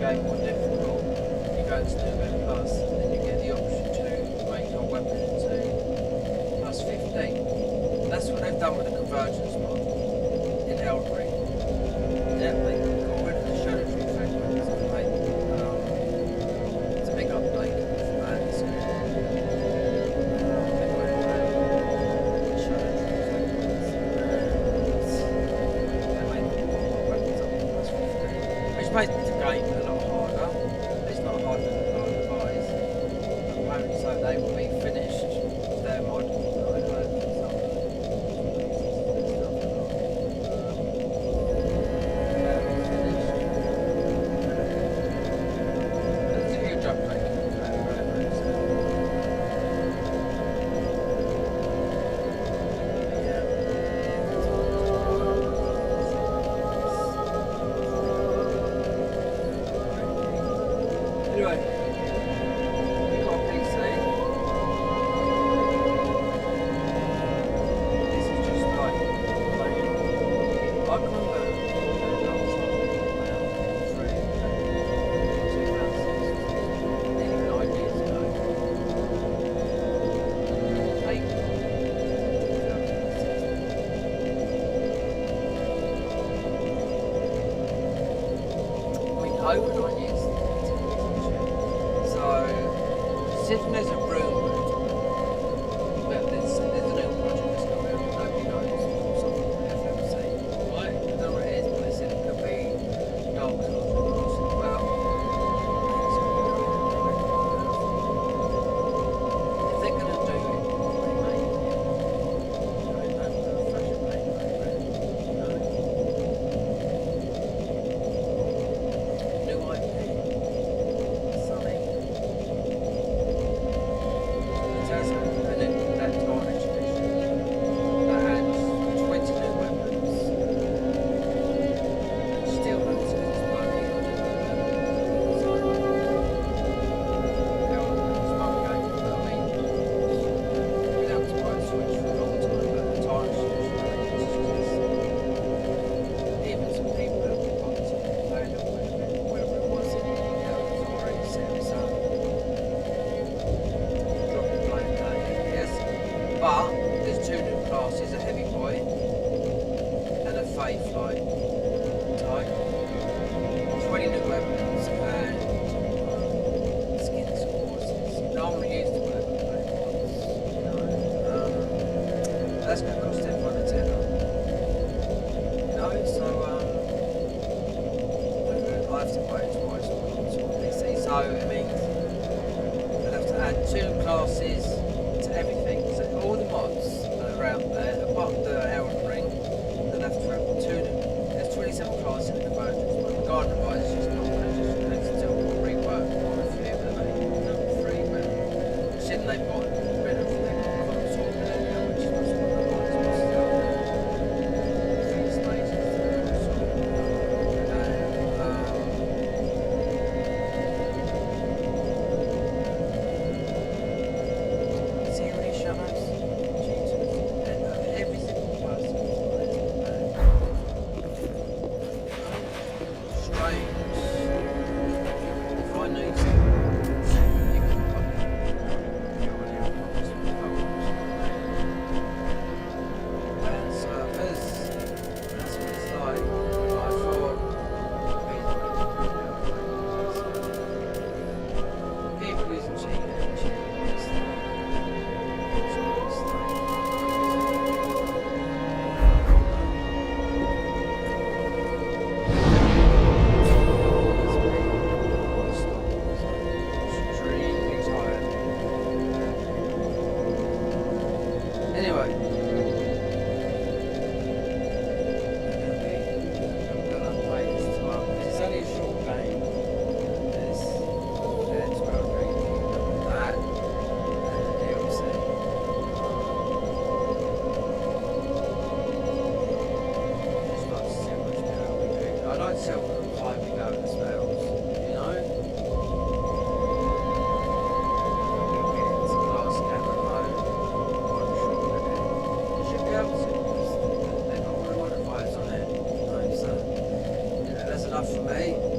game more difficult, you go into New Game Plus, and then you get the option to make your weapon into plus 15. That's what they've done with the convergence mod in Elden Ring. Yeah, they got rid of the shadow tree fragments and made it's a big update for that. So, they got rid of the shadow tree fragments and they made more weapons up to plus 15. Which makes the game a lot harder. It's not harder than the Poise. Apparently so they will be finished with their mod. I heard some Anyway, you got a PC. This is just like I can remember last time nearly 9 years ago. 8. I mean, over 9 years. So, if there's a rumour that there's a new project that's coming out, nobody knows, or something like FMC, right? I don't know what it is, but they said it could be Dark Souls. Well, if they're going to do it, remake it, don't do a fresh remake, you know? New IP. And then that's on education. That had 20 new weapons. Still looks as it's working on it. So, it's fun game, but I mean, we'd have to buy a Switch for a long time, but the time even some people that wanted to play a little bit of it, wherever it was, it was already set, so. But there's 2 new classes, a heavy boy and a faith light type. 20 new weapons and skins and horses. No one used to weapon play ones, you know. That's going to cost everyone a tenner. You know, so I have to buy it twice on PC. So it means I'll have to add 2 classes to everything. So all the mods that are out there, apart from the Elden Ring, they'll have to have 2 new. There's 27 classes in the convergence, but regardless, it's just not going to just let's still rework on a few that they number 3, but shouldn't they've got rid of their console millennia, which is one of the ones was still 3 stages of the console. See any shadows? Every single person strange. If I need something, you can put and servers, that's what it's like. I thought people isn't cheating. Anyway, I'm gonna play this tomorrow. It's only a short game. It's 12 ring. That and the DLC. Just like to see how much better we do. I like to see how high we go with the spells, you know? It's a glass camera mode. I'm sure they should be able to. They've got one of my advice on it. So, that's enough for me.